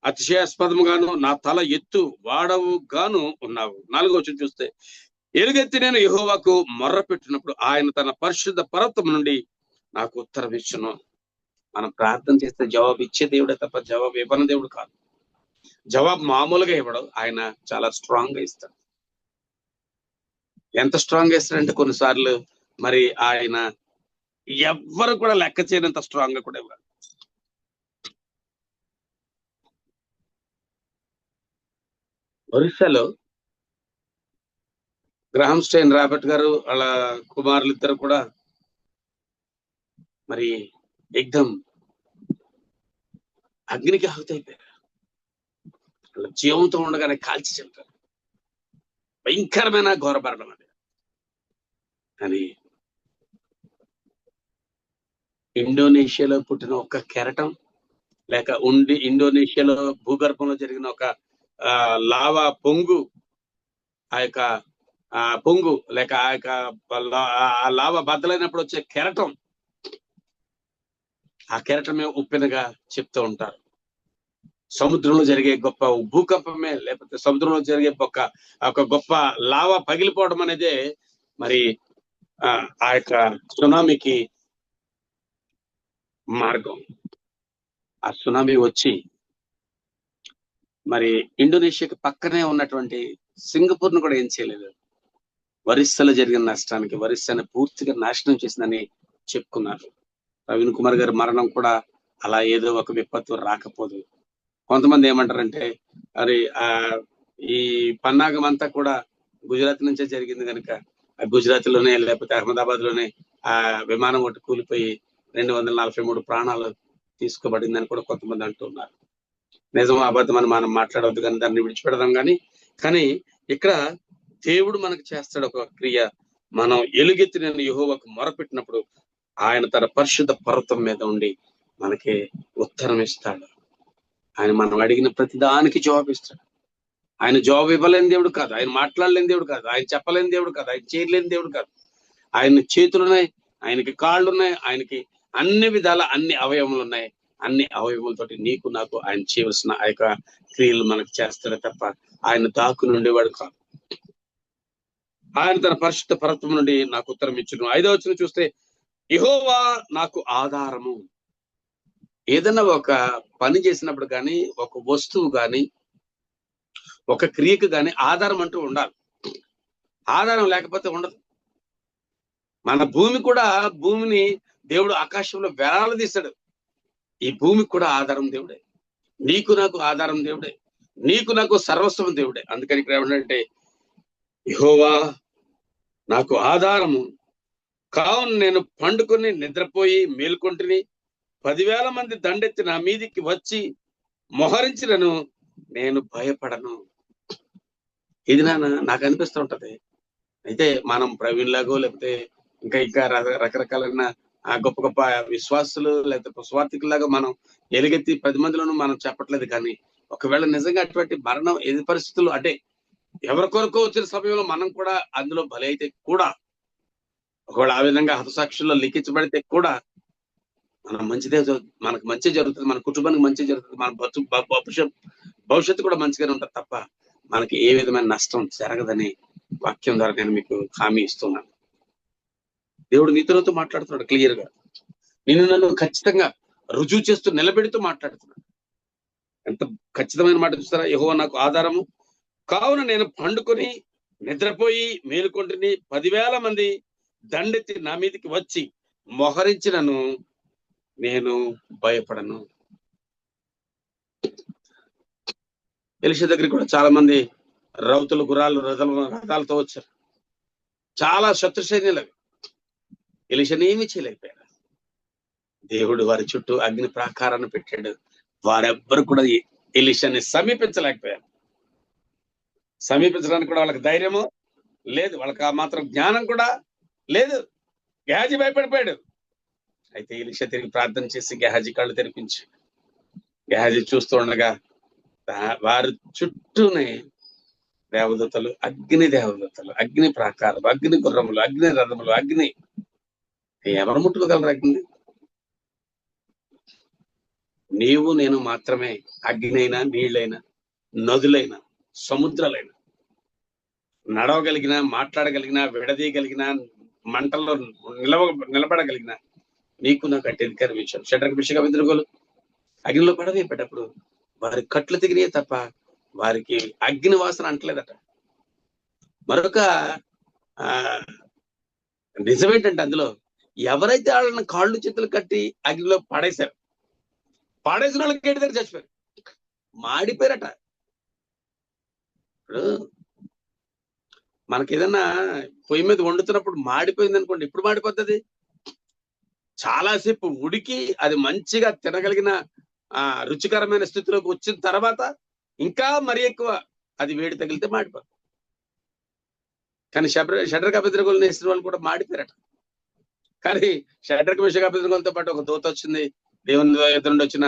అతిశయాస్పదముగాను నా తల ఎత్తు వాడవుగాను ఉన్నావు. 4వ వచనం చూస్తే, ఎలుగెత్తి నేను యెహోవాకు మొర్ర పెట్టినప్పుడు ఆయన తన పరిశుద్ధ పర్వతం నుండి నాకు ఉత్తరం ఇచ్చును. మనం ప్రార్థన చేస్తే జవాబు ఇచ్చే దేవుడే తప్ప జవాబు ఇవ్వని దేవుడు కాదు. జవాబు మామూలుగా ఇవ్వడం, ఆయన చాలా స్ట్రాంగ్ గా ఇస్తాడు. ఎంత స్ట్రాంగ్ గా ఇస్తాడంటే కొన్నిసార్లు మరి ఆయన ఎవ్వరు కూడా లెక్క చేయనంత స్ట్రాంగ్ గా కూడా ఇవ్వడు. ఒరిస్సాలో గ్రహం స్టెయిన్ రాబర్ట్ గారు వాళ్ళ కుమారులు ఇద్దరు కూడా మరి ఎగ్దం అగ్నికి ఆహుతి అయిపోయారు. వాళ్ళ జీవంతో ఉండగానే కాల్చి చంపారు. భయంకరమైన ఘోరభరణం అది. కానీ ఇండోనేషియాలో పుట్టిన ఒక కెరటం, లేక ఇండోనేషియాలో భూగర్భంలో జరిగిన ఒక లావా పొంగు, ఆ యొక్క పొంగు లేక ఆ యొక్క లావా బద్దలైనప్పుడు వచ్చే కెరటం, ఆ కెరటమే ఉప్పెనగా చెప్తూ ఉంటారు. సముద్రంలో జరిగే గొప్ప భూకంపమే, లేకపోతే సముద్రంలో జరిగే ఒక గొప్ప లావా పగిలిపోవడం అనేదే మరి ఆ యొక్క సునామీకి మార్గం. ఆ సునామీ వచ్చి మరి ఇండోనేషియాకి పక్కనే ఉన్నటువంటి సింగపూర్ ను కూడా ఏం చేయలేదు. ఒరిస్సాలో జరిగిన నష్టానికి ఒరిస్సాని పూర్తిగా నాశనం చేసిందని చెప్పుకున్నారు. ప్రవీణ్ కుమార్ గారి మరణం కూడా అలా ఏదో ఒక విపత్తు రాకపోదు. కొంతమంది ఏమంటారంటే, మరి ఈ పన్నాగం అంతా కూడా గుజరాత్ నుంచే జరిగింది కనుక గుజరాత్ లోనే లేకపోతే అహ్మదాబాద్ లోనే ఆ విమానం ఒకటి కూలిపోయి 243 ప్రాణాలు తీసుకోబడిందని కూడా కొంతమంది అంటున్నారు. నిజం అబద్ధం అని మనం మాట్లాడవద్దు, కానీ దాన్ని విడిచిపెడదాం. కానీ ఇక్కడ దేవుడు మనకు చేస్తాడు ఒక క్రియ. మనం ఎలుగెత్తి నేను యెహోవాకు మొరపెట్టినప్పుడు ఆయన తన పరిశుద్ధ పర్వతం మీద ఉండి మనకి ఉత్తరం ఇస్తాడు. ఆయన మనం అడిగిన ప్రతి దానికి జవాబు ఇస్తాడు. ఆయన జవాబు ఇవ్వలేని దేవుడు కాదు, ఆయన మాట్లాడలేని దేవుడు కాదు, ఆయన చెప్పలేని దేవుడు కాదు, ఆయన చేయలేని దేవుడు కాదు. ఆయన చేతులున్నాయి, ఆయనకి కాళ్ళున్నాయి, ఆయనకి అన్ని విధాల అన్ని అవయవములు ఉన్నాయి. అన్ని అవయవములతోటి నీకు నాకు ఆయన చేయవలసిన ఆ యొక్క క్రియలు మనకు చేస్తాడే తప్ప ఆయన దాక్కుని ఉండేవాడు కాదు. ఆయన తన పరిశుద్ధ పర్వతం నుండి నాకు ఉత్తరం ఇచ్చును. 5వ వచనం చూస్తే, యెహోవా నాకు ఆధారము. ఏదైనా ఒక పని చేసినప్పుడు కానీ, ఒక వస్తువు కానీ, ఒక క్రియకు కానీ ఆధారం అంటూ ఉండాలి. ఆధారం లేకపోతే ఉండదు. మన భూమి కూడా, భూమిని దేవుడు ఆకాశంలో వేలాడదీశాడు. ఈ భూమికి కూడా ఆధారం దేవుడే. నీకు నాకు ఆధారం దేవుడే. నీకు నాకు సర్వస్వం దేవుడే. అందుకని ఇక్కడ ఏమంటే, యెహోవా నాకు ఆధారము, కావున నేను పండుకొని నిద్రపోయి మేల్కొంటిని. 10,000 మంది దండెత్తి నా మీదికి వచ్చి మొహరించినను నేను భయపడను. ఇది నాకు అనిపిస్తూ ఉంటది. అయితే మనం ప్రవీణ్ లాగో లేకపోతే ఇంకా రకరకాలైన గొప్ప గొప్ప విశ్వాసులు లేకపోతే స్వార్థికులాగా మనం ఎలుగెత్తి 10 మందిలోనూ మనం చెప్పట్లేదు. కానీ ఒకవేళ నిజంగా అటువంటి మరణం ఏది పరిస్థితులు అంటే ఎవరి కొరకు వచ్చిన సమయంలో మనం కూడా అందులో బలి అయితే కూడా, ఒకవేళ ఆ విధంగా హతసాక్షుల్లో లిఖించబడితే కూడా మనకు మంచి జరుగుతుంది, మన కుటుంబానికి మంచి జరుగుతుంది, మన భవిష్యత్తు కూడా మంచిగానే ఉంటుంది తప్ప మనకి ఏ విధమైన నష్టం జరగదని వాక్యం ద్వారా నేను మీకు హామీ ఇస్తున్నాను. దేవుడు నీతో మాట్లాడుతున్నాడు క్లియర్ గా. నిన్ను నన్ను ఖచ్చితంగా రుజువు చేస్తూ నిలబెడుతూ మాట్లాడుతున్నాడు. ఎంత ఖచ్చితమైన మాట చూస్తారా? యెహోవా నాకు ఆధారము, కావున నేను పండుకొని నిద్రపోయి మేలుకొంటిని. 10,000 మంది దండెత్తి నా మీదకి వచ్చి మొహరించినను నేను భయపడను. ఎలీషా దగ్గరికి కూడా చాలా మంది రౌతులు, గుర్రాలు, రథాలతో వచ్చారు. చాలా శత్రు సైన్యాలు. ఎలీషానేమీ చేయలేకపోయారు. దేవుడు వారి చుట్టూ అగ్ని ప్రాకారాన్ని పెట్టాడు. వారెవ్వరు కూడా ఎలీషాని సమీపించలేకపోయారు. సమీపించడానికి కూడా వాళ్ళకి ధైర్యము లేదు, వాళ్ళకి ఆ మాత్రం జ్ఞానం కూడా లేదు. గెహాజీ భయపడిపోయాడు. అయితే ఎలీషా తిరిగి ప్రార్థన చేసి గెహాజీ కళ్ళు తెరిపించి, గెహాజీ చూస్తూ ఉండగా వారి చుట్టూనే దేవదూతలు, అగ్ని దేవదూతలు, అగ్ని ప్రాకారం, అగ్ని గుర్రములు, అగ్ని రథములు, అగ్ని. ఎవరు ముట్టుకోగలరు అగ్ని? నీవు నేను మాత్రమే అగ్నైనా, నీళ్ళైనా, నదులైనా, సముద్రాలైనా నడవగలిగిన, మాట్లాడగలిగిన, విడదీయగలిగిన, మంటల్లో నిలబడగలిగిన నీకు నాకు అట్టి అధికారం ఇచ్చాను. షడ్రక్, మిషక్, అబేద్నెగోలు అగ్నిలో పడవేపేటప్పుడు వారి కట్లు తెగినాయే తప్ప వారికి అగ్ని వాసన అంటలేదట. మరొక నిజమేంటంటే అందులో ఎవరైతే వాళ్ళని కాళ్ళు చేతులు కట్టి అగ్నిలో పడేశారు, పాడేసిన వాళ్ళకి గేటు దగ్గర చచ్చిపోయారు, మాడిపోయారట. ఇప్పుడు మనకి ఏదన్నా పొయ్యి మీద వండుతున్నప్పుడు మాడిపోయింది అనుకోండి, ఇప్పుడు మాడిపోతుంది. చాలాసేపు ఉడికి అది మంచిగా తినగలిగిన రుచికరమైన స్థితిలోకి వచ్చిన తర్వాత ఇంకా మరీ ఎక్కువ అది వేడి తగిలితే మాడిపోతుంది. కానీ షడ్రక్, అబేద్నెగోలు వేసిన వాళ్ళు కూడా మాడిపోయారట. కానీ షడ్రక్, మిషక్, అబేద్నెగోలతో పాటు ఒక దూత వచ్చింది. దేవుని ఎదురుండి వచ్చిన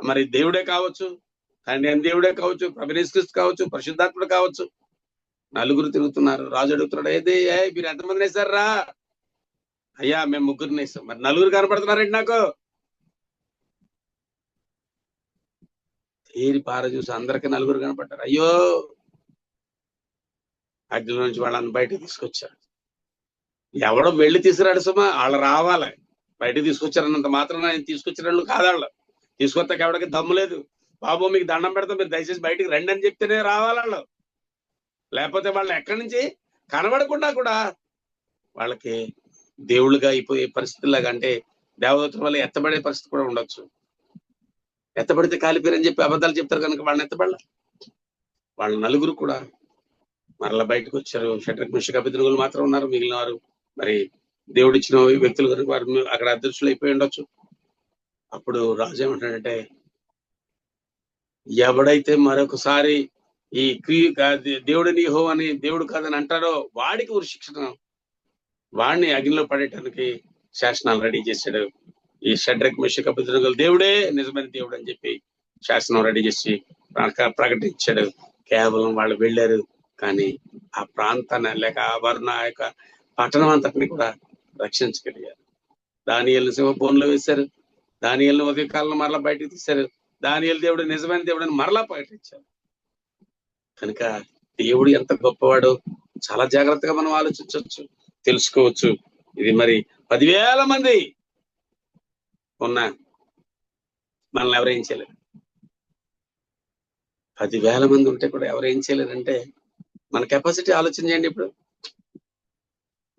మరి దేవుడే కావచ్చు, తండ్రి అయిన దేవుడే కావచ్చు, ప్రభువు యేసు క్రీస్తు కావచ్చు, పరిశుద్ధాత్ముడు కావచ్చు, నలుగురు తిరుగుతున్నారు. రాజు అడుగుతున్నాడు, ఏది మీరు ఎంతమంది వేశారా? అయ్యా మేము ముగ్గురిని వేసాం. మరి నలుగురు కనపడుతున్నారండి నాకు. తేరి పార చూసి అందరికీ నలుగురు కనపడ్డారు. అయ్యో, అగ్ని నుంచి వాళ్ళని బయటకు తీసుకొచ్చారు. ఎవడో వెళ్ళి తీసుకురాడు సుమా, వాళ్ళు రావాలి. బయటకు తీసుకొచ్చారన్నంత మాత్రం ఆయన తీసుకొచ్చిన కాదు. వాళ్ళు తీసుకొస్తాక ఎవరికి దమ్ము లేదు. బాబు మీకు దండం పెడతాం, మీరు దయచేసి బయటికి రండి అని చెప్తేనే రావాలి వాళ్ళు. లేకపోతే వాళ్ళు ఎక్కడి నుంచి కనబడకుండా కూడా వాళ్ళకి దేవుళ్ళుగా అయిపోయే పరిస్థితుల్లాగా, అంటే దేవదూతల వల్ల ఎత్తబడే పరిస్థితి కూడా ఉండొచ్చు. ఎత్తబడితే కాలిపోయారని చెప్పి అబద్ధాలు చెప్తారు కనుక వాళ్ళని ఎత్తబడాల. వాళ్ళ నలుగురు కూడా మరలా బయటకు వచ్చారు. షడ్రక్, మిషక్, అబేద్నెగోలు మాత్రం ఉన్నారు. మిగిలిన వారు మరి దేవుడు ఇచ్చిన వ్యక్తులు కనుక వారు అక్కడ అదృశ్యులు అయిపోయి ఉండొచ్చు. అప్పుడు రాజు ఏమంటాడంటే, ఎవడైతే మరొకసారి ఈ దేవుడిని యెహోవా అని దేవుడు కాదని అంటారో వాడికి ఉరి శిక్షణ, వాడిని అగ్నిలో పడేయటానికి శాసనాలు రెడీ చేశాడు. ఈ షడ్రక్, మిషక్, అబేద్నెగోలు దేవుడే నిజమైన దేవుడు అని చెప్పి శాసనం రెడీ చేసి ప్రకటించాడు. కేవలం వాళ్ళు వెళ్ళారు, కానీ ఆ ప్రాంతాన్ని లేక ఆ యొక్క పట్టణం అంతటిని కూడా రక్షించగలిగారు. దానియేలును సింహబోన్లో వేశారు. దానియేలును ఉదయ కాలంలో మరలా బయటకు తీశారు. దానియేలు దేవుడు నిజమైన దేవుడు అని మరలా ప్రకటించారు. కనుక దేవుడు ఎంత గొప్పవాడో చాలా జాగ్రత్తగా మనం ఆలోచించవచ్చు, తెలుసుకోవచ్చు. ఇది మరి 10,000 మంది ఉన్న మనల్ని ఎవరేం చేయలేరు. 10,000 మంది ఉంటే కూడా ఎవరేం చేయలేరంటే మన కెపాసిటీ ఆలోచన చేయండి. ఇప్పుడు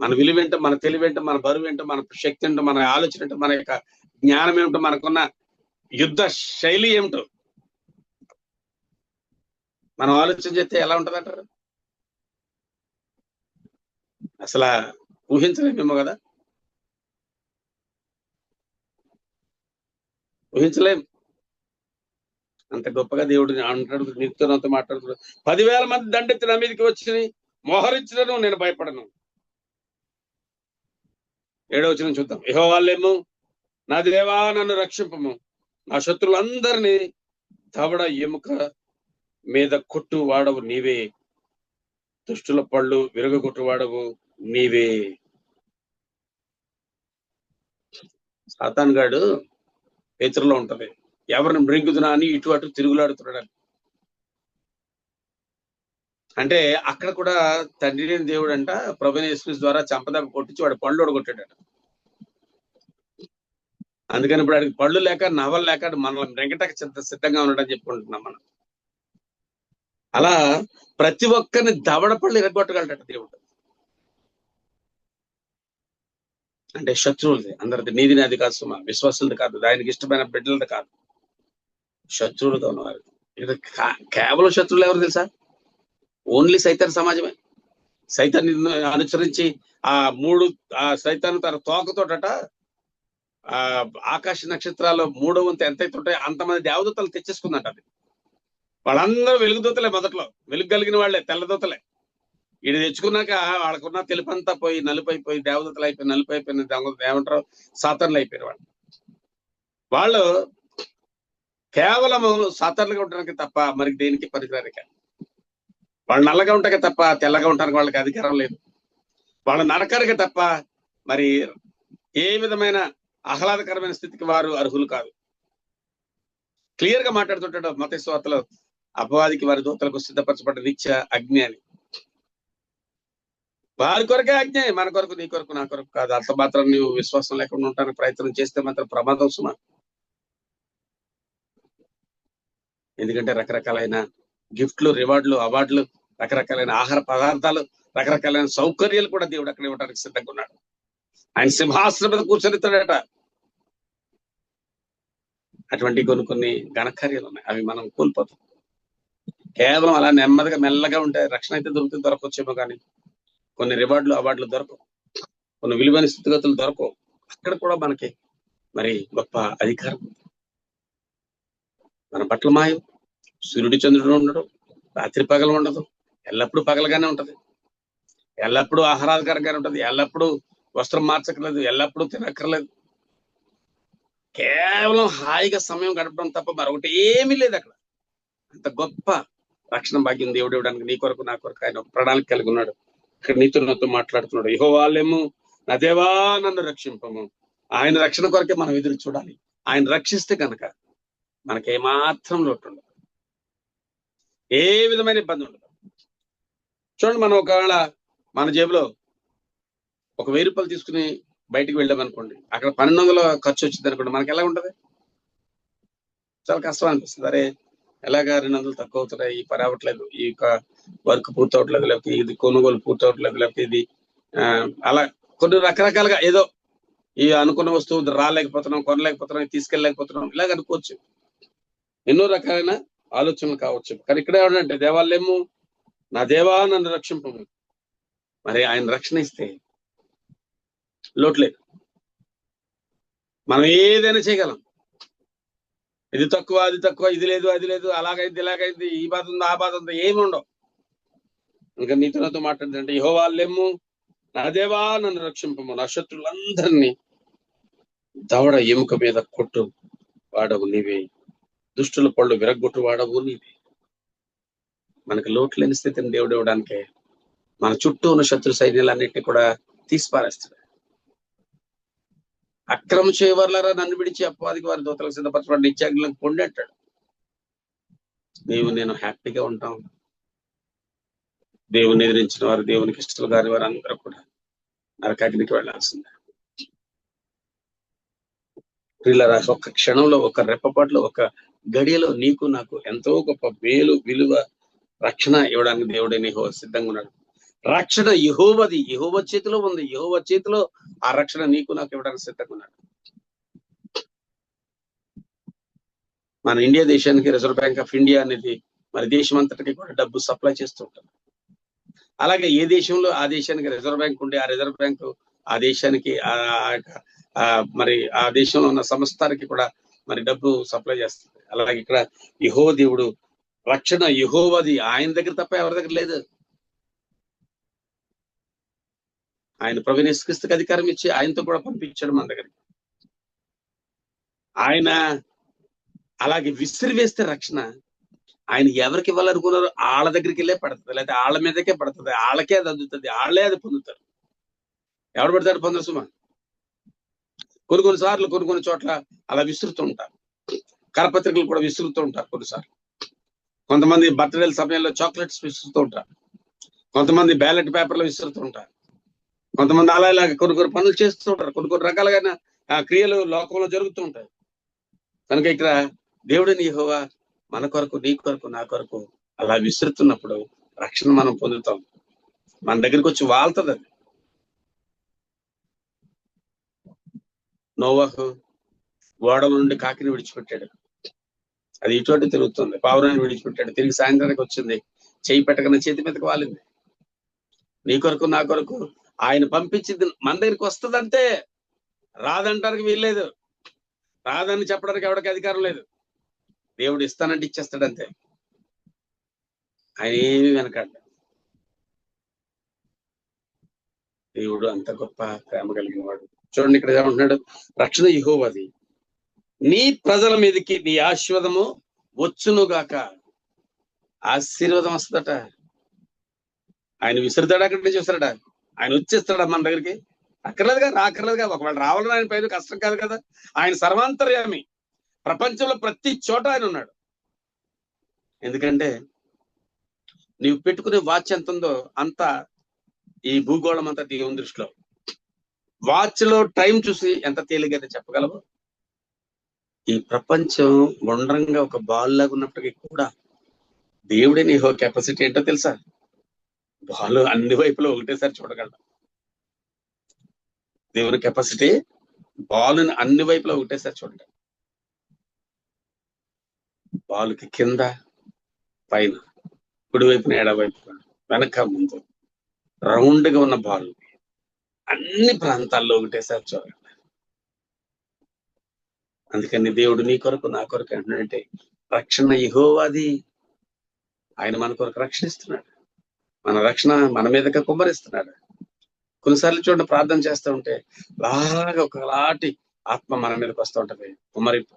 మన విలువ ఏంటో, మన తెలివి ఏంటో, మన బరువు ఏంటో, మన శక్తి ఏంటో, మన ఆలోచన ఏంటో, మన యొక్క జ్ఞానం ఏమిటో, మనకున్న యుద్ధ శైలి ఏమిటో మనం ఆలోచన చేస్తే ఎలా ఉంటుంది అంటారు? అసలు ఊహించలేమేమో కదా, ఊహించలేం. అంత గొప్పగా దేవుడు అంటాడు, నీతో నాతో మాట్లాడుతున్నాడు. 10,000 మంది దండెత్తి నా మీదకి వచ్చి మోహరించడం నేను భయపడను. 7వ వచనం చూద్దాం. యెహోవాలేమో, నా దేవా నన్ను రక్షింపము, నా శత్రులందరినీ దవడ ఎముక మీద కొట్టు వాడవు నీవే, దుష్టుల పళ్ళు విరగొట్టు వాడవు నీవే. సాతాన్ గాడు పేతురులో ఉంటది, ఎవరిని మృంగుదునా అని ఇటు అటు తిరుగులాడుతున్నాడు. అంటే అక్కడ కూడా తండ్రి లేని దేవుడు అంట ప్రభువైన యేసుక్రీస్తు ద్వారా చంపదెబ్బ కొట్టించి వాడు పళ్ళు ఒడగొట్టాడట. అందుకని ఇప్పుడు వాడికి పళ్ళు లేక నవలు లేక మనల్ని వెంకటకి సిద్ధంగా ఉన్నాడని చెప్పుకుంటున్నాం మనం. అలా ప్రతి ఒక్కరిని దవడ పళ్ళు ఎరగొట్టగలడట దేవుడు. అంటే శత్రువులది, అందరిది. నీది నాది కాదు సుమా, విశ్వాసులది కాదు, ఆయనకి ఇష్టమైన బిడ్డలది కాదు, శత్రువులతో ఉన్నవారు. కేవలం శత్రువులు ఎవరు తెలుసా? ఓన్లీ సైతాన్ సమాజమే. సైతాన్ని అనుసరించి ఆ సైతాన్ తన తోకతోటట ఆకాశ నక్షత్రాలు 3వ వంతు ఎంతైతే ఉంటాయో అంతమంది దేవదూతలు తెచ్చేసుకుందంట. అది వాళ్ళందరూ వెలుగుదూతలే, మొదట్లో వెలుగు కలిగిన వాళ్ళే, తెల్లదూతలే. ఇది తెచ్చుకున్నాక వాళ్ళకున్న తెలుపంతా పోయి నలుపైపోయి దేవదూతలు అయిపోయి నలుపు అయిపోయిన ఏమంటారు సాతాన్లు అయిపోయారు. వాళ్ళు కేవలము సాతాన్లుగా ఉండడానికి తప్ప మరి దేనికి పనికిరారు. వాళ్ళు నల్లగా ఉంటాకే తప్ప తెల్లగా ఉండడానికి వాళ్ళకి అధికారం లేదు. వాళ్ళు నరకరికి తప్ప మరి ఏ విధమైన ఆహ్లాదకరమైన స్థితికి వారు అర్హులు కాదు. క్లియర్ గా మాట్లాడుతుంటాడు మత్తయి సువార్తలో, అపవాదికి వారి దూతలకు సిద్ధపరచబడ్డ నిత్య అగ్ని అని. వారి కొరకే అగ్ని, మన కొరకు నీ కొరకు నా కొరకు కాదు. అంత మాత్రం నువ్వు విశ్వాసం లేకుండా ఉండడానికి ప్రయత్నం చేస్తే మాత్రం ప్రమాదం సుమా. ఎందుకంటే రకరకాలైన గిఫ్ట్లు, రివార్డులు, అవార్డులు, రకరకాలైన ఆహార పదార్థాలు, రకరకాలైన సౌకర్యాలు కూడా దేవుడు అక్కడ ఇవ్వడానికి సిద్ధంగా ఉన్నాడు. ఆయన సింహాసనం మీద కూర్చొనిస్తాడట. అటువంటి కొన్ని ఘనకార్యాలు ఉన్నాయి, అవి మనం కోల్పోతాం. కేవలం అలా నెమ్మదిగా మెల్లగా ఉంటే రక్షణ అయితే దొరుకుతుంది, దొరకొచ్చేమో కానీ కొన్ని రివార్డులు, అవార్డులు దొరకవు, కొన్ని విలువైన స్థితిగతులు దొరకవు. అక్కడ కూడా మనకి మరి గొప్ప అధికారం ఉంది. మన పట్ల మాయం, సూర్యుడి చంద్రుడు ఉండడు, రాత్రి పగలు ఉండదు, ఎల్లప్పుడూ పగలగానే ఉంటది, ఎల్లప్పుడూ ఆహ్లాదకరంగానే ఉంటది, ఎల్లప్పుడూ వస్త్రం మార్చక్కర్లేదు, ఎల్లప్పుడూ తినక్కర్లేదు. కేవలం హాయిగా సమయం గడపడం తప్ప మరొకటి ఏమీ లేదు అక్కడ. అంత గొప్ప రక్షణ భాగ్యం దేవుడు ఇవ్వడానికి నీ కొరకు నా కొరకు ఆయన ఒక ప్రణాళిక కలిగి ఉన్నాడు. ఇక్కడ నీతో నాతో మాట్లాడుతున్నాడు. యెహోవాలేమో నా దేవా నన్ను రక్షింపము. ఆయన రక్షణ కొరకే మనం ఎదురు చూడాలి. ఆయన రక్షిస్తే కనుక మనకి ఏమాత్రం లోటు ఉండదు, ఏ విధమైన ఇబ్బంది ఉండదు. చూడండి, మనం ఒకవేళ మన జేబులో ఒక 1000 రూపాయలు తీసుకుని బయటికి వెళ్ళామనుకోండి, అక్కడ 1200 ఖర్చు వచ్చింది అనుకోండి, మనకి ఎలా ఉంటది? చాలా కష్టం అనిపిస్తుంది. అరే ఎలాగా 200 తక్కువ అవుతున్నాయి, ఈ పని అవ్వట్లేదు, ఈ వర్క్ పూర్తవట్లేదు, లేకపోతే ఇది కొనుగోలు పూర్తవట్లేదు, లేకపోతే ఇది అలా కొన్ని రకరకాలుగా ఏదో ఈ అనుకున్న వస్తువు రాలేకపోతున్నాం, కొనలేకపోతున్నాం, తీసుకెళ్ళలేకపోతున్నాం, ఇలాగ అనుకోవచ్చు. ఎన్నో రకాలైన ఆలోచనలు కావచ్చు. కానీ ఇక్కడ ఏమంటే దేవాలయము నా దేవా నన్ను రక్షింపము. మరి ఆయన రక్షణ ఇస్తే లోట్లేదు, మనం ఏదైనా చేయగలం. ఇది తక్కువ, అది తక్కువ, ఇది లేదు, అది లేదు, అలాగైంది, ఇలాగైంది, ఈ బాధ ఉంది, ఆ బాధ ఉంది, ఏమి ఉండవు. ఇంకా నీతో నాతో మాట్లాడుతుంటే యెహోవాలేము నా దేవా నన్ను రక్షింపము. నా శత్రులందరినీ దవడ ఎముక మీద కొట్టు వాడవు నీవే, దుష్టుల పళ్ళు విరగొట్టు వాడవు నీవే. మనకు లోటు లేని స్థితిని దేవుడు ఇవ్వడానికే మన చుట్టూ ఉన్న శత్రు సైన్యాలన్నింటినీ కూడా తీసిపారేస్తాడు. అక్రమ చేయవర్లారా నన్ను విడిచి అపవాదికి వారి దూతలకు సిద్ధపరచబడి నిత్యాగ్నిలకు పొండి అంటాడు. నీవు నేను హ్యాపీగా ఉంటాం. దేవుని ఎదిరించిన వారు, దేవునికి ఇష్టలు కాని వారు అందరూ కూడా నరకాగ్నికి వెళ్లాల్సిందే. పిల్లరా, ఒక్క క్షణంలో, ఒక రెప్పపాట్లో, ఒక గడియలో నీకు నాకు ఎంతో గొప్ప మేలు, విలువ, రక్షణ ఇవ్వడానికి దేవుడే యెహోవా సిద్ధంగా ఉన్నాడు. రక్షణ యెహోవాది, యెహోవా చేతిలో ఉంది. యెహోవా చేతిలో ఆ రక్షణ నీకు నాకు ఇవ్వడానికి సిద్ధంగా ఉన్నాడు. మన ఇండియా దేశానికి రిజర్వ్ బ్యాంక్ ఆఫ్ ఇండియా అనేది మరి దేశం అంతటికి కూడా డబ్బు సప్లై చేస్తూ ఉంటుంది. అలాగే ఏ దేశంలో ఆ దేశానికి రిజర్వ్ బ్యాంక్ ఉండి, ఆ రిజర్వ్ బ్యాంక్ ఆ దేశానికి మరి ఆ దేశంలో ఉన్న సంస్థానికి కూడా మరి డబ్బు సప్లై చేస్తుంది. అలాగే ఇక్కడ యెహోవా దేవుడు రక్షణ యెహోవాది, ఆయన దగ్గర తప్ప ఎవరి దగ్గర లేదు. ఆయన ప్రభువైన యేసుక్రీస్తుకి అధికారం ఇచ్చి ఆయనతో కూడా పంపించాడు మన దగ్గరికి. ఆయన అలాగే విసిరివేస్తే రక్షణ ఆయన ఎవరికి ఇవ్వాలనుకున్నారో వాళ్ళ దగ్గరికి వెళ్ళే పడుతుంది, లేకపోతే వాళ్ళ మీదకే పడుతుంది, వాళ్ళకే అది అందుతుంది, వాళ్ళే అది పొందుతారు. ఎవడు పడతాడు పొందరు సుమా. కొన్ని సార్లు కొన్ని చోట్ల అలా విసురుతూ ఉంటారు. కరపత్రికలు కూడా విసురుతూ ఉంటారు కొన్నిసార్లు. కొంతమంది బర్త్డేల సమయంలో చాక్లెట్స్ విసురుతూ ఉంటారు, కొంతమంది బ్యాలెట్ పేపర్లు విసురుతూ ఉంటారు, కొంతమంది అలా ఇలాగ కొన్ని పనులు చేస్తూ ఉంటారు. కొన్ని రకాలుగా క్రియలు లోకంలో జరుగుతూ ఉంటాయి. కనుక ఇక్కడ దేవుడిని యెహోవా మన కొరకు, నీ కొరకు, నా కొరకు అలా విసురుతున్నప్పుడు రక్షణ మనం పొందుతాం. మన దగ్గరికి వచ్చి వాళ్తుంది అది. నోవహు ఓడల నుండి కాకిని విడిచిపెట్టాడు, అది ఇటువంటి తిరుగుతుంది. పావురాన్ని విడిచిపెట్టాడు, తిరిగి సాయంత్రానికి వచ్చింది, చేయి పెట్టకనే చేతి మీదకి వాలింది. నీ కొరకు నా కొరకు ఆయన పంపించింది మన దగ్గరికి వస్తుందంటే రాదంటానికి వీల్లేదు, రాదని చెప్పడానికి ఎవరికి అధికారం లేదు. దేవుడు ఇస్తానంటే ఇచ్చేస్తాడంతే. ఆయన ఏమి వెనకాడు. దేవుడు అంత గొప్ప ప్రేమ కలిగిన వాడు. చూడండి ఇక్కడ ఏమంటున్నాడు, రక్షణ యెహోవాది, నీ ప్రజల మీదకి నీ ఆశీర్వాదము వచ్చునుగాక. ఆశీర్వాదం వస్తుందట. ఆయన విసురుతాడు, అక్కడి నుంచి చూస్తాడా, ఆయన వచ్చేస్తాడా మన దగ్గరికి? అక్కర్లేదుగా, రాకర్లేదుగా. ఒకవేళ రావాలని ఆయన పైన కష్టం కాదు కదా. ఆయన సర్వాంతర్యామి, ప్రపంచంలో ప్రతి చోట ఆయన ఉన్నాడు. ఎందుకంటే నీవు పెట్టుకునే వాచ్ ఎంత ఉందో అంత ఈ భూగోళం అంతా దేవుని దృష్టిలో. వాచ్ లో టైం చూసి ఎంత తేలిగైతే చెప్పగలవు. ఈ ప్రపంచం గుండ్రంగా ఒక బాల్ లాగా ఉన్నప్పటికీ కూడా దేవుడే నీ కెపాసిటీ ఏంటో తెలుసా? బాల్ అన్ని వైపులో ఒకటేసారి చూడగలడు. దేవుని కెపాసిటీ బాల్ అన్ని వైపులో ఒకటేసారి చూడగలడు. బాల్కి కింద పైన, కుడివైపున ఎడవైపు, వెనక ముందు రౌండ్ గా ఉన్న బాల్ అన్ని ప్రాంతాల్లో ఒకటేసారి చూడాలి. అందుకని దేవుడు నీ కొరకు నా కొరకు అంటున్నాడంటే రక్షణ యెహోవాది. ఆయన మన కొరకు రక్షణిస్తున్నాడు. మన రక్షణ మన మీదకి కుమ్మరిస్తున్నాడు. కొన్నిసార్లు చూడండి, ప్రార్థన చేస్తూ ఉంటే బాగా ఒకలాంటి ఆత్మ మన మీదకి వస్తూ ఉంటది, కుమ్మరింపు.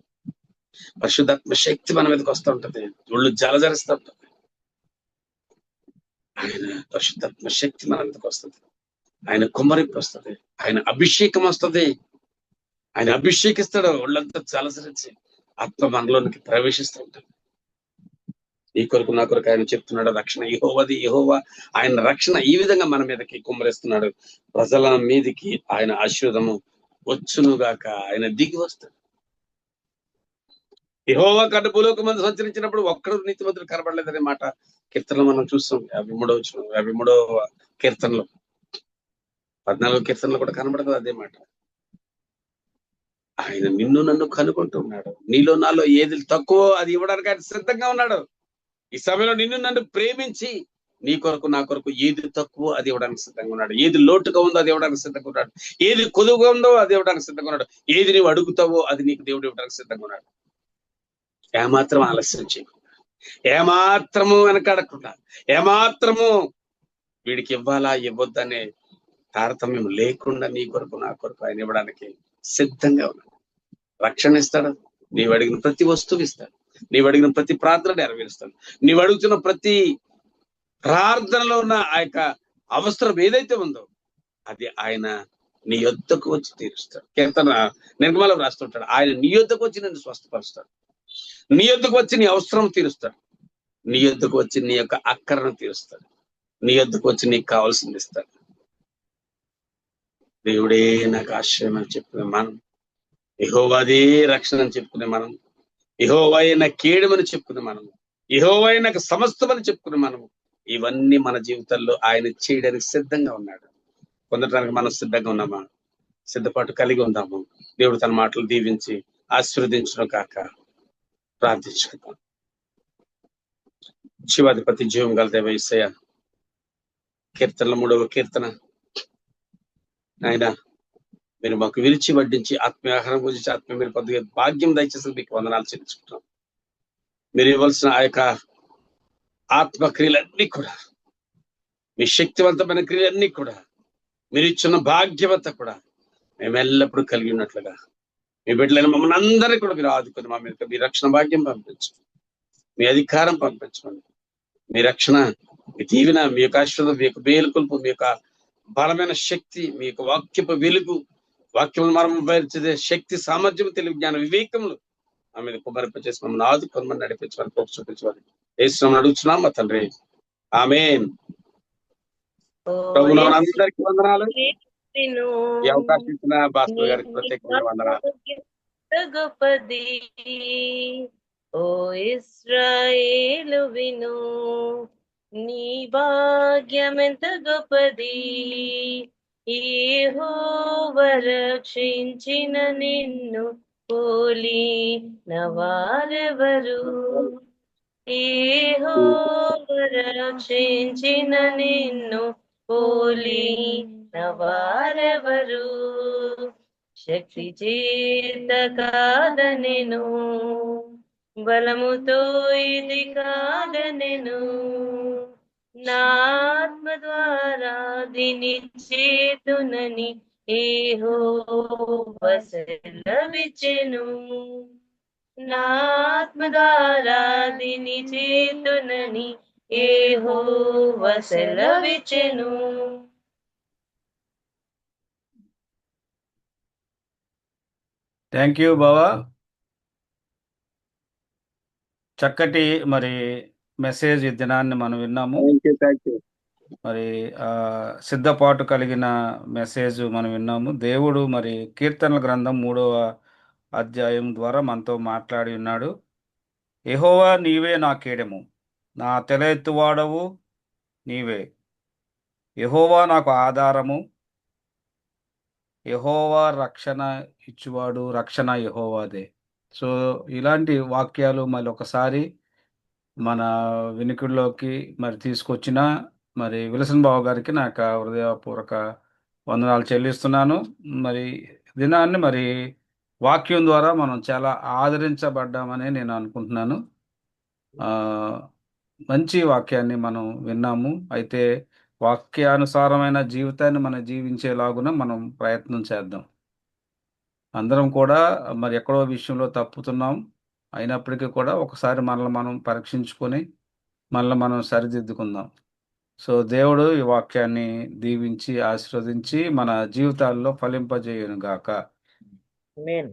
పరిశుద్ధాత్మ శక్తి మన మీదకి వస్తూ ఉంటది, ఒళ్ళు జలజరిస్తూ ఉంటది. ఆయన పరిశుద్ధాత్మ శక్తి మన మీదకి వస్తుంది, ఆయన కుమ్మరింపు వస్తుంది, ఆయన అభిషేకం వస్తుంది. ఆయన అభిషేకిస్తాడు, ఒళ్ళంతా జలసరించి ఆత్మ మనలోనికి ప్రవేశిస్తూ ఉంటుంది. ఈ కొరకు నా కొరకు ఆయన చెప్తున్నాడు, రక్షణ యెహోవాది, యెహోవా ఆయన రక్షణ ఈ విధంగా మన మీదకి కుమ్మరిస్తున్నాడు. ప్రజల మీదకి ఆయన ఆశీర్వాదము వచ్చునుగాక. ఆయన దిగి వస్తాడు. యెహోవా కన్ను భూలోకం మందు సంచరించినప్పుడు ఒక్కడు నీతిమంతుడు కనబడలేదనే మాట కీర్తనలో మనం చూస్తాం. 53వ కీర్తనలో, 14వ కీర్తనలో కూడా కనబడదు అదే మాట. ఆయన నిన్ను నన్ను కనుకుంటున్నాడు. నీలో నాలో ఏది తక్కువ అది ఇవ్వడానికి ఆయన సిద్ధంగా ఉన్నాడు. ఈ సమయంలో నిన్ను నన్ను ప్రేమించి నీ కొరకు నా కొరకు ఏది తక్కువ అది ఇవ్వడానికి సిద్ధంగా ఉన్నాడు. ఏది లోటుగా ఉందో అది ఇవ్వడానికి సిద్ధంగా ఉన్నాడు. ఏది కొదువుగా ఉందో అది ఇవ్వడానికి సిద్ధంగా ఉన్నాడు. ఏది నీవు అడుగుతావో అది నీకు దేవుడు ఇవ్వడానికి సిద్ధంగా ఉన్నాడు. ఏమాత్రం ఆలస్యం చేయకుండా, ఏమాత్రము వెనకాడకుండా, ఏమాత్రము వీడికి ఇవ్వాలా ఇవ్వద్దనే తారతమ్యం లేకుండా నీ కొరకు నా కొరకు ఆయన ఇవ్వడానికి సిద్ధంగా ఉన్నాడు. రక్షణ ఇస్తాడు. నీవు అడిగిన ప్రతి వస్తువు ఇస్తాడు. నీవు అడిగిన ప్రతి ప్రార్థన నెరవేరుస్తాడు. నీవు అడుగుతున్న ప్రతి ప్రార్థనలో ఉన్న ఆ యొక్క అవసరం ఏదైతే ఉందో అది ఆయన నీ యొద్దకు వచ్చి తీరుస్తాడు. కీర్తన నిర్మల రాస్తుంటాడు, ఆయన నీ యొద్దకు వచ్చి నిన్ను స్వస్థపరుస్తాడు. నీ యొద్దకు వచ్చి నీ అవసరం తీరుస్తాడు. నీ యొద్దకు వచ్చి నీ యొక్క అక్కరను తీరుస్తాడు. నీ యొద్దకు వచ్చి నీకు కావాల్సింది ఇస్తాడు. దేవుడే నాకు ఆశ్రయం అని చెప్పుకునే మనం, యెహోవాదే రక్షణ అని చెప్పుకునే మనం, యెహోవాయే నా కేడమని చెప్పుకునే మనము, యెహోవాయే నాకు సమస్తమని చెప్పుకునే మనము, ఇవన్నీ మన జీవితాల్లో ఆయన చేయడానికి సిద్ధంగా ఉన్నాడు. పొందడానికి మనం సిద్ధంగా ఉన్నామా? సిద్ధపాటు కలిగి ఉందాము. దేవుడు తన మాటలు దీవించి ఆశీర్వదించును కాక. ప్రార్థించుకుందాం. శివాధిపతి జీవం గల దేవ యేసయ్య, కీర్తనల 3వ కీర్తన ఆయన మీరు మాకు విరిచి వడ్డించి ఆత్మీయ ఆహారం గురించి ఆత్మీయ మీరు పొందే భాగ్యం దయచేసి మీకు వందనాలు చెల్లించుకుంటున్నాం. మీరు ఇవ్వాల్సిన ఆ యొక్క ఆత్మక్రియలన్నీ కూడా, మీ శక్తివంతమైన క్రియలన్నీ కూడా, మీరు ఇచ్చిన భాగ్యవత కూడా మేము ఎల్లప్పుడూ కలిగి ఉన్నట్లుగా మీ బిడ్డలైన మమ్మల్ని అందరినీ కూడా మీరు ఆదుకొని మా మీద మీ రక్షణ భాగ్యం పంపించండి, మీ అధికారం పంపించండి. మీ రక్షణ, మీ దీవెన, మీ యొక్క ఆశీర్వాదం, మీ యొక్క మేలుకొల్పు, మీ యొక్క బలమైన శక్తి, మీ యొక్క వాక్యపు వెలుగు, వాక్యములు మనం బయలుచే శక్తి, సామర్థ్యం, తెలివి, జ్ఞాన, వివేకములు మా మీద కుమ్మరింపచేసి మమ్మల్ని ఆదుకొని నడిపించమని పోపు చూపించమని యేసునామమున అడుగుతున్నాం మా తండ్రి. ఆమేన్. ప్రభువులో అందరికీ వందనాలు. ఈ అవకాశం ఇచ్చిన భాస్కర్ గారికి ప్రత్యేకమైన వందనాలు. గొప్పది ఓ ఇశ్రాయేలు విను, నీ భాగ్యం ఎంత గొప్పది. యెహోవా రక్షించిన నిన్ను పోలి నవారెవరు. యెహోవా రక్షించిన నిన్ను పోలిన వారెవరు? శక్తి చేత కాదనెను, బలముతో ఇది కాదనెను, నా ఆత్మ ద్వారా దీని చేతునని యెహోవా సెలవిచ్చెను. నా ఆత్మ ద్వారా దీని చేతునని యెహోవా సెలవిచ్చెను. థ్యాంక్ యూ బావా. చక్కటి మరి మెసేజ్ ఈ దినాన్ని మనం విన్నాము. Thank you. మరి సిద్ధపాటు కలిగిన మెసేజ్ మనం విన్నాము. దేవుడు మరి కీర్తనల గ్రంథం 3వ అధ్యాయం ద్వారా మనతో మాట్లాడి ఉన్నాడు. యెహోవా నీవే నా కేడెము, నా తల ఎత్తువాడవు నీవే. యెహోవా నాకు ఆధారము, యెహోవా రక్షణ ఇచ్చువాడు, రక్షణ యెహోవాదే. సో ఇలాంటి వాక్యాలు మళ్ళీ ఒకసారి మన వినికిడిలోకి మరి తీసుకొచ్చిన మరి విల్సన్ బాబు గారికి నా యొక్క హృదయపూర్వక వందనాలు చెల్లిస్తున్నాను. మరి దినాన్ని మరి వాక్యం ద్వారా మనం చాలా ఆదరించబడ్డామని నేను అనుకుంటున్నాను. మంచి వాక్యాన్ని మనం విన్నాము. అయితే వాక్యానుసారమైన జీవితాన్ని మనం జీవించేలాగున మనం ప్రయత్నం చేద్దాం. అందరం కూడా మరి ఎక్కడో విషయంలో తప్పుతున్నాం, అయినప్పటికీ కూడా ఒకసారి మనల్ని మనం పరీక్షించుకొని మళ్ళీ మనం సరిదిద్దుకుందాం. సో దేవుడు ఈ వాక్యాన్ని దీవించి ఆశీర్వదించి మన జీవితాల్లో ఫలింపజేయును గాక.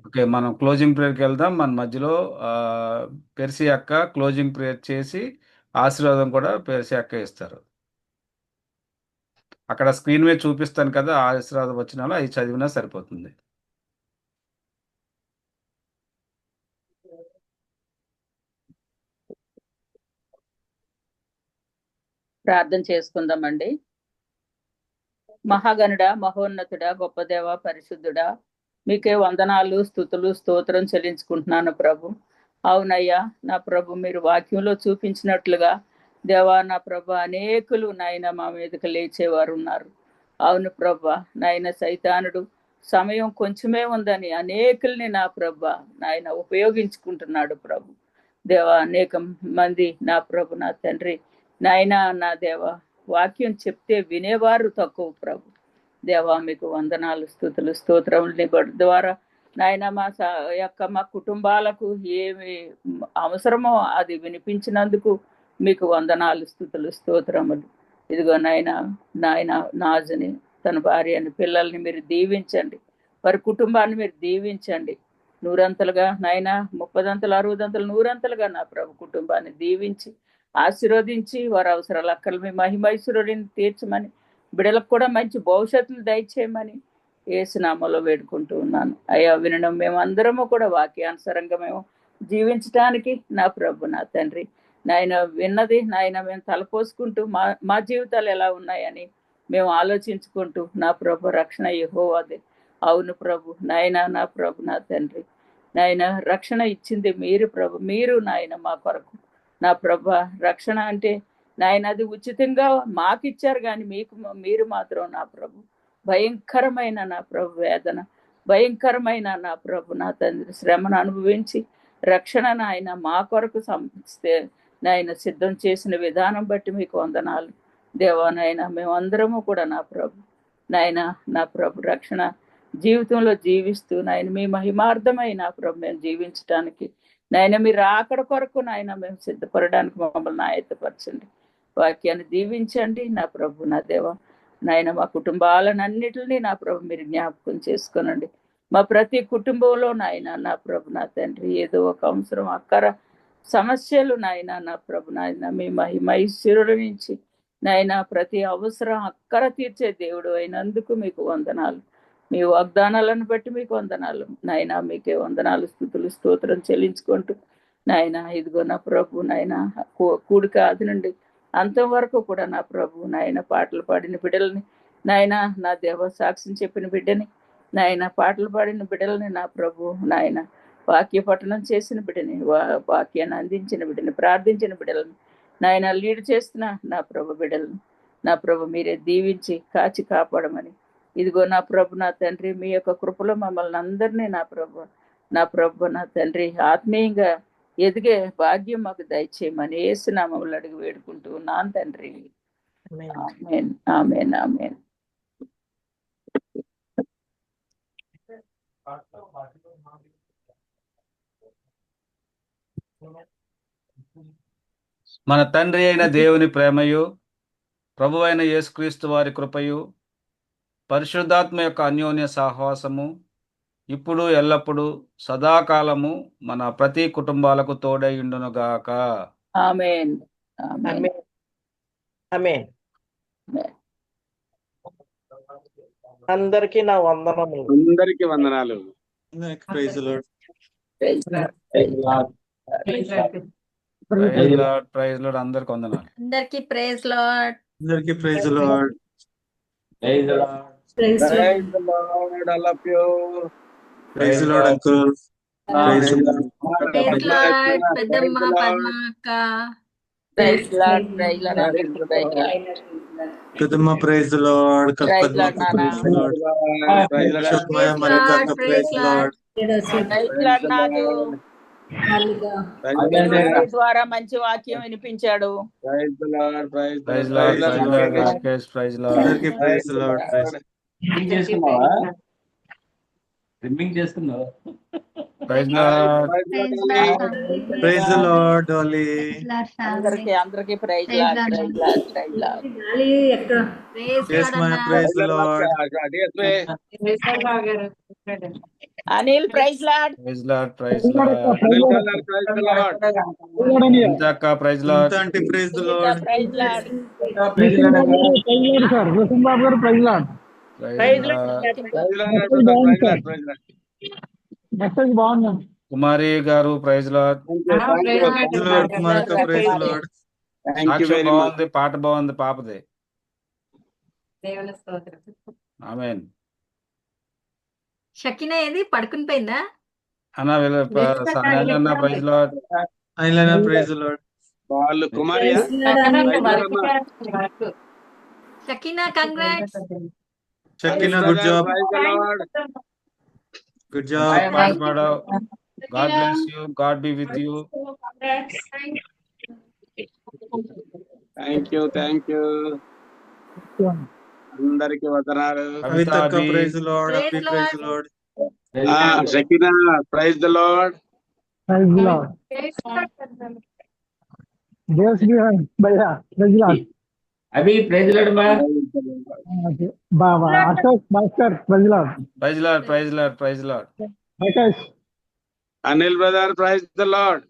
ఓకే, మనం క్లోజింగ్ ప్రేయర్కి వెళ్దాం. మన మధ్యలో పెర్సి అక్క క్లోజింగ్ ప్రేయర్ చేసి ఆశీర్వాదం కూడా పెర్సి అక్క ఇస్తారు. అక్కడ స్క్రీన్ మీద చూపిస్తాను కదా, ఆశీర్వాదం వచ్చిన అవి చదివినా సరిపోతుంది. ప్రార్థన చేసుకుందామండి. మహాగణుడ, మహోన్నతుడ, గొప్ప దేవ, పరిశుద్ధుడా, మీకే వందనాలు, స్తుతులు, స్తోత్రం చెల్లించుకుంటున్నాను ప్రభు. అవునయ్యా నా ప్రభు, మీరు వాక్యంలో చూపించినట్లుగా దేవా నా ప్రభు అనేకులు నాయన మా మీదకి లేచేవారు ఉన్నారు. అవును ప్రభు, నాయన సైతానుడు సమయం కొంచెమే ఉందని అనేకుల్ని నా ప్రభు నాయన ఉపయోగించుకుంటున్నాడు ప్రభు. దేవా అనేక మంది నా ప్రభు నా తండ్రి నాయన నా దేవ వాక్యం చెప్తే వినేవారు తక్కువ ప్రభు. దేవా మీకు వందనాలు, స్తుతులు, స్తోత్రములని ద్వారా నాయన మా కుటుంబాలకు ఏమి అవసరమో అది వినిపించినందుకు మీకు వందనాలు, స్తుతులు, స్తోత్రములు. ఇదిగో నాయన నాజుని తన భార్యని పిల్లల్ని మీరు దీవించండి, వారి కుటుంబాన్ని మీరు దీవించండి. 100 నాయన 30 60 100 నా ప్రభు కుటుంబాన్ని దీవించి ఆశీర్వదించి వారి అవసరాలు అక్కలు మీ మహిమైశ్వరుడిని తీర్చమని, బిడ్డలకు కూడా మంచి భవిష్యత్తులు దయచేయమని యేసునామములో వేడుకుంటూ ఉన్నాను. అయ్యా వినడం మేమందరము కూడా వాక్యానుసారంగా మేము జీవించడానికి నా ప్రభు నా తండ్రి నాయన విన్నది నాయన మేము తలపోసుకుంటూ మా జీవితాలు ఎలా ఉన్నాయని మేము ఆలోచించుకుంటూ నా ప్రభు రక్షణ యెహోవాదే. అవును ప్రభు నాయన నా ప్రభు నా తండ్రి నాయన రక్షణ ఇచ్చింది మీరు ప్రభు, మీరు నాయన మా కొరకు నా ప్రభు. రక్షణ అంటే నాయన అది ఉచితంగా మాకు ఇచ్చారు, కానీ మీరు మాత్రం నా ప్రభు భయంకరమైన నా ప్రభు వేదన, భయంకరమైన నా ప్రభు నా తండ్రి శ్రమను అనుభవించి రక్షణ నాయన మా కొరకు నాయన సిద్ధం చేసిన విధానం బట్టి మీకు వందనాలు దేవా. నాయన మేమందరము కూడా నా ప్రభు నాయన నా ప్రభు రక్షణ జీవితంలో జీవిస్తూ నాయన మీ మహిమార్థమై నా ప్రభు మేము జీవించడానికి నాయన మీరు రాకడ కొరకు నాయన మేము సిద్ధపడడానికి మమ్మల్ని ఆయత్తపరచండి, వాక్యాన్ని దీవించండి నా ప్రభు నా దేవ. నాయన మా కుటుంబాలన్నిటిని నా ప్రభు మీరు జ్ఞాపకం చేసుకోనండి. మా ప్రతి కుటుంబంలో నాయన నా ప్రభు నా తండ్రి ఏదో ఒక అవసరం అక్కర సమస్యలు నాయన నా ప్రభు నాయన మీ మహిమైశ్వరుడి నుంచి నాయన ప్రతి అవసరం అక్కర తీర్చే దేవుడు అయినందుకు మీకు వందనాలు. మీ వాగ్దానాలను బట్టి మీకు వందనాలు నాయన, మీకే వందనాలు, స్తుతులు, స్తోత్రం చెల్లించుకుంటూ నాయన ఇదిగో నా ప్రభు నాయన కూడిక ఆది నుండి అంతం వరకు కూడా నా ప్రభు నాయన పాటలు పాడిన బిడ్డలని నాయన నా దేవ సాక్ష్యం చెప్పిన బిడ్డని నాయన పాటలు పాడిన బిడ్డలని నా ప్రభు నాయన వాక్య పఠనం చేసిన బిడ్డని, వాక్యాన్ని అందించిన బిడ్డని, ప్రార్థించిన బిడ్డలను నాయన లీడ్ చేస్తున్న నా ప్రభు బిడ్డలను నా ప్రభు మీరే దీవించి కాచి కాపాడమని, ఇదిగో నా ప్రభు నా తండ్రి మీ యొక్క కృపలో మమ్మల్ని అందరినీ నా ప్రభు నా తండ్రి ఆత్మీయంగా ఎదిగే భాగ్యం మాకు దయచేయమని యేసు నామములో అడిగి వేడుకుంటూ ఉన్నాను తండ్రి. ఆమేన్ ఆమేన్ ఆమేన్. మన తండ్రి అయిన దేవుని ప్రేమయు, ప్రభు అయిన యేసుక్రీస్తు వారి కృపయు, పరిశుద్ధాత్మ యొక్క అన్యోన్య సహవాసము ఇప్పుడు ఎల్లప్పుడూ సదాకాలము మన ప్రతి కుటుంబాలకు తోడైయుండునుగాక. ఆమేన్ ఆమేన్ ఆమేన్. అందరికీ నా వందనములు. అందరికీ వందనాలు. Praise Lord. ప్రైజ్ లార్డ్ అందరికి వందనాలు. అందరికీ ప్రైజ్ లార్డ్. అందరికీ praise Lord. Praise Lord. Praise Praise the Lord, all of you. Praise Lord uncle. Praise praise Lord పెద్దమ్మ పద్మ అక్క. ప్రైజ్ లార్డ్ ప్రైజ్ లార్డ్ పెద్దమ్మ ప్రైజ్ లార్డ్. ప్రైజ్ లార్డ్ నాన్న. Praise the Lord. శుభమయ మరికక్క ప్రైజ్ లార్డ్. ప్రైజ్ లార్డ్ నాదు. Praise ద్వారా మంచి వాక్యం వినిపించాడు. the Lord. Praise the praise Lord. Lord praise Lord Rakesh praise Lord. అందరికీ ప్రైజ్ లార్డ్. చేసుకున్నావా? ట్రిమ్మింగ్ చేసుకున్నావా? Praise Lord. Praise Lord Dolly. అందరికి praise Lord praise Lord praise Lord. yes my praise lord. Anil praise Lord. Praise Lord praise Lord. ఇంతక్క praise Lord. Aunty praise Lord. Praise Lord. Praise Lord. Kumari గారు ప్రైజ్ లార్డ్. కుమారిక ప్రైజ్ లార్డ్. సాక్ష్యం బాగుంది, పాట బాగుంది పాపది. ఆమేన్. షకినా ఏది పడుకుని పోయిందా? అన్న అన్న ప్రైజ్ లార్డ్. ఐలైనా ప్రైజ్ లార్డ్. వాళ్ళు Kumari Shakina congrats. Shakina good job. Good job. God bless you. God be with you. Thank you అందరికి వందనాలు. కవితక్క praise Lord. Happy praise Lord. Shakina praise the Lord. Praise Lord. Dev Shri భయ్యా praise Lord. Abhi praise Lord బా. బాబా Ashok Bhaskar praise Lord. Praise Lord praise Lord praise Lord. Prakash Anil brother praise the Lord.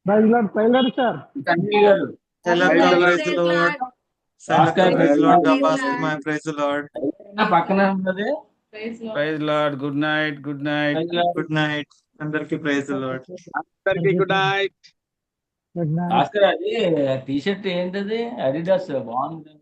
Praise Lord. Praise lord sir. శైలక్క ప్రైజ్ లార్డ్. శైలక్క praise Lord. Bhaskar my praise Lord. పక్కన ఉన్నది praise Lord. Good night. Good night. Good night. అందరికి ప్రైజ్ లార్డ్. అందరికి గుడ్ నైట్. భాస్కర్ అది టీ షర్ట్ ఏంటది? అడిడాస్ బాగుంది.